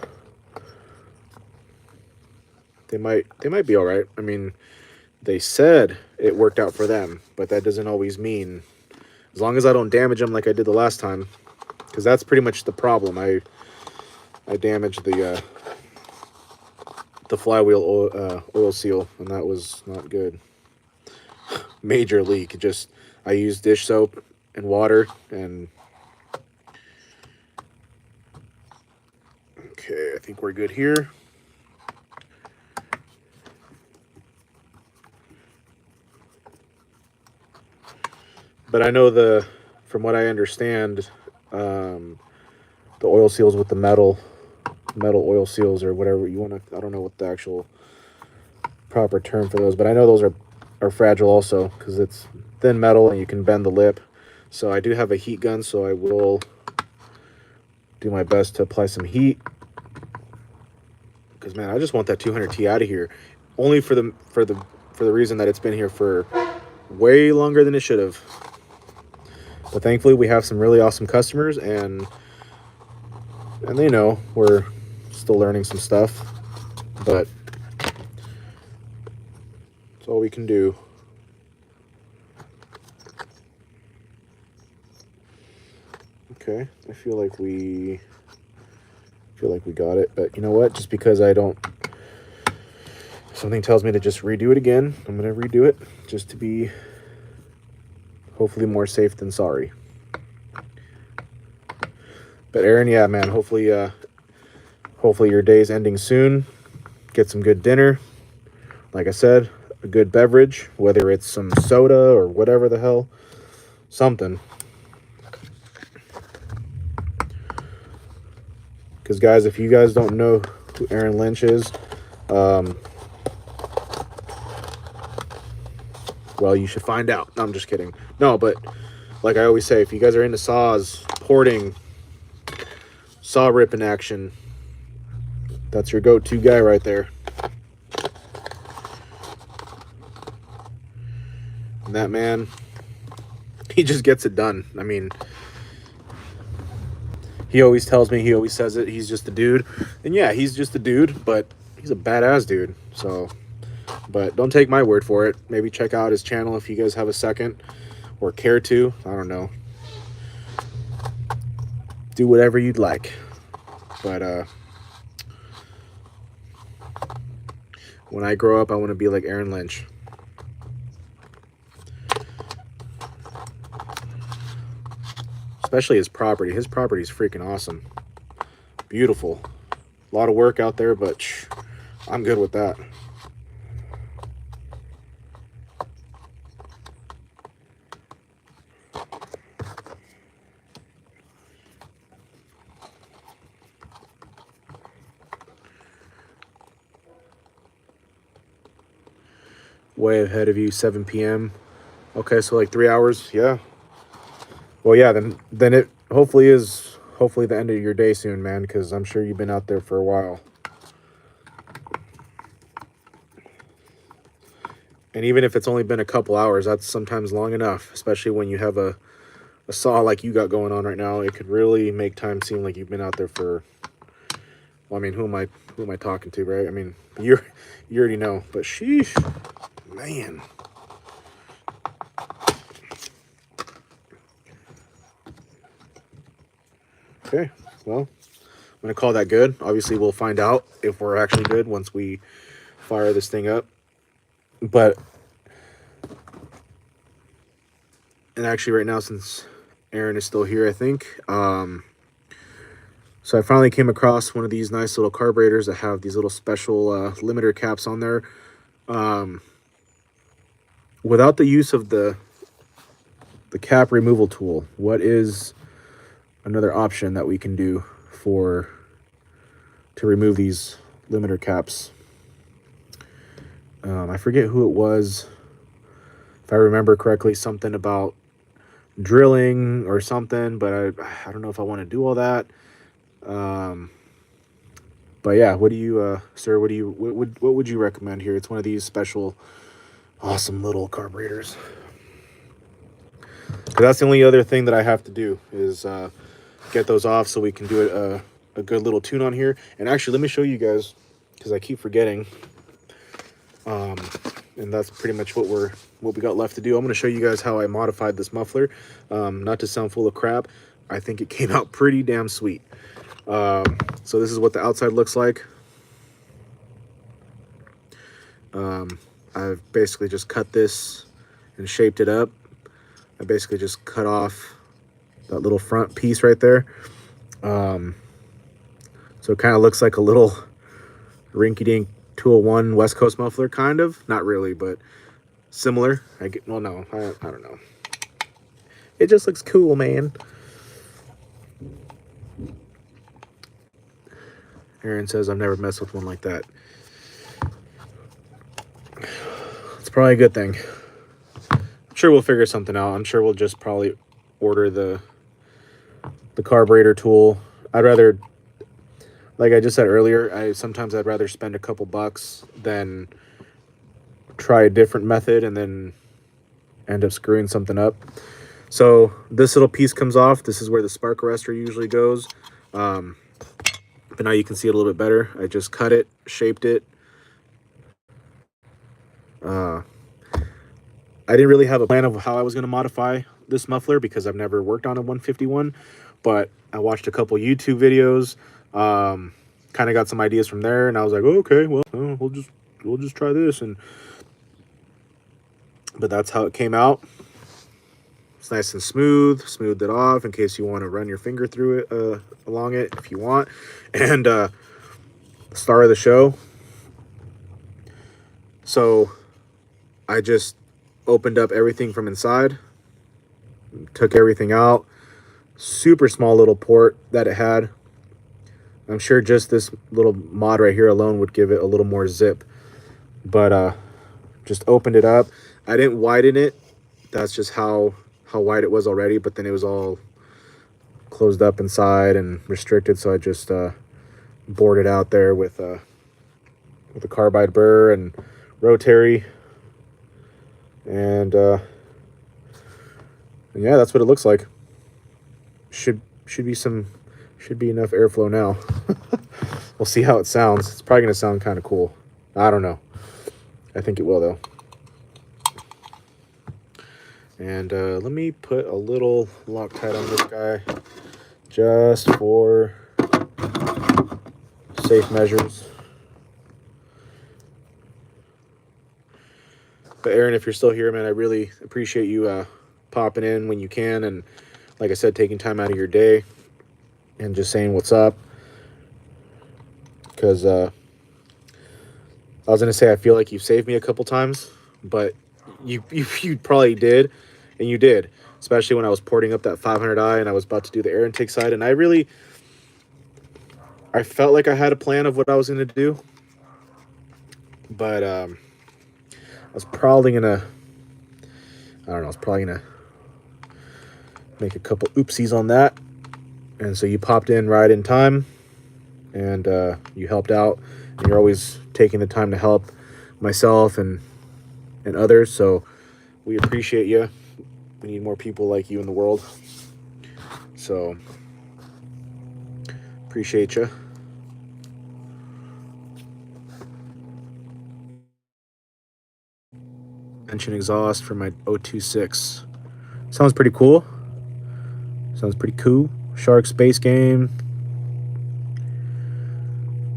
They might be all right. They said it worked out for them, but that doesn't always mean As long as I don't damage them like I did the last time, because that's pretty much the problem. I damaged the flywheel oil seal, and that was not good. Major leak. I used dish soap and water, and okay, I think we're good here. But I know from what I understand, the oil seals with the metal oil seals, or whatever you want to, I don't know what the actual proper term for those, but I know those are fragile also, because it's thin metal and you can bend the lip. So I do have a heat gun, so I will do my best to apply some heat, because man, I just want that 200T out of here, only for the reason that it's been here for way longer than it should have. But thankfully we have some really awesome customers, and they know we're still learning some stuff, but it's all we can do. Okay, I feel like we got it, but you know what? Just because something tells me to just redo it again, I'm gonna redo it just to be hopefully more safe than sorry. But Aaron, yeah, man, hopefully your day's ending soon. Get some good dinner. Like I said, a good beverage, whether it's some soda or whatever the hell, something. Because guys, if you guys don't know who Aaron Lynch is, well, you should find out. No, I'm just kidding. No, but like I always say, if you guys are into saws, porting, saw ripping action, that's your go-to guy right there. And that man, he just gets it done. I mean, he always tells me, he always says it, he's just a dude. And yeah, he's just a dude, but he's a badass dude. So, but don't take my word for it. Maybe check out his channel if you guys have a second or care to. I don't know. Do whatever you'd like. But when I grow up, I want to be like Aaron Lynch. Especially his property. His property is freaking awesome. Beautiful. A lot of work out there, but I'm good with that. Way ahead of you, 7 p.m. Okay, so like 3 hours, yeah. Well, yeah, then it hopefully the end of your day soon, man, because I'm sure you've been out there for a while. And even if it's only been a couple hours, that's sometimes long enough, especially when you have a saw like you got going on right now. It could really make time seem like you've been out there for, well, I mean, who am I talking to, right? I mean, you already know, but sheesh, man. Okay, well, I'm going to call that good. Obviously, we'll find out if we're actually good once we fire this thing up. But, and actually right now, since Aaron is still here, I think, so I finally came across one of these nice little carburetors that have these little special limiter caps on there. Without the use of the cap removal tool, what is another option that we can do to remove these limiter caps? I forget who it was. If I remember correctly, something about drilling or something, but I don't know if I want to do all that. But yeah, what do you, sir, what would you recommend here? It's one of these special, awesome little carburetors. 'Cause that's the only other thing that I have to do is get those off so we can do a good little tune on here. And actually, let me show you guys, because I keep forgetting. and that's pretty much what we got left to do. I'm going to show you guys how I modified this muffler. Not to sound full of crap, I think it came out pretty damn sweet. So this is what the outside looks like. I've basically just cut this and shaped it up. I basically just cut off that little front piece right there. So it kind of looks like a little rinky-dink 201 West Coast muffler, kind of. Not really, but similar. Well, no, I don't know. It just looks cool, man. Aaron says I've never messed with one like that. It's probably a good thing. I'm sure we'll figure something out. I'm sure we'll just probably order the carburetor tool. I'd rather, like I just said earlier, sometimes I'd rather spend a couple bucks than try a different method and then end up screwing something up. So this little piece comes off. This is where the spark arrestor usually goes. But now you can see it a little bit better. I just cut it, shaped it. I didn't really have a plan of how I was going to modify this muffler because I've never worked on a 151, but I watched a couple YouTube videos, kind of got some ideas from there, and I was like, oh, okay, well, we'll just try this, but that's how it came out. It's nice and smooth. Smoothed it off in case you want to run your finger through it, along it if you want. And the star of the show. So I just opened up everything from inside, took everything out. Super small little port that it had. I'm sure just this little mod right here alone would give it a little more zip, but just opened it up. I didn't widen it. That's just how wide it was already, but then it was all closed up inside and restricted, so I just bored it out there with a carbide burr and rotary, and yeah, that's what it looks like. Should be enough airflow now. We'll see how it sounds. It's probably gonna sound kind of cool. I don't know. I think it will though. And let me put a little Loctite on this guy just for safe measures. But Aaron, if you're still here, man, I really appreciate you popping in when you can, and like I said, taking time out of your day and just saying what's up. Because I was gonna say I feel like you saved me a couple times, but you probably did, and you did, especially when I was porting up that 500i and I was about to do the air intake side, and I felt like I had a plan of what I was gonna do, but I was probably gonna make a couple oopsies on that, and so you popped in right in time, and you helped out, and you're always taking the time to help myself and others, so we appreciate you. We need more people like you in the world, so appreciate you. Engine exhaust for my 026. Sounds pretty cool. Shark Space Game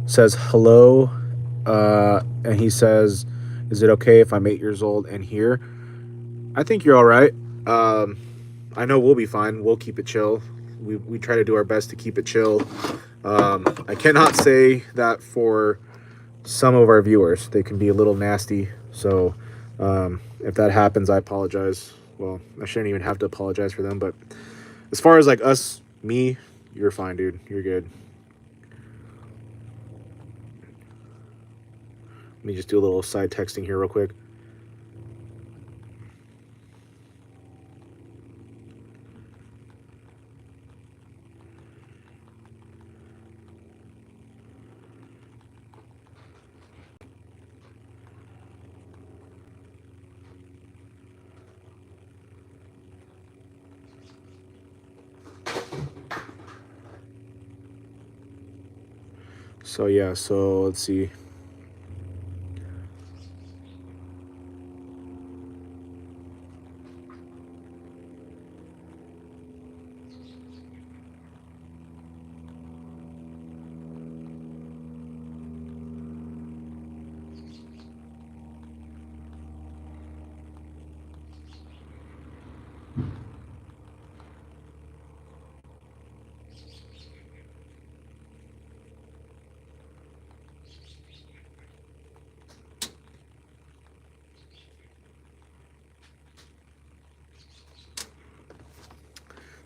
says hello, and he says, is it okay if I'm 8 years old and here? I think you're all right. I know we'll be fine. We'll keep it chill. We try to do our best to keep it chill. I cannot say that for some of our viewers. They can be a little nasty, so if that happens, I apologize. Well, I shouldn't even have to apologize for them, but as far as like me, you're fine, dude. You're good. Let me just do a little side texting here real quick. So yeah, so let's see.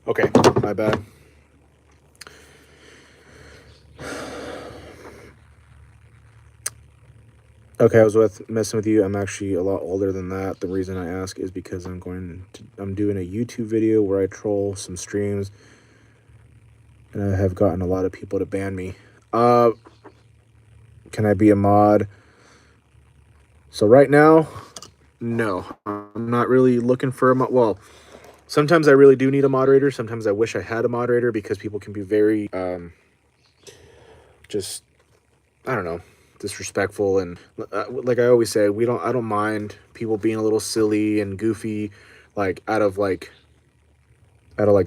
Okay, my bad. Okay, I was messing with you. I'm actually a lot older than that. The reason I ask is because I'm doing a YouTube video where I troll some streams, and I have gotten a lot of people to ban me. Can I be a mod? So right now, no, I'm not really looking for a mod. Well, sometimes I really do need a moderator. Sometimes I wish I had a moderator because people can be very, just, I don't know, disrespectful. And like I always say, I don't mind people being a little silly and goofy, like out of like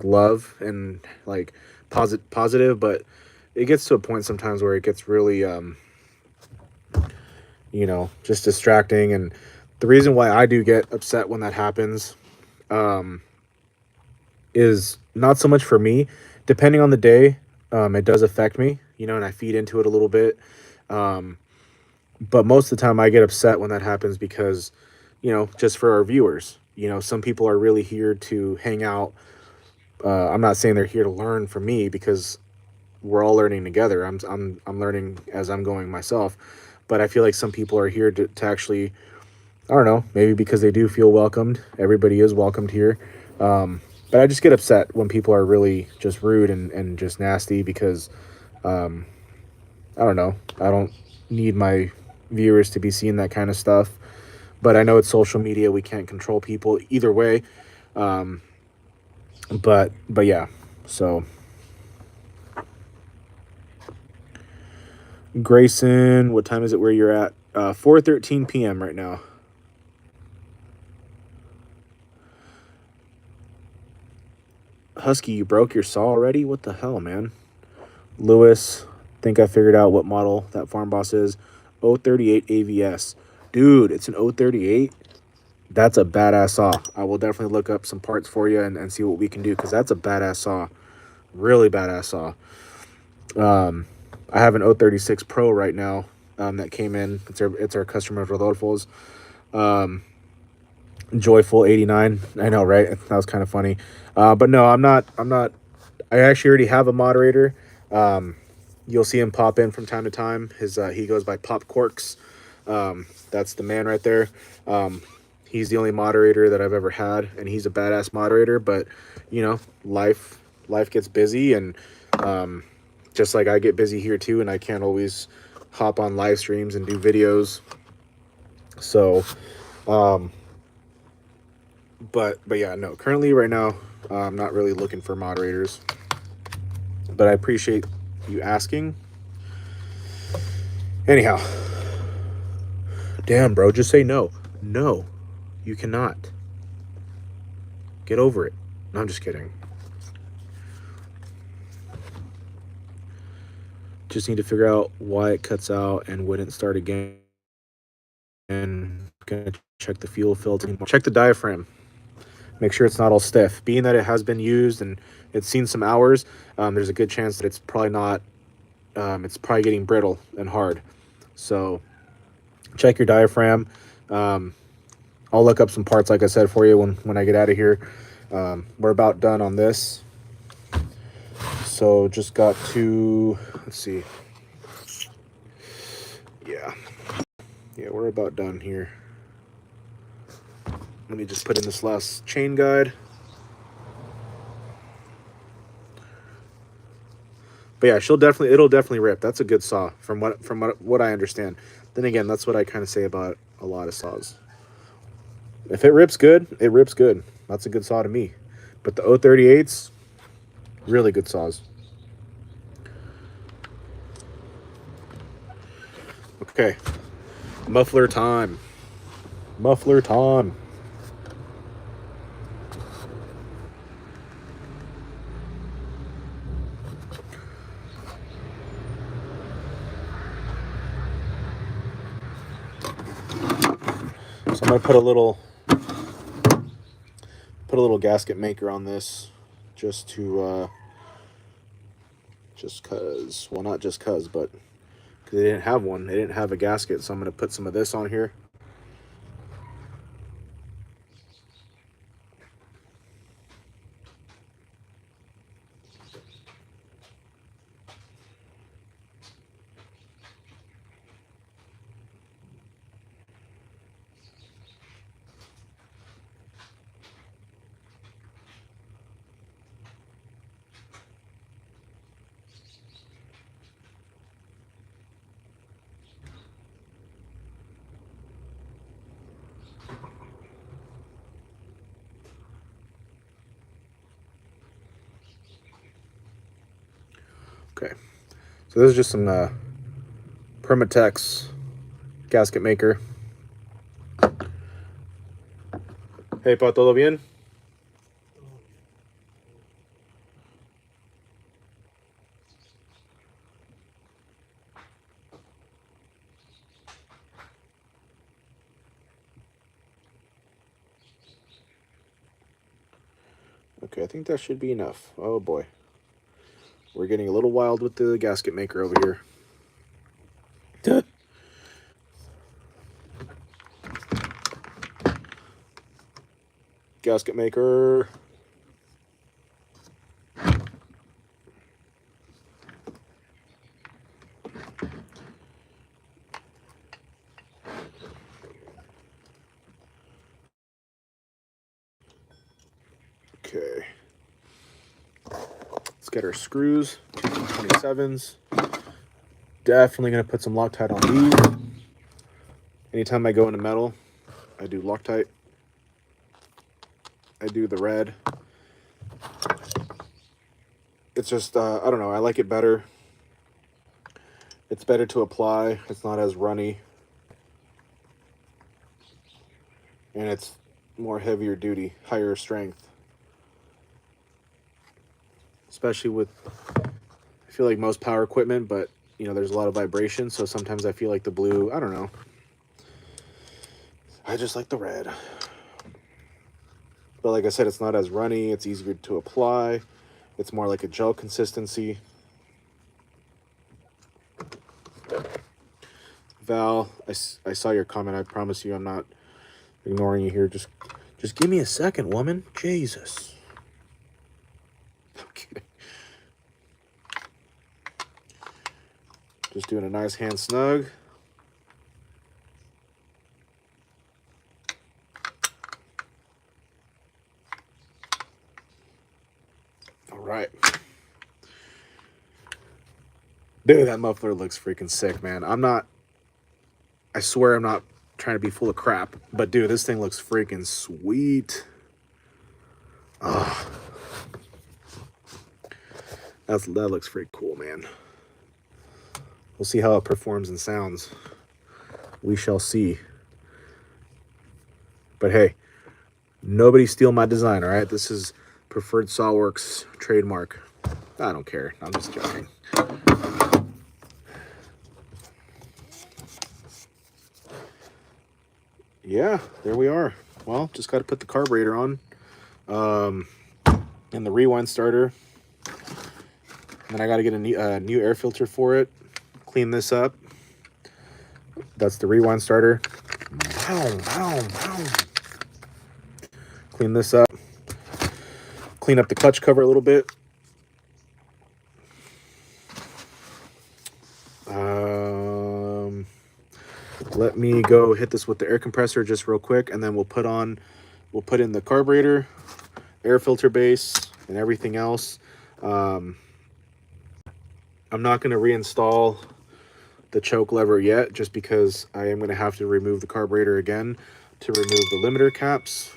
love and like positive, but it gets to a point sometimes where it gets really, you know, just distracting. And the reason why I do get upset when that happens, is not so much for me. Depending on the day, it does affect me, you know, and I feed into it a little bit. But most of the time I get upset when that happens because, you know, just for our viewers, you know, some people are really here to hang out. I'm not saying they're here to learn from me because we're all learning together. I'm learning as I'm going myself. But I feel like some people are here to actually, I don't know, maybe because they do feel welcomed. Everybody is welcomed here. But I just get upset when people are really just rude and just nasty because, I don't know. I don't need my viewers to be seeing that kind of stuff. But I know it's social media. We can't control people either way. But yeah. So Grayson, what time is it where you're at? 4:13 p.m. right now. Husky, you broke your saw already? What the hell, man? Lewis, think I figured out what model that farm boss is. 038 AVS. Dude, it's an 038. That's a badass saw. I will definitely look up some parts for you and see what we can do because that's a badass saw. Really badass saw. I have an 036 Pro right now that came in. It's our customer Rodolfo's. Joyful 89. I know, right? That was kind of funny. But no, I'm not. I actually already have a moderator. You'll see him pop in from time to time. He goes by Pop Corks. That's the man right there. He's the only moderator that I've ever had, and he's a badass moderator. But you know, life gets busy, and just like I get busy here too, and I can't always hop on live streams and do videos. So, but yeah, no. Currently, right now, I'm not really looking for moderators. But I appreciate you asking. Anyhow, damn, bro, just say no. No, you cannot. Get over it. No, I'm just kidding. Just need to figure out why it cuts out and wouldn't start again. And gonna check the fuel filter. Check the diaphragm. Make sure it's not all stiff. Being that it has been used and it's seen some hours, there's a good chance that it's probably not. It's probably getting brittle and hard. So check your diaphragm. I'll look up some parts, like I said, for you when I get out of here. We're about done on this. So just got to, let's see. Yeah, we're about done here. Let me just put in this last chain guide. But yeah, it'll definitely rip. That's a good saw from what I understand. Then again, that's what I kind of say about a lot of saws. If it rips good, it rips good. That's a good saw to me. But the 038s, really good saws. Okay, muffler time. Muffler time. So I'm gonna put a little gasket maker on this, just to just cause. Well, not just cause, but because they didn't have one. They didn't have a gasket, so I'm gonna put some of this on here. Okay, so this is just some Permatex gasket maker. Hey, pa, todo bien? Okay, I think that should be enough. Oh boy. We're getting a little wild with the gasket maker over here. Gasket maker. Okay. Let's get our screws, 27s. Definitely going to put some Loctite on these. Anytime I go into metal, I do Loctite. I do the red. It's just, I don't know, I like it better. It's better to apply. It's not as runny. And it's more heavier duty, higher strength. Especially with, I feel like most power equipment, but you know, there's a lot of vibration, so sometimes I feel like the blue, I don't know. I just like the red. But like I said, it's not as runny, it's easier to apply. It's more like a gel consistency. Val, I saw your comment. I promise you I'm not ignoring you here. Just give me a second, woman. Jesus. Okay. Just doing a nice hand snug. All right. Dude, that muffler looks freaking sick, man. I swear I'm not trying to be full of crap, but dude, this thing looks freaking sweet. Oh, that looks pretty cool, man. We'll see how it performs and sounds. We shall see. But hey, nobody steal my design, all right? This is Preferred Sawworks trademark. I don't care. I'm just joking. Yeah, there we are. Well, just got to put the carburetor on and the rewind starter. And then I got to get a new air filter for it. Clean this up. That's the rewind starter. Clean this up. Clean up the clutch cover a little bit. Let me go hit this with the air compressor just real quick, and then we'll put in the carburetor, air filter base, and everything else. I'm not going to reinstall the choke lever yet, just because I am going to have to remove the carburetor again to remove the limiter caps.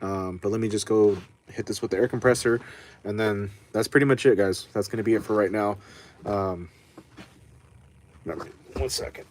But let me just go hit this with the air compressor, and then that's pretty much it, guys. That's going to be it for right now. One second.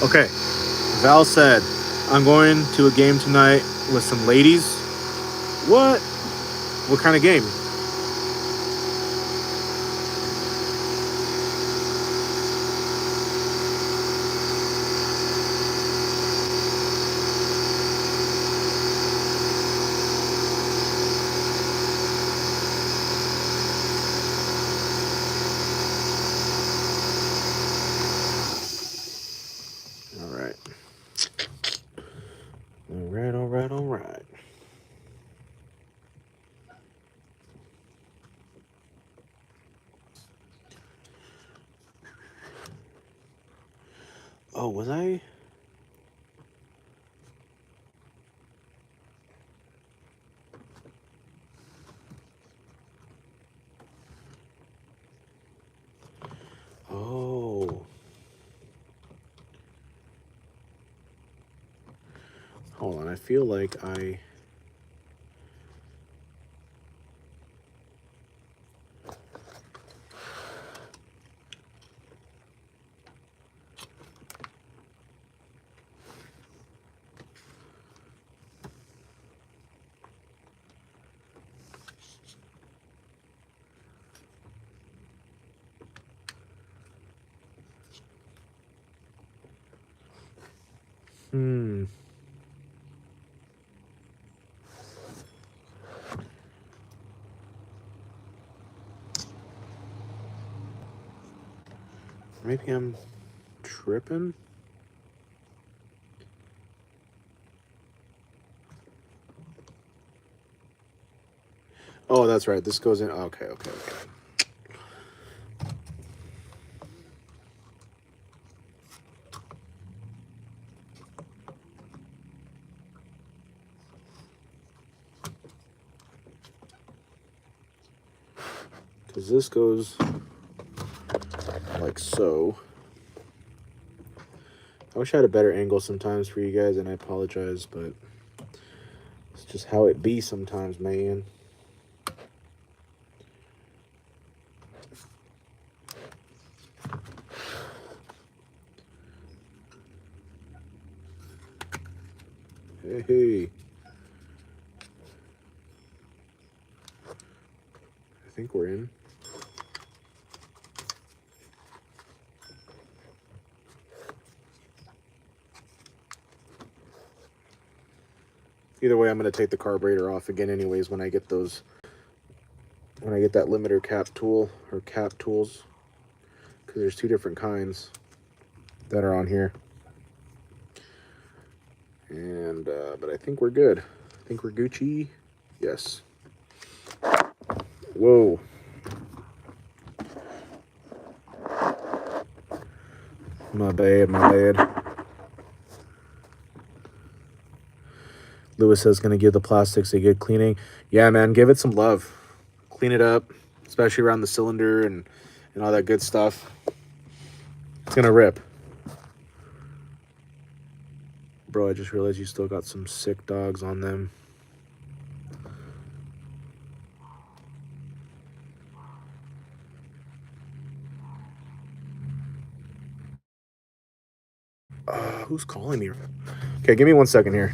Okay, Val said, I'm going to a game tonight with some ladies. What? What kind of game? All right. Oh, was I? Oh. Hold on, I feel like I... Maybe I'm tripping? Oh, that's right. This goes in. Okay. Because this goes like so. I wish I had a better angle sometimes for you guys, and I apologize, but it's just how it be sometimes, man. Hey. I think we're in. Either way, I'm going to take the carburetor off again anyways when I get those, when I get that limiter cap tool, or cap tools, because there's two different kinds that are on here. And, but I think we're good. I think we're Gucci. Yes. Whoa. My bad. Lewis says gonna give the plastics a good cleaning. Yeah, man, give it some love. Clean it up, especially around the cylinder and all that good stuff. It's gonna rip. Bro, I just realized you still got some sick dogs on them. Who's calling me? Okay, give me 1 second here.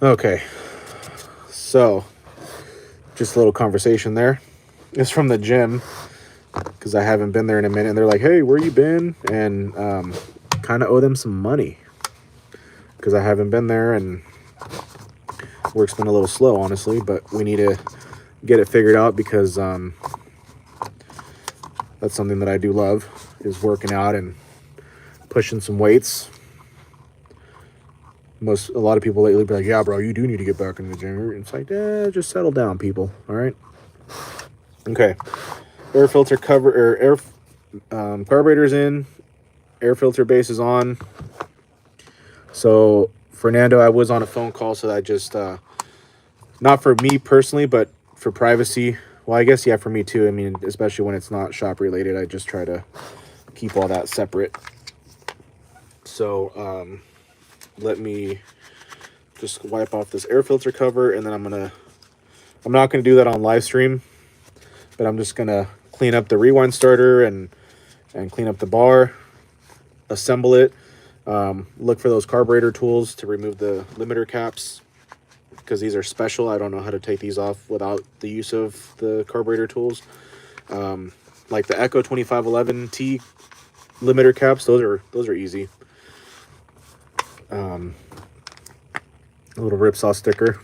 Okay, so just a little conversation there. It's from the gym because I haven't been there in a minute. And they're like, "Hey, where you been?" And kind of owe them some money because I haven't been there and work's been a little slow, honestly. But we need to get it figured out because that's something that I do love, is working out and pushing some weights. A lot of people lately be like, "Yeah, bro, you do need to get back in the gym." It's like, just settle down, people. All right. Okay. Air filter cover, or air carburetor's in. Air filter base is on. So Fernando, I was on a phone call, so I just not for me personally, but for privacy. Well, I guess, yeah, for me too. I mean, especially when it's not shop related, I just try to keep all that separate. So let me just wipe off this air filter cover, and then I'm not gonna do that on live stream, but I'm just gonna clean up the rewind starter and clean up the bar, assemble it. Look for those carburetor tools to remove the limiter caps, because these are special. I don't know how to take these off without the use of the carburetor tools. Like the Echo 2511T limiter caps, those are easy. A little ripsaw sticker.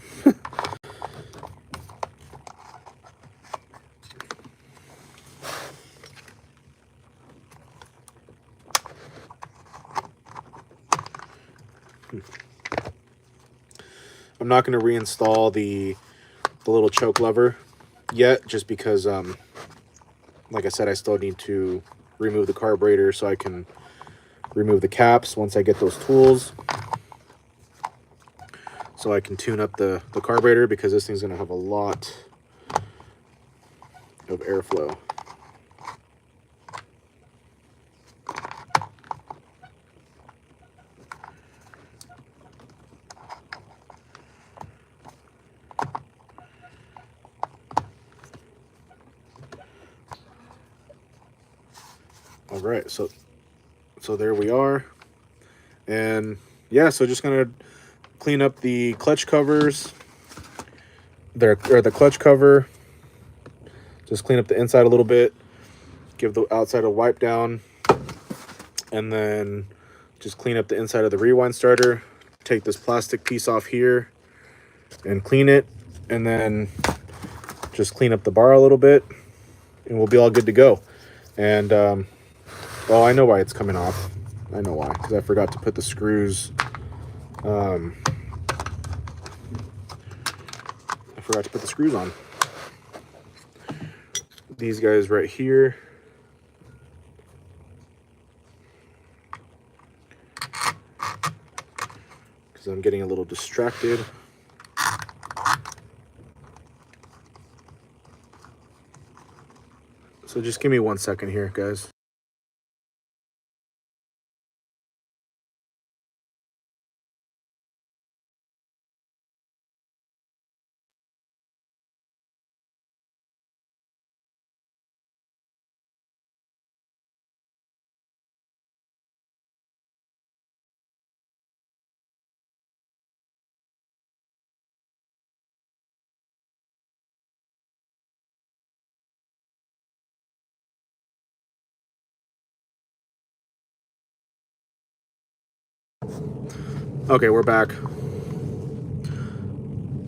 I'm not going to reinstall the little choke lever yet, just because, like I said, I still need to remove the carburetor so I can remove the caps once I get those tools, so I can tune up the carburetor, because this thing's going to have a lot of airflow. All right, so there we are. And yeah, so just gonna clean up the clutch covers, the clutch cover. Just clean up the inside a little bit, give the outside a wipe down, and then just clean up the inside of the rewind starter. Take this plastic piece off here and clean it, and then just clean up the bar a little bit, and we'll be all good to go. And oh, I know why it's coming off. I know why, because I forgot to put the screws. I forgot to put the screws on. These guys right here. Because I'm getting a little distracted. So just give me 1 second here, guys. Okay, we're back.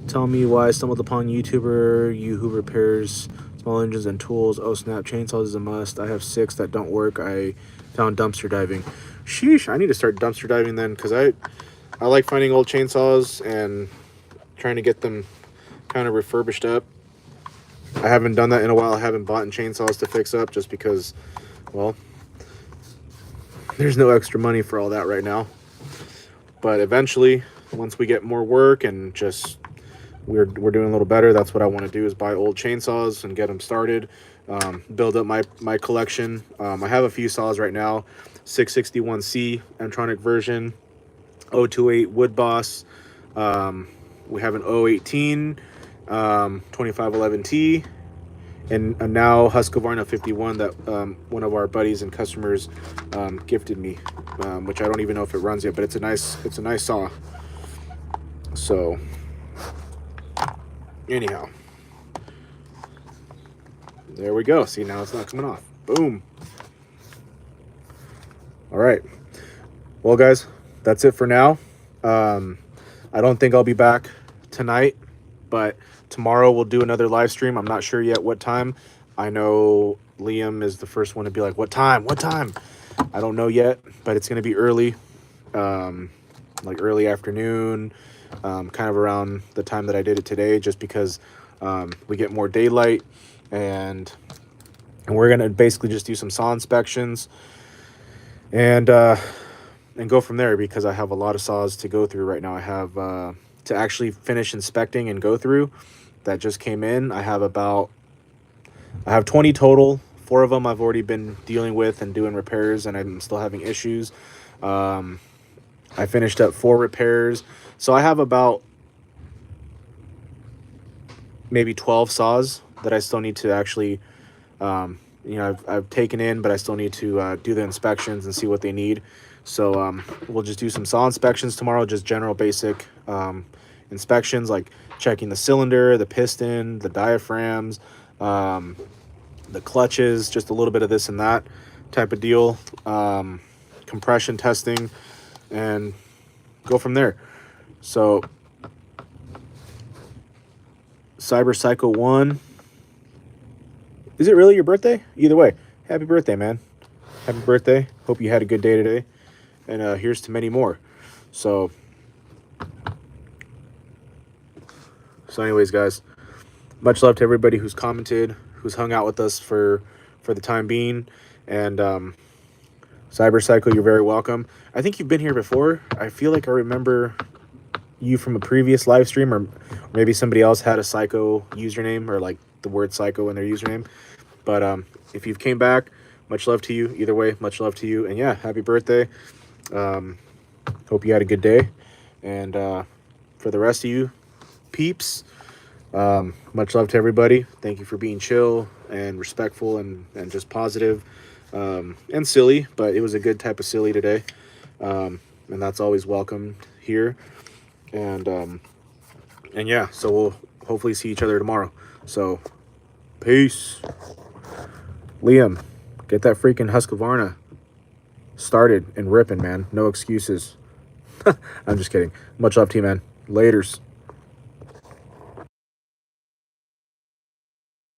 Tell me why I stumbled upon YouTuber who repairs small engines and tools. Oh snap, chainsaws is a must. I have 6 that don't work. I found dumpster diving. Sheesh, I need to start dumpster diving then, because I like finding old chainsaws and trying to get them kind of refurbished up. I haven't done that in a while. I haven't bought chainsaws to fix up, just because, well, there's no extra money for all that right now. But eventually, once we get more work and just we're doing a little better, that's what I want to do, is buy old chainsaws and get them started, build up my collection. I have a few saws right now: 661C Amtronic version, 028 Wood Boss. We have an 018 2511T, and now Husqvarna 51 that one of our buddies and customers gifted me, which I don't even know if it runs yet, but it's a nice saw. So Anyhow, there we go. See, now it's not coming off. Boom. All right. Well, guys, that's it for now. I don't think I'll be back tonight, but tomorrow we'll do another live stream. I'm not sure yet what time. I know Liam is the first one to be like, what time? What time? I don't know yet, but it's going to be early, like early afternoon, kind of around the time that I did it today, just because we get more daylight, and we're going to basically just do some saw inspections and go from there, because I have a lot of saws to go through right now. I have to actually finish inspecting and go through that just came in. I have 20 total. 4 of them I've already been dealing with and doing repairs, and I'm still having issues. I finished up 4 repairs, so I have about maybe 12 saws that I still need to actually I've taken in, but I still need to do the inspections and see what they need. So we'll just do some saw inspections tomorrow, just general basic inspections, like checking the cylinder, the piston, the diaphragms, the clutches, just a little bit of this and that type of deal, compression testing, and go from there. So Cyber Psycho 1, is it really your birthday? Either way, happy birthday, man. Happy birthday. Hope you had a good day today. And here's to many more. So anyways, guys, much love to everybody who's commented, who's hung out with us for the time being. And Cyber Psycho, you're very welcome. I think you've been here before. I feel like I remember you from a previous live stream, or maybe somebody else had a Psycho username, or like the word Psycho in their username. But if you've came back, much love to you. Either way, much love to you. And yeah, happy birthday. Hope you had a good day. And for the rest of you peeps, much love to everybody. Thank you for being chill and respectful and just positive, and silly, but it was a good type of silly today. And that's always welcome here. And yeah, so we'll hopefully see each other tomorrow. So peace. Liam, get that freaking Husqvarna started and ripping, man. No excuses. I'm just kidding. Much love to you, man. Laters.